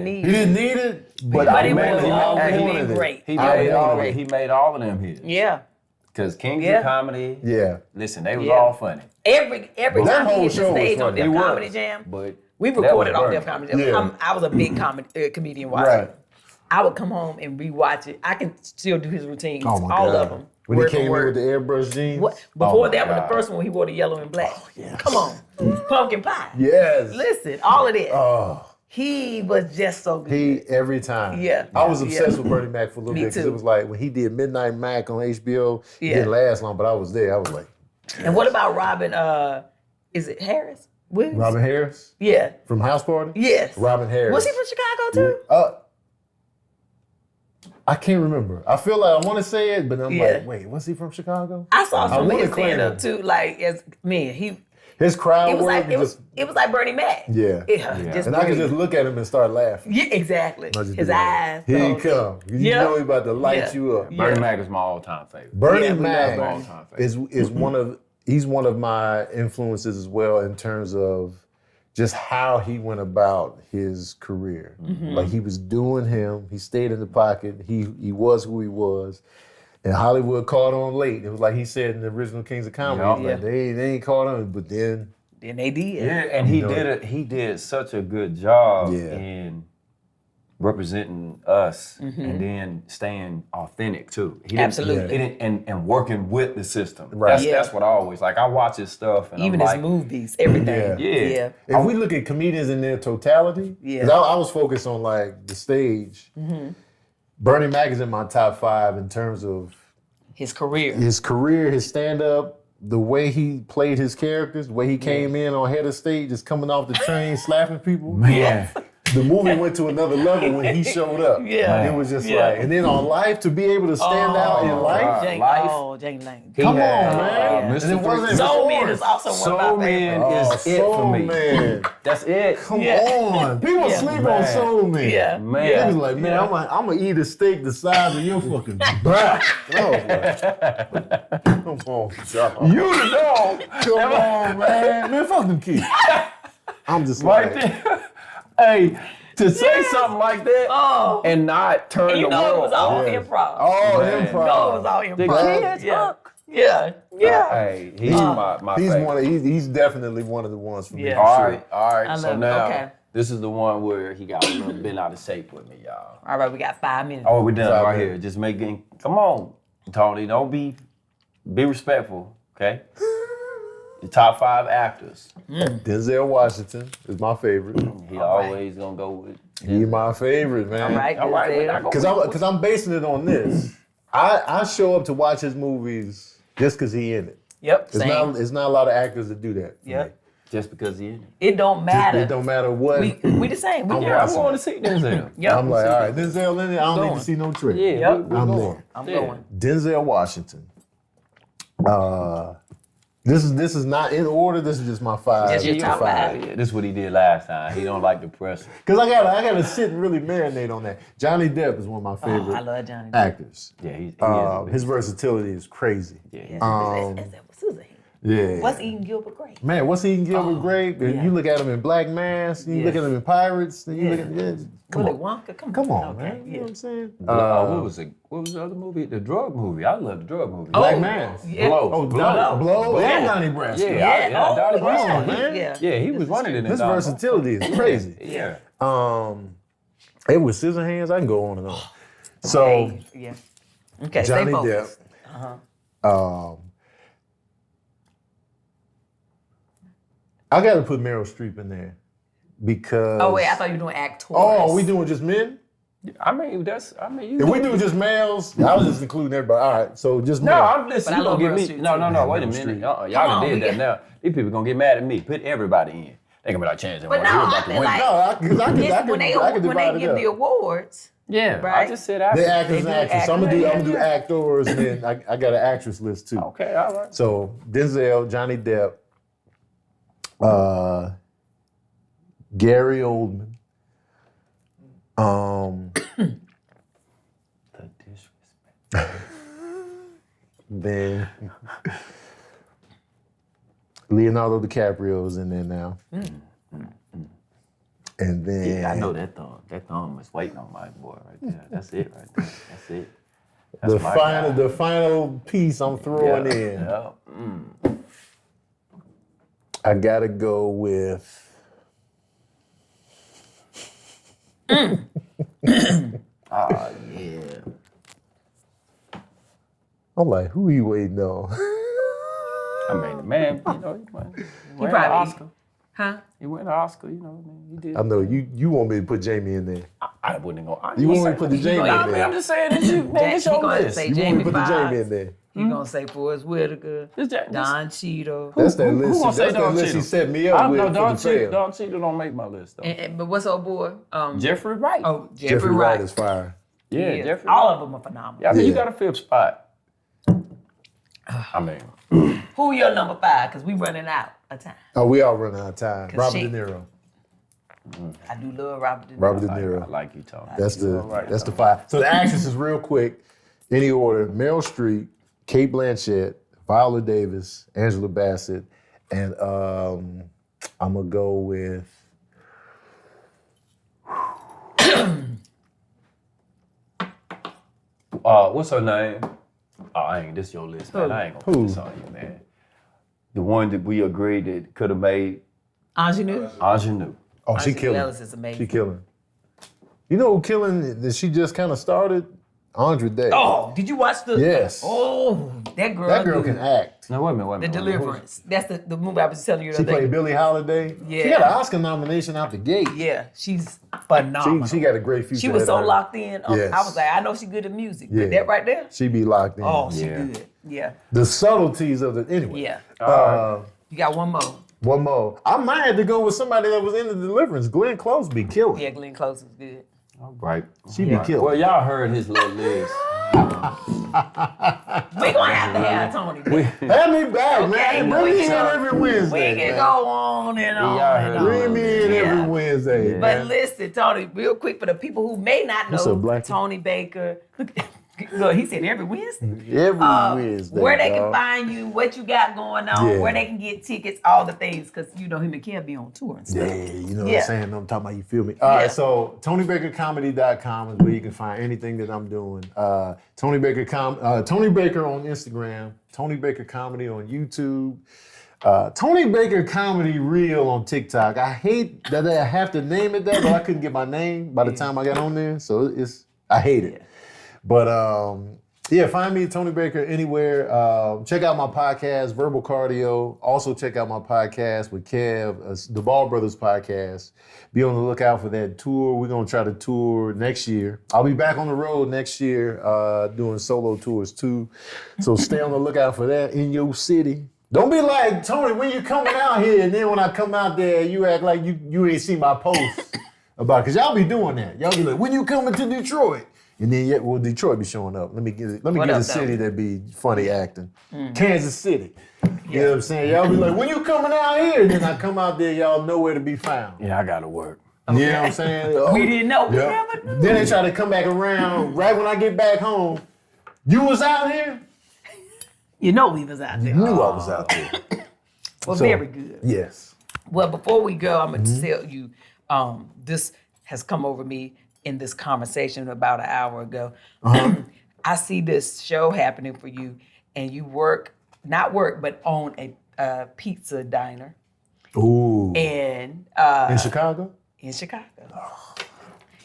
Speaker 1: need it.
Speaker 3: But
Speaker 1: But
Speaker 3: I
Speaker 1: it
Speaker 3: wanted
Speaker 1: was
Speaker 3: it.
Speaker 1: all
Speaker 3: I
Speaker 1: he
Speaker 3: wanted
Speaker 1: did
Speaker 3: it.
Speaker 1: great.
Speaker 2: He
Speaker 3: I
Speaker 2: made all of them hits.
Speaker 1: Yeah.
Speaker 2: Because Kings
Speaker 1: Yeah.
Speaker 2: of Comedy,
Speaker 3: Yeah.
Speaker 2: listen, they was
Speaker 1: Yeah.
Speaker 2: all funny.
Speaker 1: Every
Speaker 3: That
Speaker 1: time
Speaker 3: whole
Speaker 1: he hit
Speaker 3: show
Speaker 1: the
Speaker 3: was
Speaker 1: stage on
Speaker 3: funny.
Speaker 1: Def
Speaker 2: It was.
Speaker 1: Comedy Jam,
Speaker 2: But
Speaker 1: we
Speaker 2: that
Speaker 1: recorded
Speaker 2: was
Speaker 1: on
Speaker 2: Bernie.
Speaker 1: Def Comedy Jam.
Speaker 3: Yeah.
Speaker 1: I was a big comedian watcher.
Speaker 3: Right.
Speaker 1: I would come home and rewatch it. I can still do his routines,
Speaker 3: Oh my
Speaker 1: all
Speaker 3: God.
Speaker 1: of them.
Speaker 3: When he
Speaker 1: word for
Speaker 3: came in
Speaker 1: word.
Speaker 3: with the airbrush jeans.
Speaker 1: What? Before
Speaker 2: my
Speaker 1: that, when the
Speaker 2: God.
Speaker 1: first one, he wore the yellow and black.
Speaker 3: Oh, yes.
Speaker 1: Come on. Pumpkin pie.
Speaker 3: Yes.
Speaker 1: Listen, all of that.
Speaker 3: Oh,
Speaker 1: He was just so good.
Speaker 3: he every time.
Speaker 1: Yeah.
Speaker 3: I was
Speaker 1: Yeah.
Speaker 3: obsessed with Bernie Mac for a little
Speaker 1: Me
Speaker 3: bit because
Speaker 1: too.
Speaker 3: it was like when he did Midnight Mac on HBO, it
Speaker 1: Yeah.
Speaker 3: didn't last long, but I was there. I was like,
Speaker 1: And what about Robin, is it Harris? Williams?
Speaker 3: Robin Harris
Speaker 1: Yeah.
Speaker 3: from House Party?
Speaker 1: Yes.
Speaker 3: Robin Harris.
Speaker 1: Was he from Chicago too?
Speaker 3: I can't remember. I feel like I want to say it, but I'm
Speaker 1: Yeah.
Speaker 3: like, wait, was he from Chicago?
Speaker 1: I saw some of
Speaker 3: wanna
Speaker 1: his
Speaker 3: claim
Speaker 1: stand up
Speaker 3: him.
Speaker 1: too. Like as man,
Speaker 3: His crowd
Speaker 1: it was
Speaker 3: work
Speaker 1: like it
Speaker 3: just
Speaker 1: was like Bernie Mac.
Speaker 3: yeah.
Speaker 1: Just
Speaker 3: And I can
Speaker 1: brilliant.
Speaker 3: just look at him and start laughing.
Speaker 1: Yeah, exactly.
Speaker 3: I just
Speaker 1: His
Speaker 3: do that.
Speaker 1: eyes. the
Speaker 3: Here he
Speaker 1: whole thing.
Speaker 3: come. You
Speaker 1: Yeah.
Speaker 3: know he about to light
Speaker 1: Yeah.
Speaker 3: you up.
Speaker 1: Yeah.
Speaker 2: Bernie Mac is my all-time favorite.
Speaker 3: Bernie
Speaker 1: Yeah, we love
Speaker 3: Mac
Speaker 1: Bernie.
Speaker 2: All-time favorite.
Speaker 3: is he's one of my influences as well in terms of just how he went about his career. Like he was doing him. He stayed in the pocket. He was who he was. And Hollywood caught on late. It was like he said in the original Kings of Comedy.
Speaker 2: Yeah.
Speaker 3: Like, they ain't caught on, but then
Speaker 1: Then they did.
Speaker 2: Yeah, and he did such a good job
Speaker 3: Yeah.
Speaker 2: in representing us and then staying authentic too. He didn't-
Speaker 1: Absolutely.
Speaker 2: he didn't- and working with the system.
Speaker 3: Right.
Speaker 2: That's what I always like. I watch his stuff and
Speaker 1: Even
Speaker 2: I'm
Speaker 1: his
Speaker 2: like,
Speaker 1: movies, everything.
Speaker 2: Yeah.
Speaker 3: if we look at comedians in their totality,
Speaker 1: Yeah.
Speaker 3: 'cause I was focused on like the stage. Bernie Mac is in my top 5 in terms of
Speaker 1: His career.
Speaker 3: his career, his stand-up, the way he played his characters, the way he came in on head of stage, just coming off the train, slapping people.
Speaker 2: man,
Speaker 3: The movie went to another level when he showed up.
Speaker 1: Yeah.
Speaker 3: It was just
Speaker 1: Yeah.
Speaker 3: like, and then on Life, to be able to stand out in Life,
Speaker 1: Jane Lane.
Speaker 3: come on,
Speaker 2: had,
Speaker 3: man.
Speaker 2: Mr.
Speaker 3: And it wasn't
Speaker 1: Soul
Speaker 3: before.
Speaker 1: Man is also one
Speaker 2: Soul
Speaker 1: of my
Speaker 2: Man
Speaker 1: favorites.
Speaker 2: is it for me.
Speaker 3: Man.
Speaker 2: That's it.
Speaker 3: Come
Speaker 1: Yeah.
Speaker 3: on. People
Speaker 1: Yeah.
Speaker 3: sleep on
Speaker 2: Man.
Speaker 3: Soul Man.
Speaker 1: Yeah.
Speaker 2: Man.
Speaker 3: They was like, man, I'm gonna eat a steak the size of your fucking back. Come on, y'all.
Speaker 2: You the dog.
Speaker 3: Come on, man. Man, fuck them kids. I'm just
Speaker 2: Right
Speaker 3: like,
Speaker 2: there. Hey, to say something like that
Speaker 1: Oh.
Speaker 2: and not turn
Speaker 1: And you
Speaker 2: the
Speaker 1: know it
Speaker 2: world
Speaker 1: was all
Speaker 2: off.
Speaker 3: Yes.
Speaker 1: improv.
Speaker 3: oh,
Speaker 2: Man.
Speaker 3: improv.
Speaker 1: No, it was all
Speaker 2: The
Speaker 1: improv.
Speaker 2: kids
Speaker 1: yeah.
Speaker 2: up.
Speaker 1: Yeah. Yeah.
Speaker 2: Hey, he's my
Speaker 3: He's
Speaker 2: favorite.
Speaker 3: he's definitely one of the ones for me.
Speaker 1: Yeah.
Speaker 3: for
Speaker 2: All
Speaker 3: sure.
Speaker 2: right, all right.
Speaker 1: I
Speaker 2: So
Speaker 1: love it.
Speaker 2: now
Speaker 1: Okay.
Speaker 2: this is the one where he got a little bit out of shape with me, y'all.
Speaker 1: All right, we got 5 minutes.
Speaker 2: Oh, we're done
Speaker 3: Five
Speaker 2: right
Speaker 3: minutes.
Speaker 2: here. Just making. Come on, Tony. Don't be respectful, okay? The top 5 actors.
Speaker 3: Denzel Washington is my favorite.
Speaker 2: He
Speaker 1: All right.
Speaker 2: always gonna go with.
Speaker 3: He's my favorite, man.
Speaker 1: All right.
Speaker 2: All right, we're not gonna-
Speaker 3: Because I'm basing it on this. I show up to watch his movies just because he in it.
Speaker 1: Yep.
Speaker 3: It's
Speaker 1: Same.
Speaker 3: not a lot of actors that do that. for
Speaker 1: Yep.
Speaker 3: me.
Speaker 2: Just because he in it.
Speaker 1: It don't matter.
Speaker 3: It don't matter what.
Speaker 1: We the same. We
Speaker 3: I'm
Speaker 1: do.
Speaker 2: I
Speaker 3: watching.
Speaker 2: want to see Denzel.
Speaker 1: Yep.
Speaker 3: I'm like, all right, Denzel in it. I don't need
Speaker 1: Going.
Speaker 3: to see no trick.
Speaker 2: Yeah,
Speaker 1: Yep.
Speaker 3: I'm
Speaker 2: going.
Speaker 3: there.
Speaker 1: I'm
Speaker 2: Yeah.
Speaker 1: going.
Speaker 3: Denzel Washington. This is not in order. This is just my 5.
Speaker 1: Just your top 5.
Speaker 2: Yeah, this is what he did last time. He don't like the press.
Speaker 3: Because I gotta sit and really marinate on that. Johnny Depp is one of my
Speaker 1: Oh,
Speaker 3: favorite
Speaker 1: I love Johnny Depp.
Speaker 3: actors.
Speaker 2: Yeah, he is.
Speaker 3: His versatility is crazy.
Speaker 2: Yeah,
Speaker 1: Yes,
Speaker 3: Um,
Speaker 1: that's Susan.
Speaker 3: Yeah.
Speaker 1: What's eating Gilbert Grape?
Speaker 3: Man, what's eating Gilbert Grape?
Speaker 1: yeah.
Speaker 3: You look at him in Black Mass, you look at him in Pirates, then you look at
Speaker 1: Willy Wonka, come on,
Speaker 3: man. You know what I'm saying?
Speaker 2: What was the other movie? The drug movie. I love the drug movie.
Speaker 3: Black Mass.
Speaker 1: Yeah.
Speaker 3: Blow, and Donnie Brasco.
Speaker 2: Donnie Brasco,
Speaker 3: man.
Speaker 2: Yeah, he was running in
Speaker 3: His
Speaker 2: that.
Speaker 3: versatility is crazy.
Speaker 2: Yeah.
Speaker 3: It was Scissorhands. I can go on and on. So,
Speaker 1: yeah. Okay,
Speaker 3: Johnny
Speaker 1: stay
Speaker 3: Depp.
Speaker 1: focused.
Speaker 3: I got to put Meryl Streep in there because.
Speaker 1: Oh wait, I thought you were doing actors.
Speaker 3: Oh, we doing just men?
Speaker 2: I mean,
Speaker 3: If we do just males, I was just including everybody. All right, so just
Speaker 2: No,
Speaker 3: males.
Speaker 2: I'm listening.
Speaker 1: But I
Speaker 2: You gonna
Speaker 1: love
Speaker 2: get
Speaker 1: Meryl
Speaker 2: me?
Speaker 1: Streep
Speaker 2: No,
Speaker 1: too.
Speaker 2: wait a minute. Y'all done did that now. These people gonna get mad at me. Put everybody in. They gonna be like, change that
Speaker 1: But
Speaker 2: one.
Speaker 1: no,
Speaker 2: You're
Speaker 1: I
Speaker 2: about to
Speaker 1: feel
Speaker 2: win.
Speaker 1: like when they give the awards,
Speaker 2: Yeah,
Speaker 1: right?
Speaker 2: I just said
Speaker 3: The
Speaker 2: actors.
Speaker 3: actors and
Speaker 1: do
Speaker 3: actresses. So I'm
Speaker 1: actors.
Speaker 3: gonna do actors, and then I got an actress list too.
Speaker 2: Okay, all right.
Speaker 3: So Denzel, Johnny Depp, Gary Oldman,
Speaker 2: The disrespect.
Speaker 3: then Leonardo DiCaprio's in there now. And then
Speaker 2: Yeah, I know that thumb. That thumb is waiting on my boy right there. That's it right there. That's it. That's my guy.
Speaker 3: the final piece I'm throwing in.
Speaker 2: Yeah.
Speaker 3: I gotta go with.
Speaker 2: Yeah.
Speaker 3: I'm like, who you waiting on?
Speaker 2: I mean, the man, you know, he won an
Speaker 1: probably-
Speaker 2: Oscar.
Speaker 1: huh?
Speaker 2: He won an Oscar, you know, man. He did.
Speaker 3: I know you want me to put Jamie in there.
Speaker 2: I wouldn't go.
Speaker 3: You want me to put the Jamie in
Speaker 2: I mean,
Speaker 3: there?
Speaker 2: I'm just saying that you, man, it's
Speaker 1: He
Speaker 2: your
Speaker 1: gonna
Speaker 2: list.
Speaker 1: say
Speaker 3: You want me
Speaker 1: Jamie
Speaker 3: to put the Jamie in
Speaker 1: Foxx.
Speaker 3: there?
Speaker 1: He gonna say Forrest Whitaker,
Speaker 2: This-
Speaker 1: Don Cheadle.
Speaker 3: That's that
Speaker 2: Who
Speaker 3: list.
Speaker 2: gonna say
Speaker 3: That's that
Speaker 2: Don
Speaker 3: list he
Speaker 2: Cheadle?
Speaker 3: set me up with
Speaker 2: No,
Speaker 3: for
Speaker 2: Don
Speaker 3: the fail.
Speaker 2: Cheadle don't make my list though.
Speaker 1: But what's old boy?
Speaker 2: Jeffrey Wright.
Speaker 1: Oh,
Speaker 3: Jeffrey Wright is fire.
Speaker 2: yeah, Jeffrey.
Speaker 1: All
Speaker 2: Wright.
Speaker 1: of them are phenomenal.
Speaker 2: Yeah, I mean, you
Speaker 3: Yeah.
Speaker 2: got a fifth spot. I mean,
Speaker 1: Who your number 5? Because we running out of time.
Speaker 3: Oh, we all running out of time.
Speaker 1: 'Cause
Speaker 3: Robert
Speaker 1: she-
Speaker 3: De Niro.
Speaker 1: I do love Robert De Niro.
Speaker 3: Robert De
Speaker 2: I
Speaker 3: Niro.
Speaker 2: like you, Tony.
Speaker 3: That's the
Speaker 2: Right,
Speaker 3: that's the
Speaker 2: Tony.
Speaker 3: 5. So the actresses real quick, any order: Meryl Streep, Kate Blanchett, Viola Davis, Angela Bassett, and I'm gonna go with.
Speaker 2: What's her name? Oh, I ain't. This your list, man. I ain't gonna put this on you, man. The one that we agreed that could have made
Speaker 1: Ingenue.
Speaker 2: Ingenue.
Speaker 3: Oh, she
Speaker 1: Angela
Speaker 3: killing.
Speaker 1: Ellis is amazing.
Speaker 3: She killing. You know who killing that she just kind of started? Andre Day.
Speaker 1: Oh, did you watch the?
Speaker 3: Yes.
Speaker 1: Oh, that girl.
Speaker 3: That girl can act.
Speaker 2: No, wait a minute.
Speaker 1: The Deliverance. That's the movie I was telling you the
Speaker 3: She
Speaker 1: other day.
Speaker 3: played Billie Holiday.
Speaker 1: Yeah.
Speaker 3: She got an Oscar nomination out the gate.
Speaker 1: Yeah, she's phenomenal.
Speaker 3: She got a great future.
Speaker 1: She was
Speaker 3: ahead
Speaker 1: so
Speaker 3: of her.
Speaker 1: locked in.
Speaker 3: Yes.
Speaker 1: I was like, I know she's good at music,
Speaker 3: Yeah.
Speaker 1: but that right there,
Speaker 3: She be locked in.
Speaker 1: oh, she
Speaker 2: Yeah.
Speaker 1: good. Yeah,
Speaker 3: The subtleties of it. Anyway.
Speaker 1: yeah. You got one more.
Speaker 3: One more. I might have to go with somebody that was in the Deliverance. Glenn Close be killing.
Speaker 1: Yeah, Glenn Close is good.
Speaker 2: All right.
Speaker 3: She be killing.
Speaker 2: Well, y'all heard his little list.
Speaker 1: We gonna have to have Tony.
Speaker 3: Have me back, man.
Speaker 1: we
Speaker 3: Bring me in
Speaker 1: can-
Speaker 3: every Wednesday.
Speaker 1: We can
Speaker 3: man.
Speaker 1: go on and on
Speaker 2: Yeah, I
Speaker 1: and
Speaker 2: heard
Speaker 1: on.
Speaker 3: Bring me in
Speaker 1: Yeah.
Speaker 3: every Wednesday,
Speaker 1: But
Speaker 3: man.
Speaker 1: listen, Tony, real quick for the people who may not
Speaker 3: What's
Speaker 1: know
Speaker 3: up, Blackie?
Speaker 1: Tony Baker. Look, he said every Wednesday.
Speaker 3: Every Wednesday.
Speaker 1: Where they can
Speaker 3: dog.
Speaker 1: find you, what you got going on,
Speaker 3: Yeah.
Speaker 1: where they can get tickets, all the things, because you know him and Kim be on tour and stuff.
Speaker 3: Yeah, you know what
Speaker 1: Yeah.
Speaker 3: I'm saying? I'm talking about, you feel me? All
Speaker 1: Yeah.
Speaker 3: right, so TonyBakerComedy.com is where you can find anything that I'm doing. Tony Baker on Instagram, Tony Baker Comedy on YouTube, Tony Baker Comedy Reel on TikTok. I hate that I have to name it that, but I couldn't get my name by the time I got on there, so I hate it. But yeah, find me Tony Baker anywhere. Check out my podcast, Verbal Cardio. Also check out my podcast with Kev, the Ball Brothers podcast. Be on the lookout for that tour. We're gonna try to tour next year. I'll be back on the road next year doing solo tours too. So stay on the lookout for that in your city. Don't be like, Tony, when you coming out here, and then when I come out there, you act like you ain't see my post about, because y'all be doing that. Y'all be like, when you coming to Detroit? And then, Detroit be showing up. Let me get a city that be funny acting. Kansas City. You know what I'm saying? Y'all be like, when you coming out here? And then I come out there, y'all know where to be found.
Speaker 2: Yeah, I gotta work.
Speaker 3: You know what I'm saying? Oh,
Speaker 1: We didn't know. We
Speaker 3: yeah.
Speaker 1: never knew.
Speaker 3: Then they try to come back around right when I get back home. You was out here?
Speaker 1: You know we was out there.
Speaker 3: You knew I was out there.
Speaker 1: Well,
Speaker 3: So,
Speaker 1: very good.
Speaker 3: Yes.
Speaker 1: Well, before we go, I'm going to tell you, this has come over me in this conversation about an hour ago. I see this show happening for you, and you but own a pizza diner.
Speaker 3: Ooh.
Speaker 1: And
Speaker 3: in Chicago?
Speaker 1: In Chicago.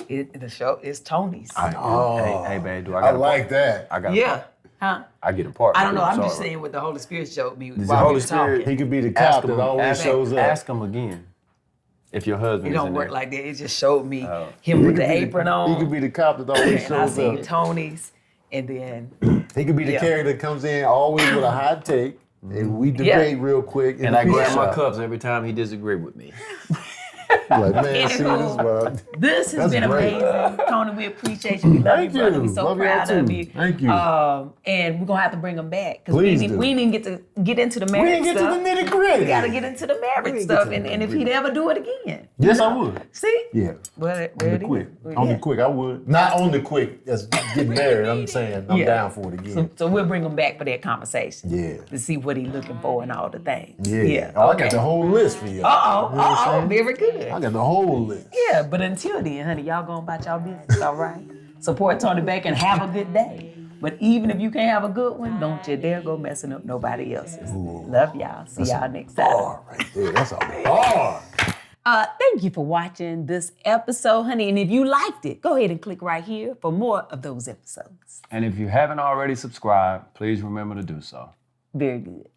Speaker 1: The show is Tony's.
Speaker 2: Hey, babe, do I
Speaker 3: I
Speaker 2: got
Speaker 3: like that.
Speaker 2: I got
Speaker 1: Yeah. Huh?
Speaker 2: I get a part.
Speaker 1: I don't know. I'm
Speaker 2: Sorry.
Speaker 1: just saying what the Holy Spirit showed me
Speaker 2: the
Speaker 1: while we
Speaker 2: Holy
Speaker 1: were
Speaker 2: Spirit-
Speaker 1: talking.
Speaker 3: He could be the cop that always shows up.
Speaker 2: Ask him again if your husband
Speaker 1: It
Speaker 2: is
Speaker 1: don't
Speaker 2: in
Speaker 1: work
Speaker 2: there.
Speaker 1: like that. It just showed me him with the apron on.
Speaker 3: He could be the cop that always
Speaker 1: and I
Speaker 3: shows
Speaker 1: seen
Speaker 3: up.
Speaker 1: Tony's, and then
Speaker 3: He could be the
Speaker 1: Yeah.
Speaker 3: character that comes in always with a hot take, and we debate real quick.
Speaker 2: And I grab my cups every time he disagree with me.
Speaker 3: Like, man, see this,
Speaker 1: Anywho,
Speaker 3: bro.
Speaker 1: this has
Speaker 3: That's
Speaker 1: been
Speaker 3: great.
Speaker 1: amazing. Tony, we appreciate you. We love
Speaker 3: Thank
Speaker 1: you, brother.
Speaker 3: you.
Speaker 1: We're so
Speaker 3: Love y'all
Speaker 1: proud of
Speaker 3: too.
Speaker 1: you.
Speaker 3: Thank you.
Speaker 1: And we're going to have to bring him back. Because
Speaker 3: Please
Speaker 1: we
Speaker 3: do.
Speaker 1: didn't get to get into the
Speaker 3: We
Speaker 1: marriage
Speaker 3: didn't get to
Speaker 1: stuff.
Speaker 3: the nitty gritty.
Speaker 1: We got to get into the marriage
Speaker 3: get
Speaker 1: stuff.
Speaker 3: to the
Speaker 1: And if
Speaker 3: nitty-gritty.
Speaker 1: he'd ever do it again.
Speaker 3: Yes, I would.
Speaker 1: See?
Speaker 3: Yeah.
Speaker 1: Well,
Speaker 3: On
Speaker 1: there
Speaker 3: the
Speaker 1: it
Speaker 3: quick.
Speaker 1: is.
Speaker 3: On
Speaker 1: Yeah.
Speaker 3: the quick, I would. Not on the quick. That's getting married. I'm saying I'm
Speaker 1: Yeah.
Speaker 3: down for it again.
Speaker 1: So we'll bring him back for that conversation.
Speaker 3: Yeah.
Speaker 1: To see what he's looking for and all the things.
Speaker 3: Yeah. Oh,
Speaker 1: okay.
Speaker 3: I got the whole list for you.
Speaker 1: Very good.
Speaker 3: I got the whole list.
Speaker 1: Yeah, but until then, honey, y'all go about y'all business, all right? Support Tony Baker and have a good day. But even if you can't have a good one, don't you dare go messing up nobody else's. Love y'all. See y'all next time.
Speaker 3: Bar right there. That's a bar.
Speaker 1: Thank you for watching this episode, honey. And if you liked it, go ahead and click right here for more of those episodes.
Speaker 2: And if you haven't already subscribed, please remember to do so.
Speaker 1: Very good.